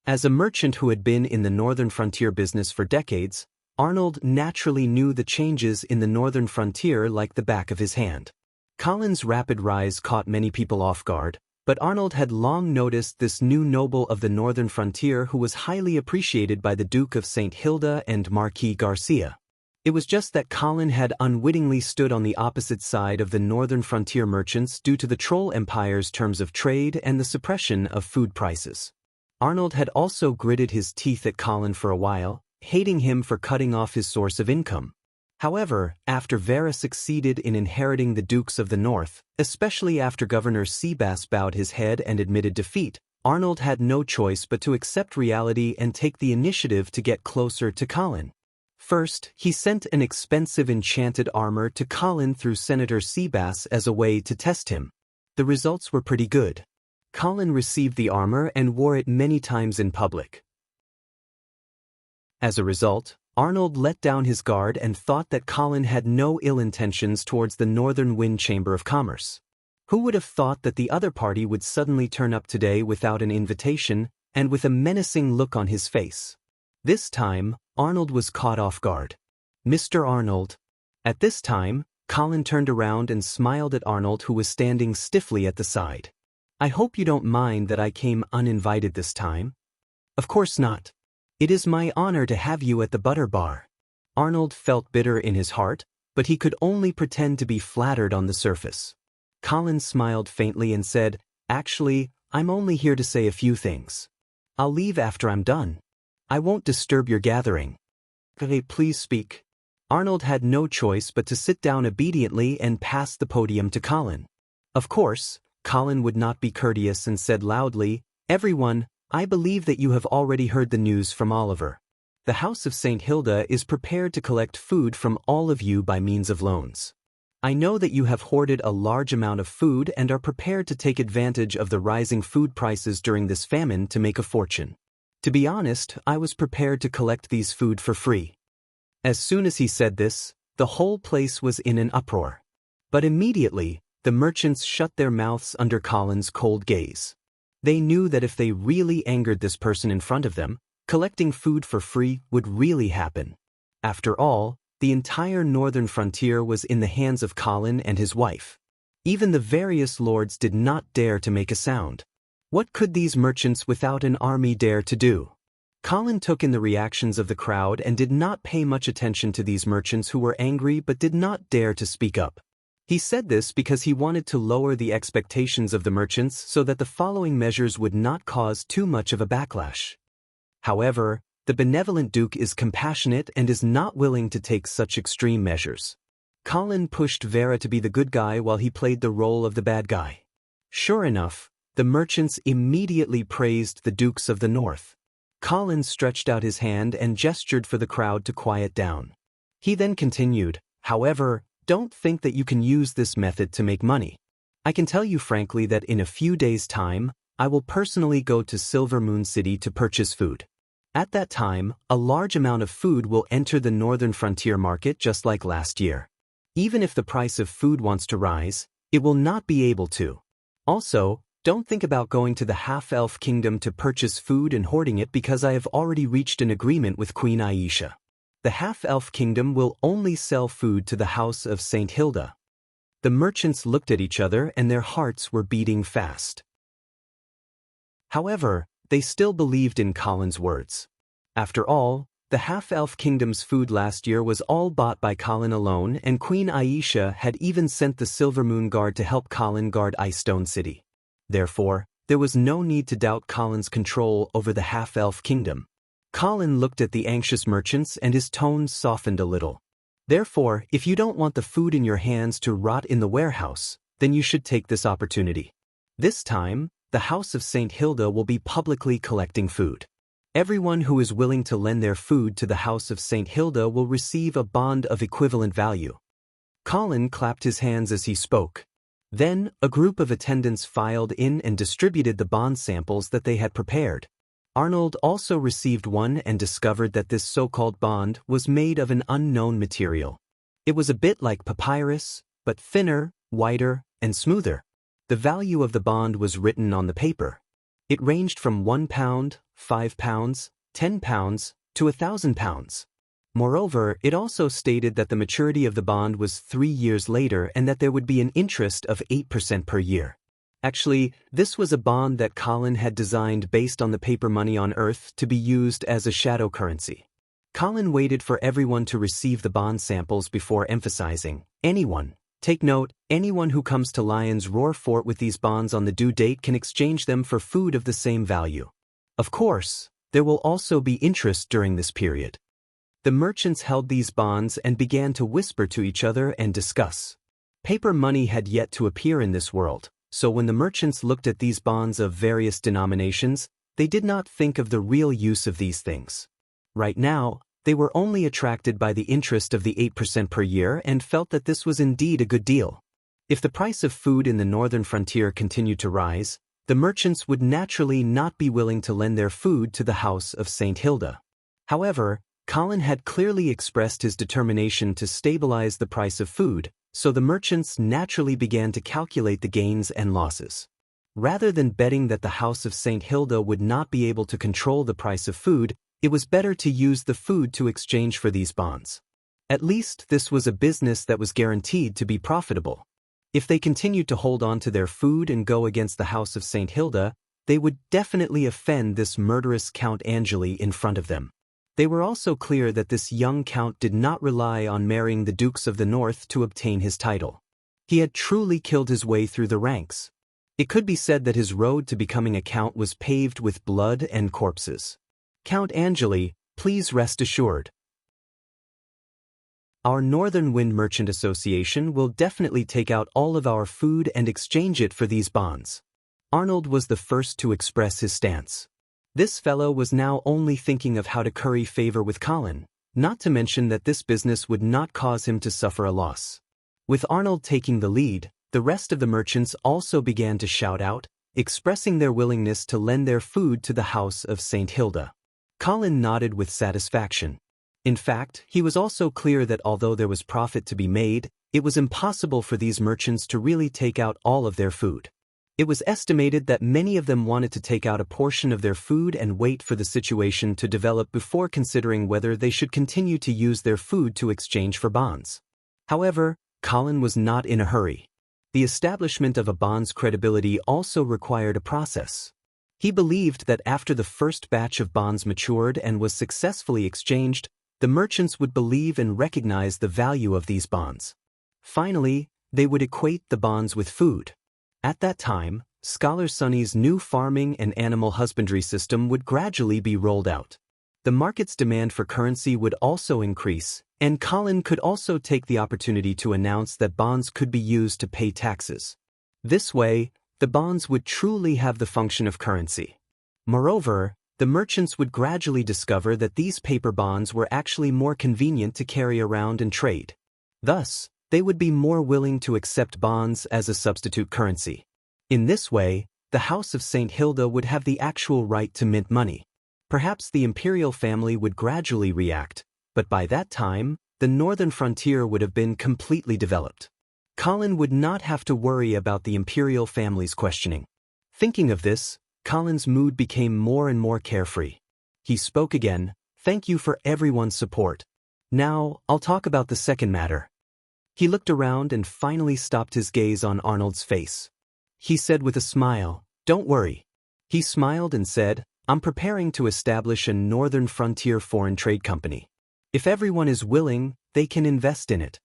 As a merchant who had been in the northern frontier business for decades, Arnold naturally knew the changes in the northern frontier like the back of his hand. Colin's rapid rise caught many people off guard, but Arnold had long noticed this new noble of the northern frontier who was highly appreciated by the Duke of St. Hilda and Marquis Garcia. It was just that Colin had unwittingly stood on the opposite side of the northern frontier merchants due to the Troll Empire's terms of trade and the suppression of food prices. Arnold had also gritted his teeth at Colin for a while, hating him for cutting off his source of income. However, after Vera succeeded in inheriting the Dukes of the North, especially after Governor Seabass bowed his head and admitted defeat, Arnold had no choice but to accept reality and take the initiative to get closer to Colin. First, he sent an expensive enchanted armor to Colin through Senator Seabass as a way to test him. The results were pretty good. Colin received the armor and wore it many times in public. As a result, Arnold let down his guard and thought that Colin had no ill intentions towards the Northern Wind Chamber of Commerce. Who would have thought that the other party would suddenly turn up today without an invitation and with a menacing look on his face? This time, Arnold was caught off guard. "Mr. Arnold." At this time, Colin turned around and smiled at Arnold, who was standing stiffly at the side. "I hope you don't mind that I came uninvited this time." "Of course not. It is my honor to have you at the butter bar." Arnold felt bitter in his heart, but he could only pretend to be flattered on the surface. Colin smiled faintly and said, "Actually, I'm only here to say a few things. I'll leave after I'm done. I won't disturb your gathering." "Please speak." Arnold had no choice but to sit down obediently and pass the podium to Colin. Of course, Colin would not be courteous and said loudly, "Everyone, I believe that you have already heard the news from Oliver. The House of St. Hilda is prepared to collect food from all of you by means of loans. I know that you have hoarded a large amount of food and are prepared to take advantage of the rising food prices during this famine to make a fortune. To be honest, I was prepared to collect these food for free." As soon as he said this, the whole place was in an uproar. But immediately, the merchants shut their mouths under Colin's cold gaze. They knew that if they really angered this person in front of them, collecting food for free would really happen. After all, the entire northern frontier was in the hands of Colin and his wife. Even the various lords did not dare to make a sound. What could these merchants without an army dare to do? Colin took in the reactions of the crowd and did not pay much attention to these merchants who were angry but did not dare to speak up. He said this because he wanted to lower the expectations of the merchants so that the following measures would not cause too much of a backlash. However, the benevolent Duke is compassionate and is not willing to take such extreme measures. Colin pushed Vera to be the good guy while he played the role of the bad guy. Sure enough, the merchants immediately praised the Dukes of the North. Colin stretched out his hand and gestured for the crowd to quiet down. He then continued, "However, don't think that you can use this method to make money. I can tell you frankly that in a few days' time, I will personally go to Silver Moon City to purchase food. At that time, a large amount of food will enter the northern frontier market just like last year. Even if the price of food wants to rise, it will not be able to. Also, don't think about going to the half-elf kingdom to purchase food and hoarding it because I have already reached an agreement with Queen Aisha. The half-elf kingdom will only sell food to the house of St. Hilda." The merchants looked at each other and their hearts were beating fast. However, they still believed in Colin's words. After all, the half-elf kingdom's food last year was all bought by Colin alone, and Queen Aisha had even sent the Silver Moon Guard to help Colin guard Icestone City. Therefore, there was no need to doubt Colin's control over the half-elf kingdom. Colin looked at the anxious merchants and his tone softened a little. "Therefore, if you don't want the food in your hands to rot in the warehouse, then you should take this opportunity. This time, the House of St. Hilda will be publicly collecting food. Everyone who is willing to lend their food to the House of St. Hilda will receive a bond of equivalent value." Colin clapped his hands as he spoke. Then, a group of attendants filed in and distributed the bond samples that they had prepared. Arnold also received one and discovered that this so-called bond was made of an unknown material. It was a bit like papyrus, but thinner, whiter, and smoother. The value of the bond was written on the paper. It ranged from £1, £5, £10, to £1,000. Moreover, it also stated that the maturity of the bond was 3 years later and that there would be an interest of 8% per year. Actually, this was a bond that Colin had designed based on the paper money on Earth to be used as a shadow currency. Colin waited for everyone to receive the bond samples before emphasizing, "Anyone, take note, anyone who comes to Lion's Roar Fort with these bonds on the due date can exchange them for food of the same value. Of course, there will also be interest during this period." The merchants held these bonds and began to whisper to each other and discuss. Paper money had yet to appear in this world, so when the merchants looked at these bonds of various denominations, they did not think of the real use of these things. Right now, they were only attracted by the interest of the 8% per year and felt that this was indeed a good deal. If the price of food in the northern frontier continued to rise, the merchants would naturally not be willing to lend their food to the House of St. Hilda. However, Colin had clearly expressed his determination to stabilize the price of food, so the merchants naturally began to calculate the gains and losses. Rather than betting that the House of St. Hilda would not be able to control the price of food, it was better to use the food to exchange for these bonds. At least this was a business that was guaranteed to be profitable. If they continued to hold on to their food and go against the House of St. Hilda, they would definitely offend this murderous Count Angeli in front of them. They were also clear that this young count did not rely on marrying the Dukes of the North to obtain his title. He had truly killed his way through the ranks. It could be said that his road to becoming a count was paved with blood and corpses. "Count Angeli, please rest assured. Our Northern Wind Merchant Association will definitely take out all of our food and exchange it for these bonds." Arnold was the first to express his stance. This fellow was now only thinking of how to curry favor with Colin, not to mention that this business would not cause him to suffer a loss. With Arnold taking the lead, the rest of the merchants also began to shout out, expressing their willingness to lend their food to the House of St. Hilda. Colin nodded with satisfaction. In fact, he was also clear that although there was profit to be made, it was impossible for these merchants to really take out all of their food. It was estimated that many of them wanted to take out a portion of their food and wait for the situation to develop before considering whether they should continue to use their food to exchange for bonds. However, Colin was not in a hurry. The establishment of a bond's credibility also required a process. He believed that after the first batch of bonds matured and was successfully exchanged, the merchants would believe and recognize the value of these bonds. Finally, they would equate the bonds with food. At that time, Scholar Sonny's new farming and animal husbandry system would gradually be rolled out. The market's demand for currency would also increase, and Colin could also take the opportunity to announce that bonds could be used to pay taxes. This way, the bonds would truly have the function of currency. Moreover, the merchants would gradually discover that these paper bonds were actually more convenient to carry around and trade. Thus, they would be more willing to accept bonds as a substitute currency. In this way, the House of St. Hilda would have the actual right to mint money. Perhaps the imperial family would gradually react, but by that time, the northern frontier would have been completely developed. Colin would not have to worry about the imperial family's questioning. Thinking of this, Colin's mood became more and more carefree. He spoke again, "Thank you for everyone's support. Now, I'll talk about the second matter." He looked around and finally stopped his gaze on Arnold's face. He said with a smile, "Don't worry." He smiled and said, "I'm preparing to establish a Northern Frontier Foreign Trade Company. If everyone is willing, they can invest in it."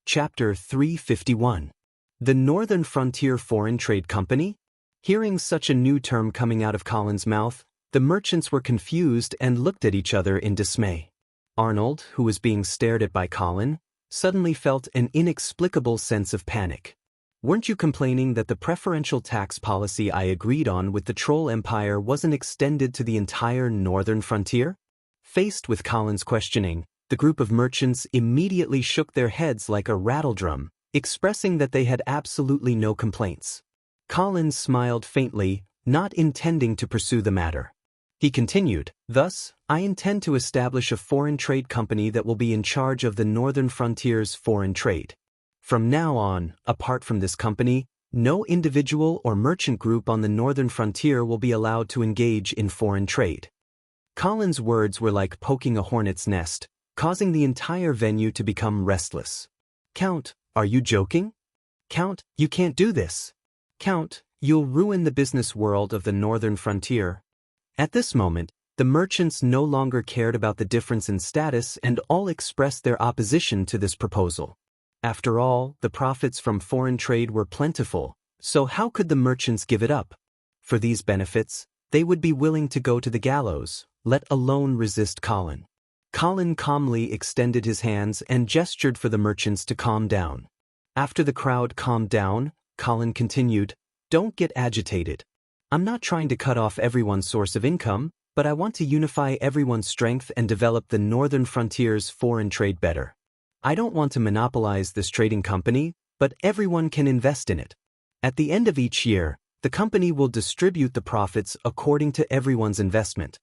Chapter 351. The Northern Frontier Foreign Trade Company? Hearing such a new term coming out of Colin's mouth, the merchants were confused and looked at each other in dismay. Arnold, who was being stared at by Colin, suddenly felt an inexplicable sense of panic. "Weren't you complaining that the preferential tax policy I agreed on with the Troll Empire wasn't extended to the entire northern frontier?" Faced with Colin's questioning, the group of merchants immediately shook their heads like a rattledrum, expressing that they had absolutely no complaints. Colin smiled faintly, not intending to pursue the matter. He continued, "Thus, I intend to establish a foreign trade company that will be in charge of the northern frontier's foreign trade. From now on, apart from this company, no individual or merchant group on the northern frontier will be allowed to engage in foreign trade." Colin's words were like poking a hornet's nest, causing the entire venue to become restless. "Count, are you joking? Count, you can't do this. Count, you'll ruin the business world of the northern frontier." At this moment, the merchants no longer cared about the difference in status and all expressed their opposition to this proposal. After all, the profits from foreign trade were plentiful, so how could the merchants give it up? For these benefits, they would be willing to go to the gallows, let alone resist Colin. Colin calmly extended his hands and gestured for the merchants to calm down. After the crowd calmed down, Colin continued, "Don't get agitated. I'm not trying to cut off everyone's source of income, but I want to unify everyone's strength and develop the northern frontier's foreign trade better. I don't want to monopolize this trading company, but everyone can invest in it. At the end of each year, the company will distribute the profits according to everyone's investment."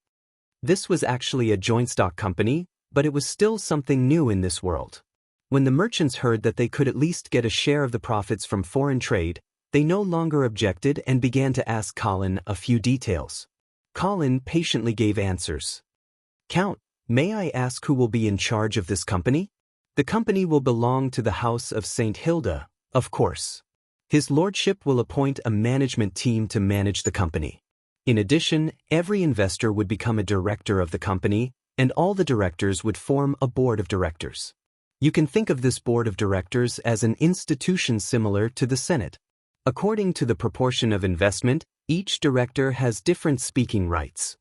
This was actually a joint stock company, but it was still something new in this world. When the merchants heard that they could at least get a share of the profits from foreign trade, they no longer objected and began to ask Colin a few details. Colin patiently gave answers. "Count, may I ask who will be in charge of this company?" "The company will belong to the House of St. Hilda, of course. His Lordship will appoint a management team to manage the company. In addition, every investor would become a director of the company, and all the directors would form a board of directors. You can think of this board of directors as an institution similar to the Senate. According to the proportion of investment, each director has different speaking rights.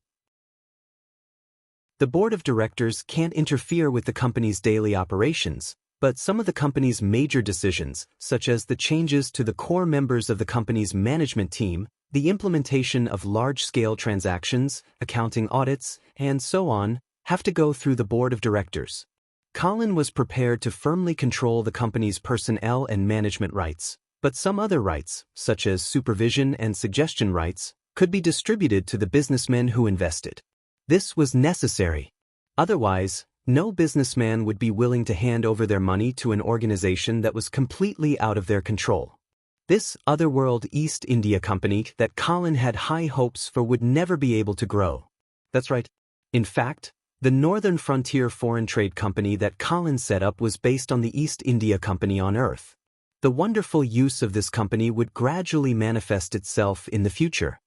The board of directors can't interfere with the company's daily operations, but some of the company's major decisions, such as the changes to the core members of the company's management team, the implementation of large-scale transactions, accounting audits, and so on, have to go through the board of directors." Colin was prepared to firmly control the company's personnel and management rights, but some other rights, such as supervision and suggestion rights, could be distributed to the businessmen who invested. This was necessary. Otherwise, no businessman would be willing to hand over their money to an organization that was completely out of their control. This otherworld East India Company that Colin had high hopes for would never be able to grow. That's right. In fact, the Northern Frontier Foreign Trade Company that Colin set up was based on the East India Company on Earth. The wonderful use of this company would gradually manifest itself in the future.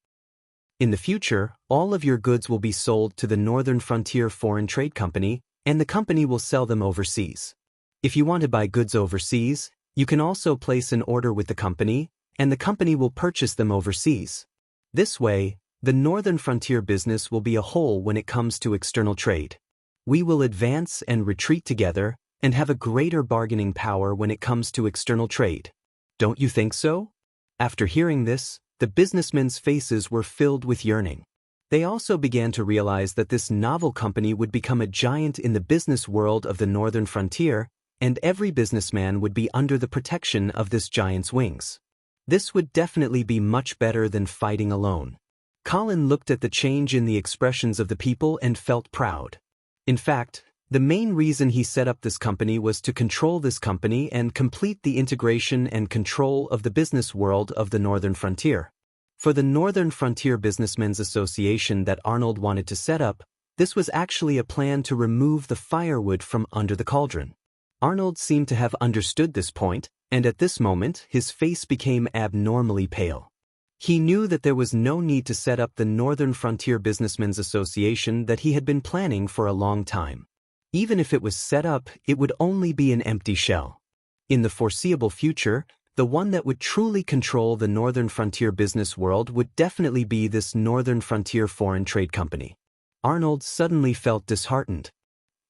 In the future, all of your goods will be sold to the Northern Frontier Foreign Trade Company, and the company will sell them overseas. If you want to buy goods overseas, you can also place an order with the company, and the company will purchase them overseas. This way, the Northern Frontier business will be a whole when it comes to external trade. We will advance and retreat together and have a greater bargaining power when it comes to external trade. Don't you think so? After hearing this, the businessmen's faces were filled with yearning. They also began to realize that this novel company would become a giant in the business world of the Northern Frontier, and every businessman would be under the protection of this giant's wings. This would definitely be much better than fighting alone. Colin looked at the change in the expressions of the people and felt proud. In fact, the main reason he set up this company was to control this company and complete the integration and control of the business world of the Northern Frontier. For the Northern Frontier Businessmen's Association that Arnold wanted to set up, this was actually a plan to remove the firewood from under the cauldron. Arnold seemed to have understood this point, and at this moment his face became abnormally pale. He knew that there was no need to set up the Northern Frontier Businessmen's Association that he had been planning for a long time. Even if it was set up, it would only be an empty shell. In the foreseeable future, the one that would truly control the Northern Frontier business world would definitely be this Northern Frontier Foreign Trade Company. Arnold suddenly felt disheartened.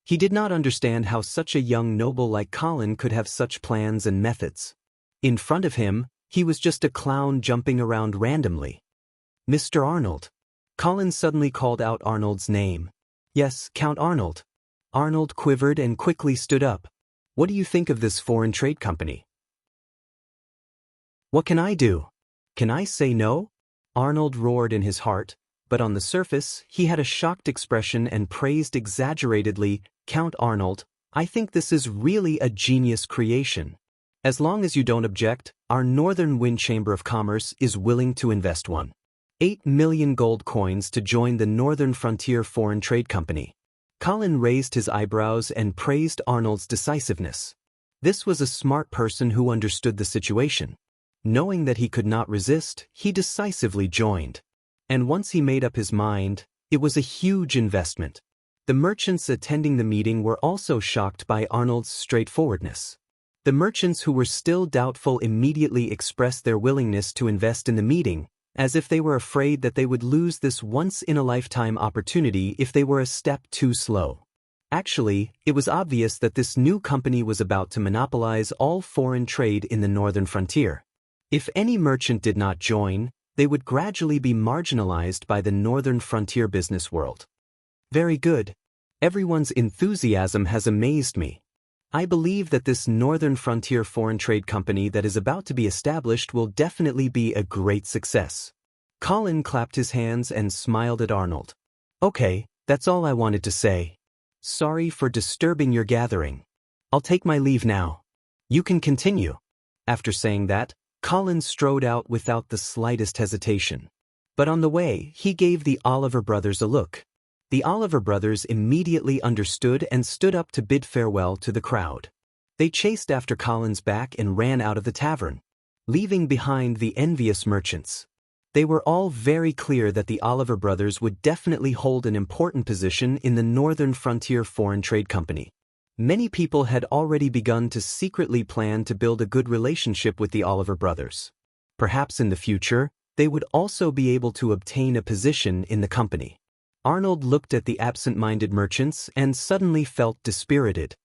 He did not understand how such a young noble like Colin could have such plans and methods. In front of him, he was just a clown jumping around randomly. "Mr. Arnold." Colin suddenly called out Arnold's name. "Yes, Count Arnold." Arnold quivered and quickly stood up. "What do you think of this foreign trade company?" "What can I do? Can I say no?" Arnold roared in his heart, but on the surface, he had a shocked expression and praised exaggeratedly, "Count Arnold, I think this is really a genius creation. As long as you don't object, our Northern Wind Chamber of Commerce is willing to invest 1.8 million gold coins to join the Northern Frontier Foreign Trade Company." Colin raised his eyebrows and praised Arnold's decisiveness. This was a smart person who understood the situation. Knowing that he could not resist, he decisively joined. And once he made up his mind, it was a huge investment. The merchants attending the meeting were also shocked by Arnold's straightforwardness. The merchants who were still doubtful immediately expressed their willingness to invest in the meeting, as if they were afraid that they would lose this once-in-a-lifetime opportunity if they were a step too slow. Actually, it was obvious that this new company was about to monopolize all foreign trade in the Northern Frontier. If any merchant did not join, they would gradually be marginalized by the Northern Frontier business world. Very good. Everyone's enthusiasm has amazed me. I believe that this Northern Frontier Foreign Trade Company that is about to be established will definitely be a great success. Colin clapped his hands and smiled at Arnold. "Okay, that's all I wanted to say. Sorry for disturbing your gathering. I'll take my leave now. You can continue." After saying that, Colin strode out without the slightest hesitation. But on the way, he gave the Oliver brothers a look. The Oliver brothers immediately understood and stood up to bid farewell to the crowd. They chased after Colin's back and ran out of the tavern, leaving behind the envious merchants. They were all very clear that the Oliver brothers would definitely hold an important position in the Northern Frontier Foreign Trade Company. Many people had already begun to secretly plan to build a good relationship with the Oliver brothers. Perhaps in the future, they would also be able to obtain a position in the company. Arnold looked at the absent-minded merchants and suddenly felt dispirited.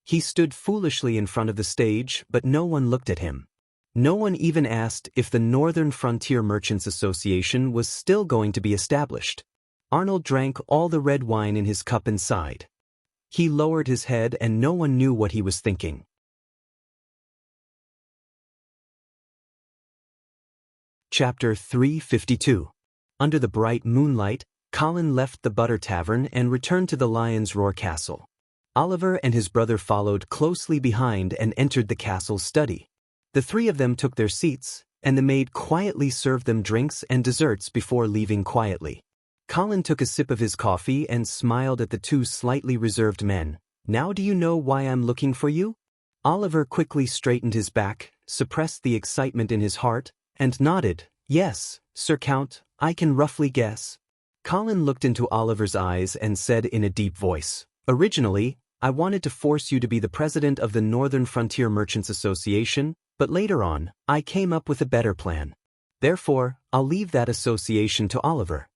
He stood foolishly in front of the stage, but no one looked at him. No one even asked if the Northern Frontier Merchants Association was still going to be established. Arnold drank all the red wine in his cup and sighed. He lowered his head and no one knew what he was thinking. Chapter 352. Under the bright moonlight, Colin left the Butter Tavern and returned to the Lion's Roar Castle. Oliver and his brother followed closely behind and entered the castle's study. The three of them took their seats, and the maid quietly served them drinks and desserts before leaving quietly. Colin took a sip of his coffee and smiled at the two slightly reserved men. "Now do you know why I'm looking for you?" Oliver quickly straightened his back, suppressed the excitement in his heart, and nodded. "Yes, Sir Count, I can roughly guess." Colin looked into Oliver's eyes and said in a deep voice, Originally, I wanted to force you to be the president of the Northern Frontier Merchants Association, but later on, I came up with a better plan. Therefore, I'll leave that association to Oliver.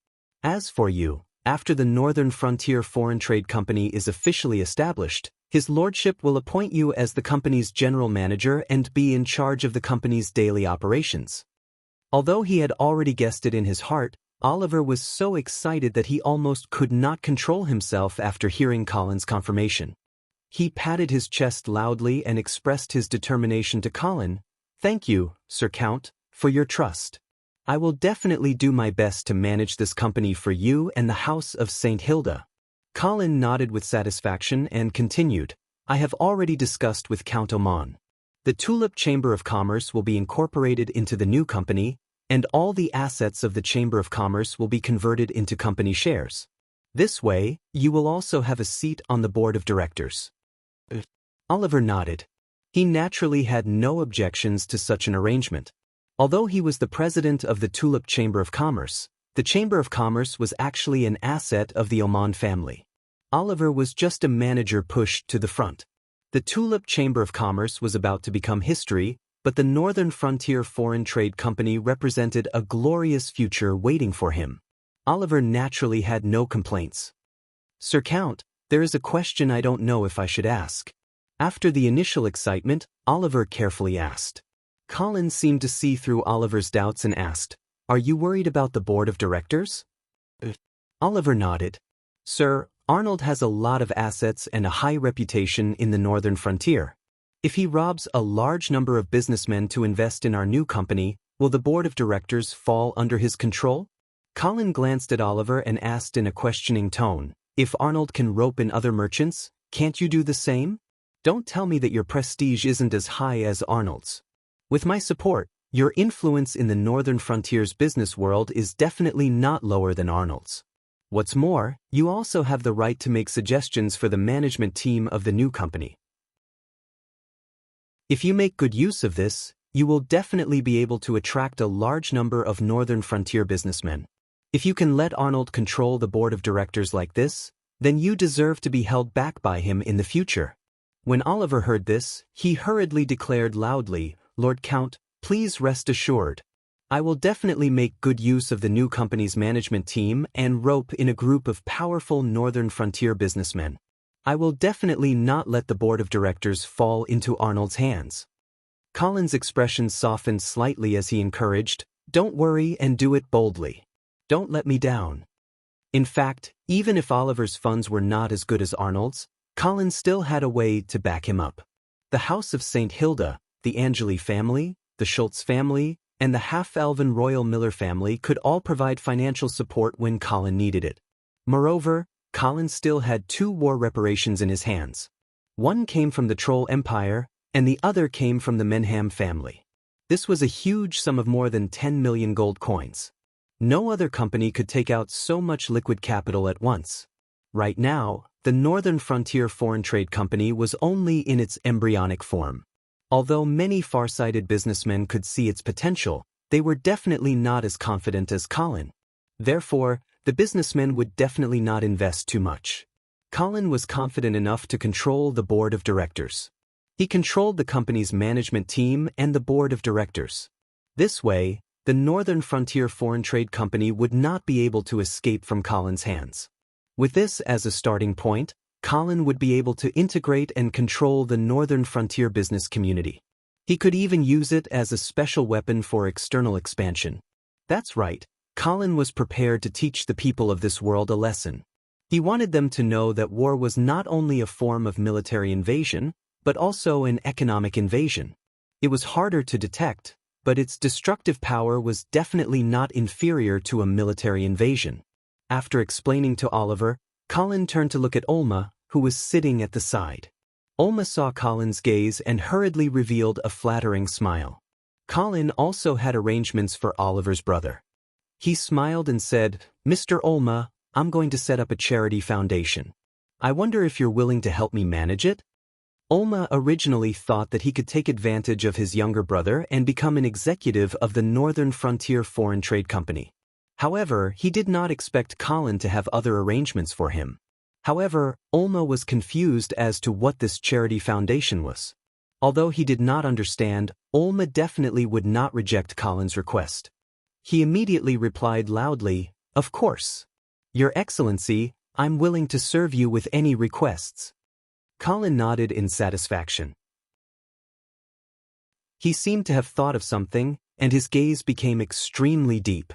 As for you, after the Northern Frontier Foreign Trade Company is officially established, His Lordship will appoint you as the company's general manager and be in charge of the company's daily operations. Although he had already guessed it in his heart, Oliver was so excited that he almost could not control himself after hearing Colin's confirmation. He patted his chest loudly and expressed his determination to Colin. "Thank you, Sir Count, for your trust. I will definitely do my best to manage this company for you and the House of St. Hilda." Colin nodded with satisfaction and continued, "I have already discussed with Count Oman. The Tulip Chamber of Commerce will be incorporated into the new company, and all the assets of the Chamber of Commerce will be converted into company shares. This way, you will also have a seat on the board of directors." Oliver nodded. He naturally had no objections to such an arrangement. Although he was the president of the Tulip Chamber of Commerce, the Chamber of Commerce was actually an asset of the Oman family. Oliver was just a manager pushed to the front. The Tulip Chamber of Commerce was about to become history, but the Northern Frontier Foreign Trade Company represented a glorious future waiting for him. Oliver naturally had no complaints. "Sir Count, there is a question I don't know if I should ask." After the initial excitement, Oliver carefully asked. Colin seemed to see through Oliver's doubts and asked, "Are you worried about the board of directors?" Oliver nodded. "Sir, Arnold has a lot of assets and a high reputation in the Northern Frontier. If he robs a large number of businessmen to invest in our new company, will the board of directors fall under his control?" Colin glanced at Oliver and asked in a questioning tone, "If Arnold can rope in other merchants, can't you do the same? Don't tell me that your prestige isn't as high as Arnold's. With my support, your influence in the Northern Frontier's business world is definitely not lower than Arnold's. What's more, you also have the right to make suggestions for the management team of the new company. If you make good use of this, you will definitely be able to attract a large number of Northern Frontier businessmen. If you can let Arnold control the board of directors like this, then you deserve to be held back by him in the future." When Oliver heard this, he hurriedly declared loudly, "Lord Count, please rest assured. I will definitely make good use of the new company's management team and rope in a group of powerful Northern Frontier businessmen. I will definitely not let the board of directors fall into Arnold's hands." Colin's expression softened slightly as he encouraged, "Don't worry and do it boldly. Don't let me down." In fact, even if Oliver's funds were not as good as Arnold's, Colin still had a way to back him up. The House of St. Hilda, the Angeli family, the Schultz family, and the half-elven Royal Miller family could all provide financial support when Colin needed it. Moreover, Colin still had 2 war reparations in his hands. One came from the Troll Empire, and the other came from the Menham family. This was a huge sum of more than 10 million gold coins. No other company could take out so much liquid capital at once. Right now, the Northern Frontier Foreign Trade Company was only in its embryonic form. Although many far-sighted businessmen could see its potential, they were definitely not as confident as Colin. Therefore, the businessmen would definitely not invest too much. Colin was confident enough to control the board of directors. He controlled the company's management team and the board of directors. This way, the Northern Frontier Foreign Trade Company would not be able to escape from Colin's hands. With this as a starting point, Colin would be able to integrate and control the Northern Frontier business community. He could even use it as a special weapon for external expansion. That's right, Colin was prepared to teach the people of this world a lesson. He wanted them to know that war was not only a form of military invasion, but also an economic invasion. It was harder to detect, but its destructive power was definitely not inferior to a military invasion. After explaining to Oliver, Colin turned to look at Olma, who was sitting at the side. Olma saw Colin's gaze and hurriedly revealed a flattering smile. Colin also had arrangements for Oliver's brother. He smiled and said, "Mr. Olma, I'm going to set up a charity foundation. I wonder if you're willing to help me manage it?" Olma originally thought that he could take advantage of his younger brother and become an executive of the Northern Frontier Foreign Trade Company. However, he did not expect Colin to have other arrangements for him. However, Olma was confused as to what this charity foundation was. Although he did not understand, Olma definitely would not reject Colin's request. He immediately replied loudly, "Of course. Your Excellency, I'm willing to serve you with any requests." Colin nodded in satisfaction. He seemed to have thought of something, and his gaze became extremely deep.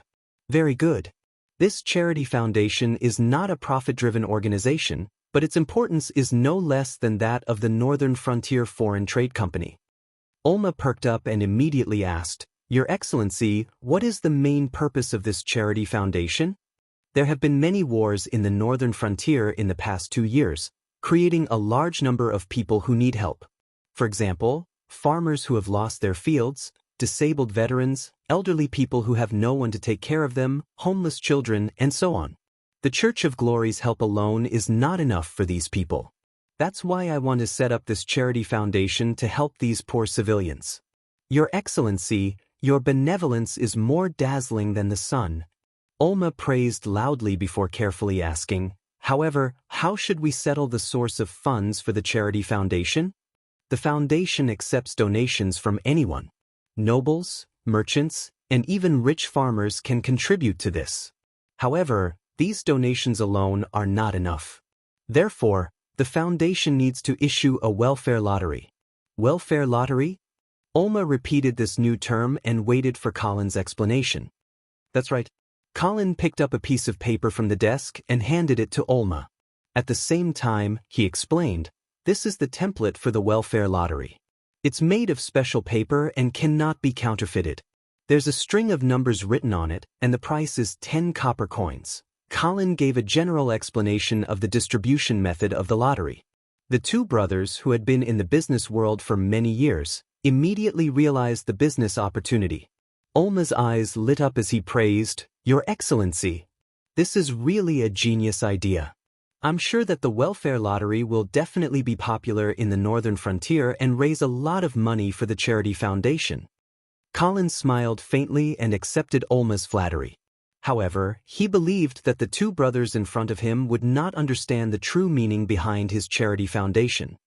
Very good. This charity foundation is not a profit-driven organization, but its importance is no less than that of the Northern Frontier Foreign Trade Company. Olma perked up and immediately asked, "Your Excellency, what is the main purpose of this charity foundation?" There have been many wars in the Northern Frontier in the past 2 years, creating a large number of people who need help. For example, farmers who have lost their fields, disabled veterans, elderly people who have no one to take care of them, homeless children, and so on. The Church of Glory's help alone is not enough for these people. That's why I want to set up this charity foundation to help these poor civilians. Your Excellency, your benevolence is more dazzling than the sun. Olma praised loudly before carefully asking, "However, how should we settle the source of funds for the charity foundation?" The foundation accepts donations from anyone. Nobles, merchants, and even rich farmers can contribute to this. However, these donations alone are not enough. Therefore, the foundation needs to issue a welfare lottery. Welfare lottery? Olma repeated this new term and waited for Colin's explanation. That's right. Colin picked up a piece of paper from the desk and handed it to Olma. At the same time, he explained, "This is the template for the welfare lottery. It's made of special paper and cannot be counterfeited. There's a string of numbers written on it, and the price is 10 copper coins." Colin gave a general explanation of the distribution method of the lottery. The two brothers, who had been in the business world for many years, immediately realized the business opportunity. Olma's eyes lit up as he praised, "Your Excellency, this is really a genius idea. I'm sure that the welfare lottery will definitely be popular in the Northern Frontier and raise a lot of money for the charity foundation." Colin smiled faintly and accepted Olma's flattery. However, he believed that the two brothers in front of him would not understand the true meaning behind his charity foundation.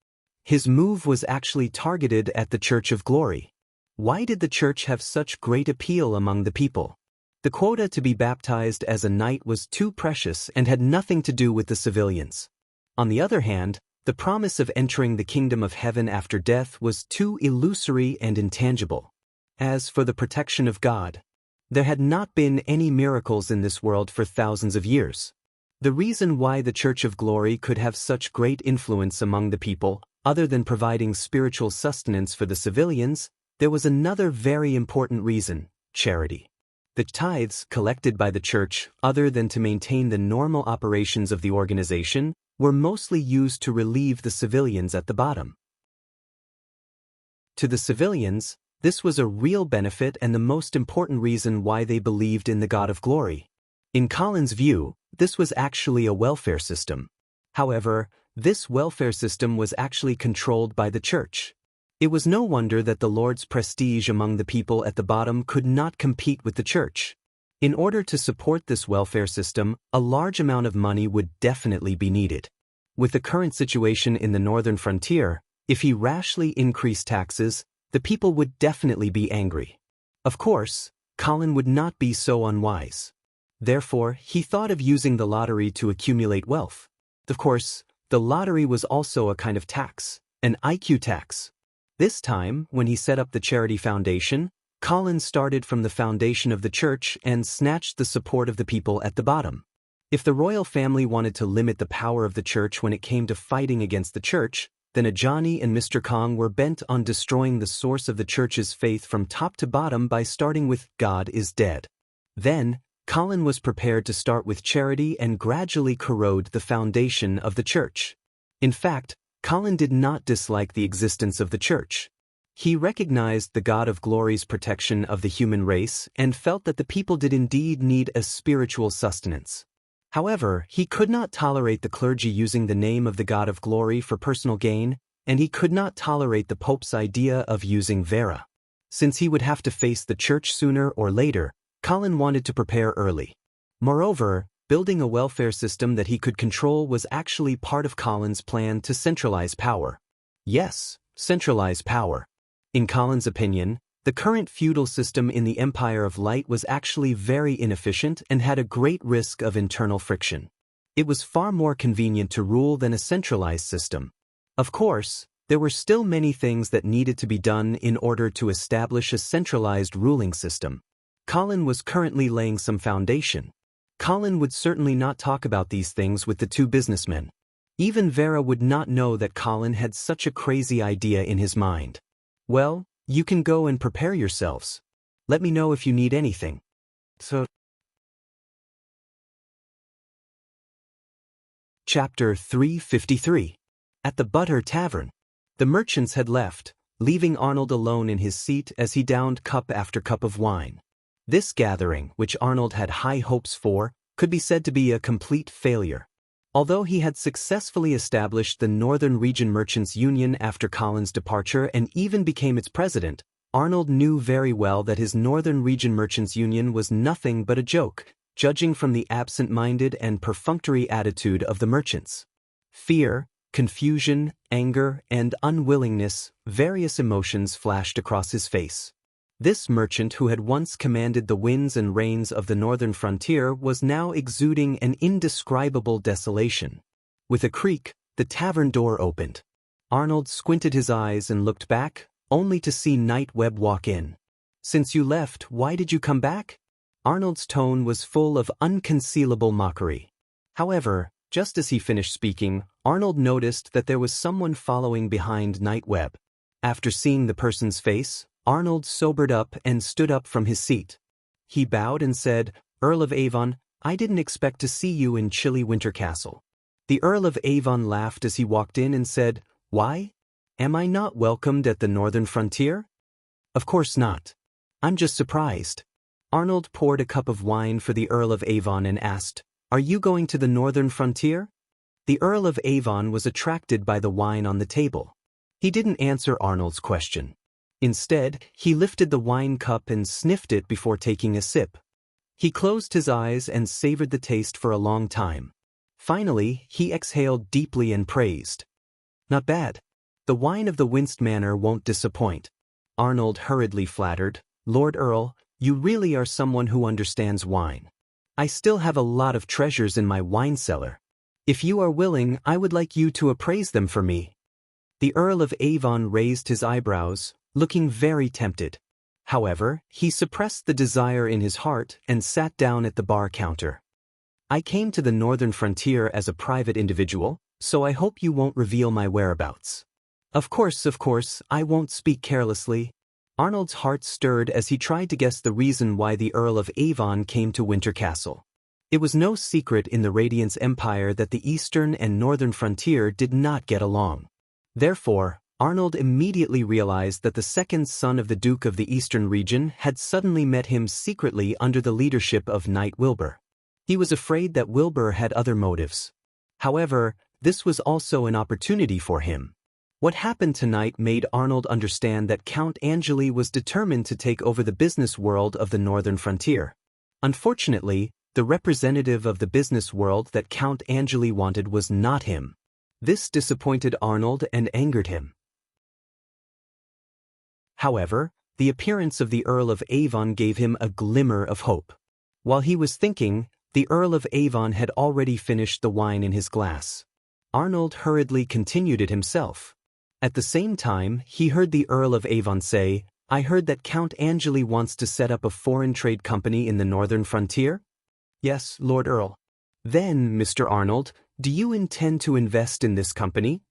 His move was actually targeted at the Church of Glory. Why did the church have such great appeal among the people? The quota to be baptized as a knight was too precious and had nothing to do with the civilians. On the other hand, the promise of entering the kingdom of heaven after death was too illusory and intangible. As for the protection of God, there had not been any miracles in this world for thousands of years. The reason why the Church of Glory could have such great influence among the people, other than providing spiritual sustenance for the civilians, there was another very important reason: charity. The tithes collected by the church, other than to maintain the normal operations of the organization, were mostly used to relieve the civilians at the bottom. To the civilians, this was a real benefit and the most important reason why they believed in the God of Glory. In Colin's view, this was actually a welfare system. However, this welfare system was actually controlled by the church. It was no wonder that the Lord's prestige among the people at the bottom could not compete with the church. In order to support this welfare system, a large amount of money would definitely be needed. With the current situation in the Northern Frontier, if he rashly increased taxes, the people would definitely be angry. Of course, Colin would not be so unwise. Therefore, he thought of using the lottery to accumulate wealth. Of course, the lottery was also a kind of tax, an IQ tax. This time, when he set up the charity foundation, Colin started from the foundation of the church and snatched the support of the people at the bottom. If the royal family wanted to limit the power of the church when it came to fighting against the church, then Ajani and Mr. Kong were bent on destroying the source of the church's faith from top to bottom by starting with "God is dead." Then, Colin was prepared to start with charity and gradually corrode the foundation of the church. In fact, Colin did not dislike the existence of the church. He recognized the God of Glory's protection of the human race and felt that the people did indeed need a spiritual sustenance. However, he could not tolerate the clergy using the name of the God of Glory for personal gain, and he could not tolerate the Pope's idea of using Vera. Since he would have to face the church sooner or later, Colin wanted to prepare early. Moreover, Building a welfare system that he could control was actually part of Colin's plan to centralize power. Yes, centralize power. In Colin's opinion, the current feudal system in the Empire of Light was actually very inefficient and had a great risk of internal friction. It was far more convenient to rule than a centralized system. Of course, there were still many things that needed to be done in order to establish a centralized ruling system. Colin was currently laying some foundation. Colin would certainly not talk about these things with the two businessmen. Even Vera would not know that Colin had such a crazy idea in his mind. Well, you can go and prepare yourselves. Let me know if you need anything. So. Chapter 353. At the Butter Tavern. The merchants had left, leaving Arnold alone in his seat as he downed cup after cup of wine. This gathering, which Arnold had high hopes for, could be said to be a complete failure. Although he had successfully established the Northern Region Merchants Union after Colin's departure and even became its president, Arnold knew very well that his Northern Region Merchants Union was nothing but a joke, judging from the absent-minded and perfunctory attitude of the merchants. Fear, confusion, anger, and unwillingness, various emotions flashed across his face. This merchant who had once commanded the winds and rains of the northern frontier was now exuding an indescribable desolation. With a creak, the tavern door opened. Arnold squinted his eyes and looked back, only to see Night Webb walk in. "Since you left, why did you come back?" Arnold's tone was full of unconcealable mockery. However, just as he finished speaking, Arnold noticed that there was someone following behind Night Webb. After seeing the person's face, Arnold sobered up and stood up from his seat. He bowed and said, "Earl of Avon, I didn't expect to see you in chilly Winter Castle." The Earl of Avon laughed as he walked in and said, "Why? Am I not welcomed at the northern frontier?" "Of course not. I'm just surprised." Arnold poured a cup of wine for the Earl of Avon and asked, "Are you going to the northern frontier?" The Earl of Avon was attracted by the wine on the table. He didn't answer Arnold's question. Instead, he lifted the wine cup and sniffed it before taking a sip. He closed his eyes and savored the taste for a long time. Finally, he exhaled deeply and praised. "Not bad. The wine of the Winst Manor won't disappoint." Arnold hurriedly flattered, "Lord Earl, you really are someone who understands wine. I still have a lot of treasures in my wine cellar. If you are willing, I would like you to appraise them for me." The Earl of Avon raised his eyebrows, looking very tempted. However, he suppressed the desire in his heart and sat down at the bar counter. "I came to the northern frontier as a private individual, so I hope you won't reveal my whereabouts." Of course, I won't speak carelessly." Arnold's heart stirred as he tried to guess the reason why the Earl of Avon came to Winter Castle. It was no secret in the Radiance Empire that the eastern and northern frontier did not get along. Therefore, Arnold immediately realized that the second son of the Duke of the Eastern region had suddenly met him secretly under the leadership of Knight Wilbur. He was afraid that Wilbur had other motives. However, this was also an opportunity for him. What happened tonight made Arnold understand that Count Angeli was determined to take over the business world of the northern frontier. Unfortunately, the representative of the business world that Count Angeli wanted was not him. This disappointed Arnold and angered him. However, the appearance of the Earl of Avon gave him a glimmer of hope. While he was thinking, the Earl of Avon had already finished the wine in his glass. Arnold hurriedly continued it himself. At the same time, he heard the Earl of Avon say, "I heard that Count Angeli wants to set up a foreign trade company in the northern frontier?" "Yes, Lord Earl." "Then, Mr. Arnold, do you intend to invest in this company?"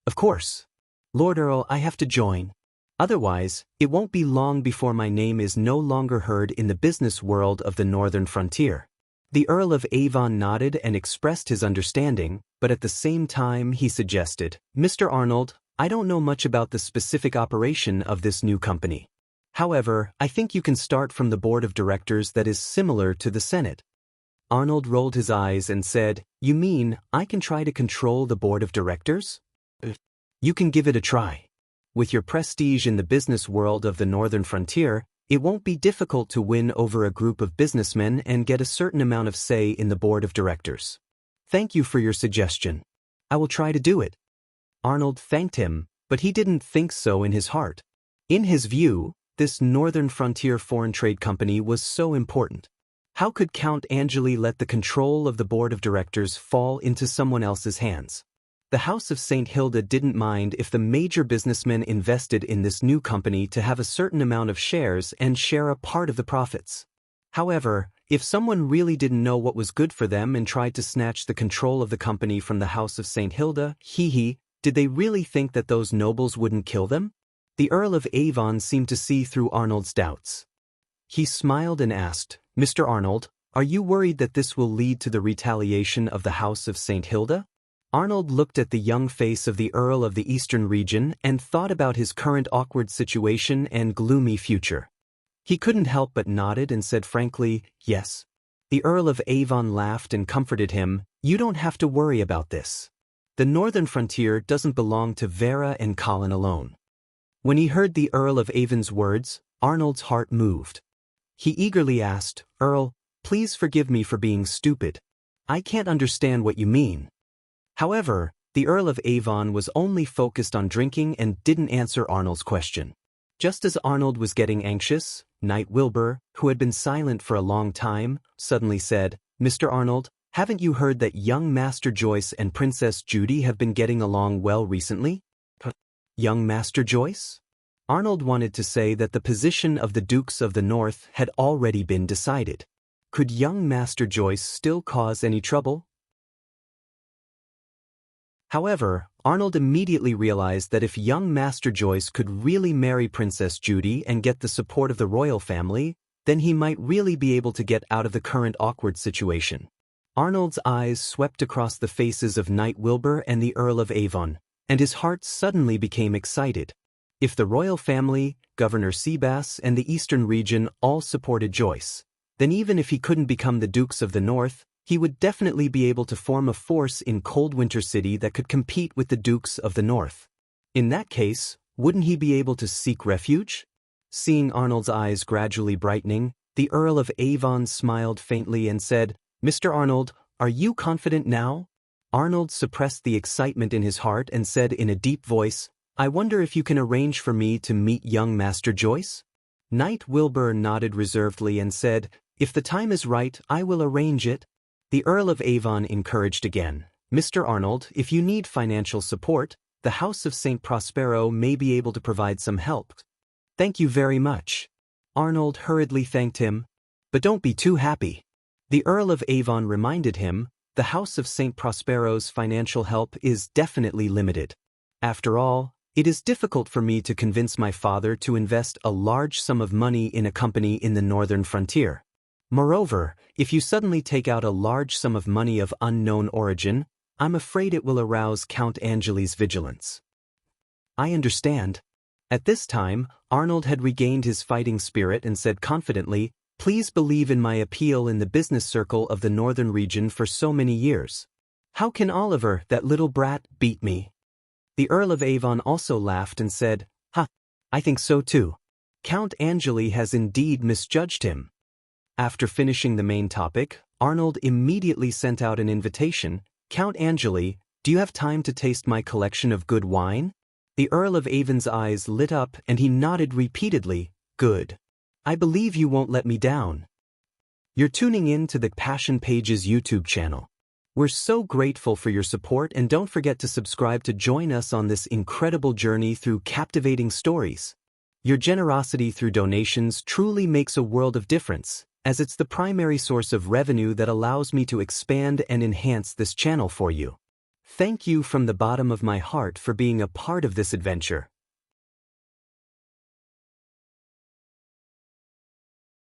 "Of course. Lord Earl, I have to join. Otherwise, it won't be long before my name is no longer heard in the business world of the northern frontier." The Earl of Avon nodded and expressed his understanding, but at the same time he suggested, "Mr. Arnold, I don't know much about the specific operation of this new company. However, I think you can start from the board of directors that is similar to the Senate." Arnold rolled his eyes and said, "You mean I can try to control the board of directors?" "You can give it a try. With your prestige in the business world of the northern frontier, It won't be difficult to win over a group of businessmen and get a certain amount of say in the board of directors. Thank you for your suggestion. I will try to do it. Arnold thanked him, but he didn't think so in his heart. In his view, this Northern Frontier Foreign Trade Company was so important. How could Count Angeli let the control of the board of directors fall into someone else's hands? The House of St. Hilda didn't mind if the major businessmen invested in this new company to have a certain amount of shares and share a part of the profits. However, if someone really didn't know what was good for them and tried to snatch the control of the company from the House of St. Hilda, did they really think that those nobles wouldn't kill them? The Earl of Avon seemed to see through Arnold's doubts. He smiled and asked, "Mr. Arnold, are you worried that this will lead to the retaliation of the House of St. Hilda?" Arnold looked at the young face of the Earl of the Eastern region and thought about his current awkward situation and gloomy future. He couldn't help but nodded and said frankly, "Yes." The Earl of Avon laughed and comforted him, "You don't have to worry about this. The northern frontier doesn't belong to Vera and Colin alone." When he heard the Earl of Avon's words, Arnold's heart moved. He eagerly asked, "Earl, please forgive me for being stupid. I can't understand what you mean." However, the Earl of Avon was only focused on drinking and didn't answer Arnold's question. Just as Arnold was getting anxious, Knight Wilbur, who had been silent for a long time, suddenly said, "Mr. Arnold, haven't you heard that young Master Joyce and Princess Judy have been getting along well recently?" Young Master Joyce? Arnold wanted to say that the position of the Dukes of the North had already been decided. Could young Master Joyce still cause any trouble? However, Arnold immediately realized that if young Master Joyce could really marry Princess Judy and get the support of the royal family, then he might really be able to get out of the current awkward situation. Arnold's eyes swept across the faces of Knight Wilbur and the Earl of Avon, and his heart suddenly became excited. If the royal family, Governor Seabass, and the Eastern region all supported Joyce, then even if he couldn't become the Dukes of the North, he would definitely be able to form a force in Coldwinter City that could compete with the Dukes of the North. In that case, wouldn't he be able to seek refuge? Seeing Arnold's eyes gradually brightening, the Earl of Avon smiled faintly and said, "Mr. Arnold, are you confident now?" Arnold suppressed the excitement in his heart and said in a deep voice, "I wonder if you can arrange for me to meet young Master Joyce?" Knight Wilbur nodded reservedly and said, "If the time is right, I will arrange it." The Earl of Avon encouraged again, "Mr. Arnold, if you need financial support, the House of St. Prospero may be able to provide some help." "Thank you very much." Arnold hurriedly thanked him. "But don't be too happy." The Earl of Avon reminded him, "The House of St. Prospero's financial help is definitely limited. After all, it is difficult for me to convince my father to invest a large sum of money in a company in the northern frontier. Moreover, if you suddenly take out a large sum of money of unknown origin, I'm afraid it will arouse Count Angeli's vigilance." "I understand." At this time, Arnold had regained his fighting spirit and said confidently, "Please believe in my appeal in the business circle of the northern region for so many years. How can Oliver, that little brat, beat me?" The Earl of Avon also laughed and said, "Ha, I think so too. Count Angeli has indeed misjudged him." After finishing the main topic, Arnold immediately sent out an invitation. "Count Angeli, do you have time to taste my collection of good wine?" The Earl of Avon's eyes lit up and he nodded repeatedly, "Good. I believe you won't let me down." You're tuning in to the Passion Pages YouTube channel. We're so grateful for your support, and don't forget to subscribe to join us on this incredible journey through captivating stories. Your generosity through donations truly makes a world of difference, as it's the primary source of revenue that allows me to expand and enhance this channel for you. Thank you from the bottom of my heart for being a part of this adventure.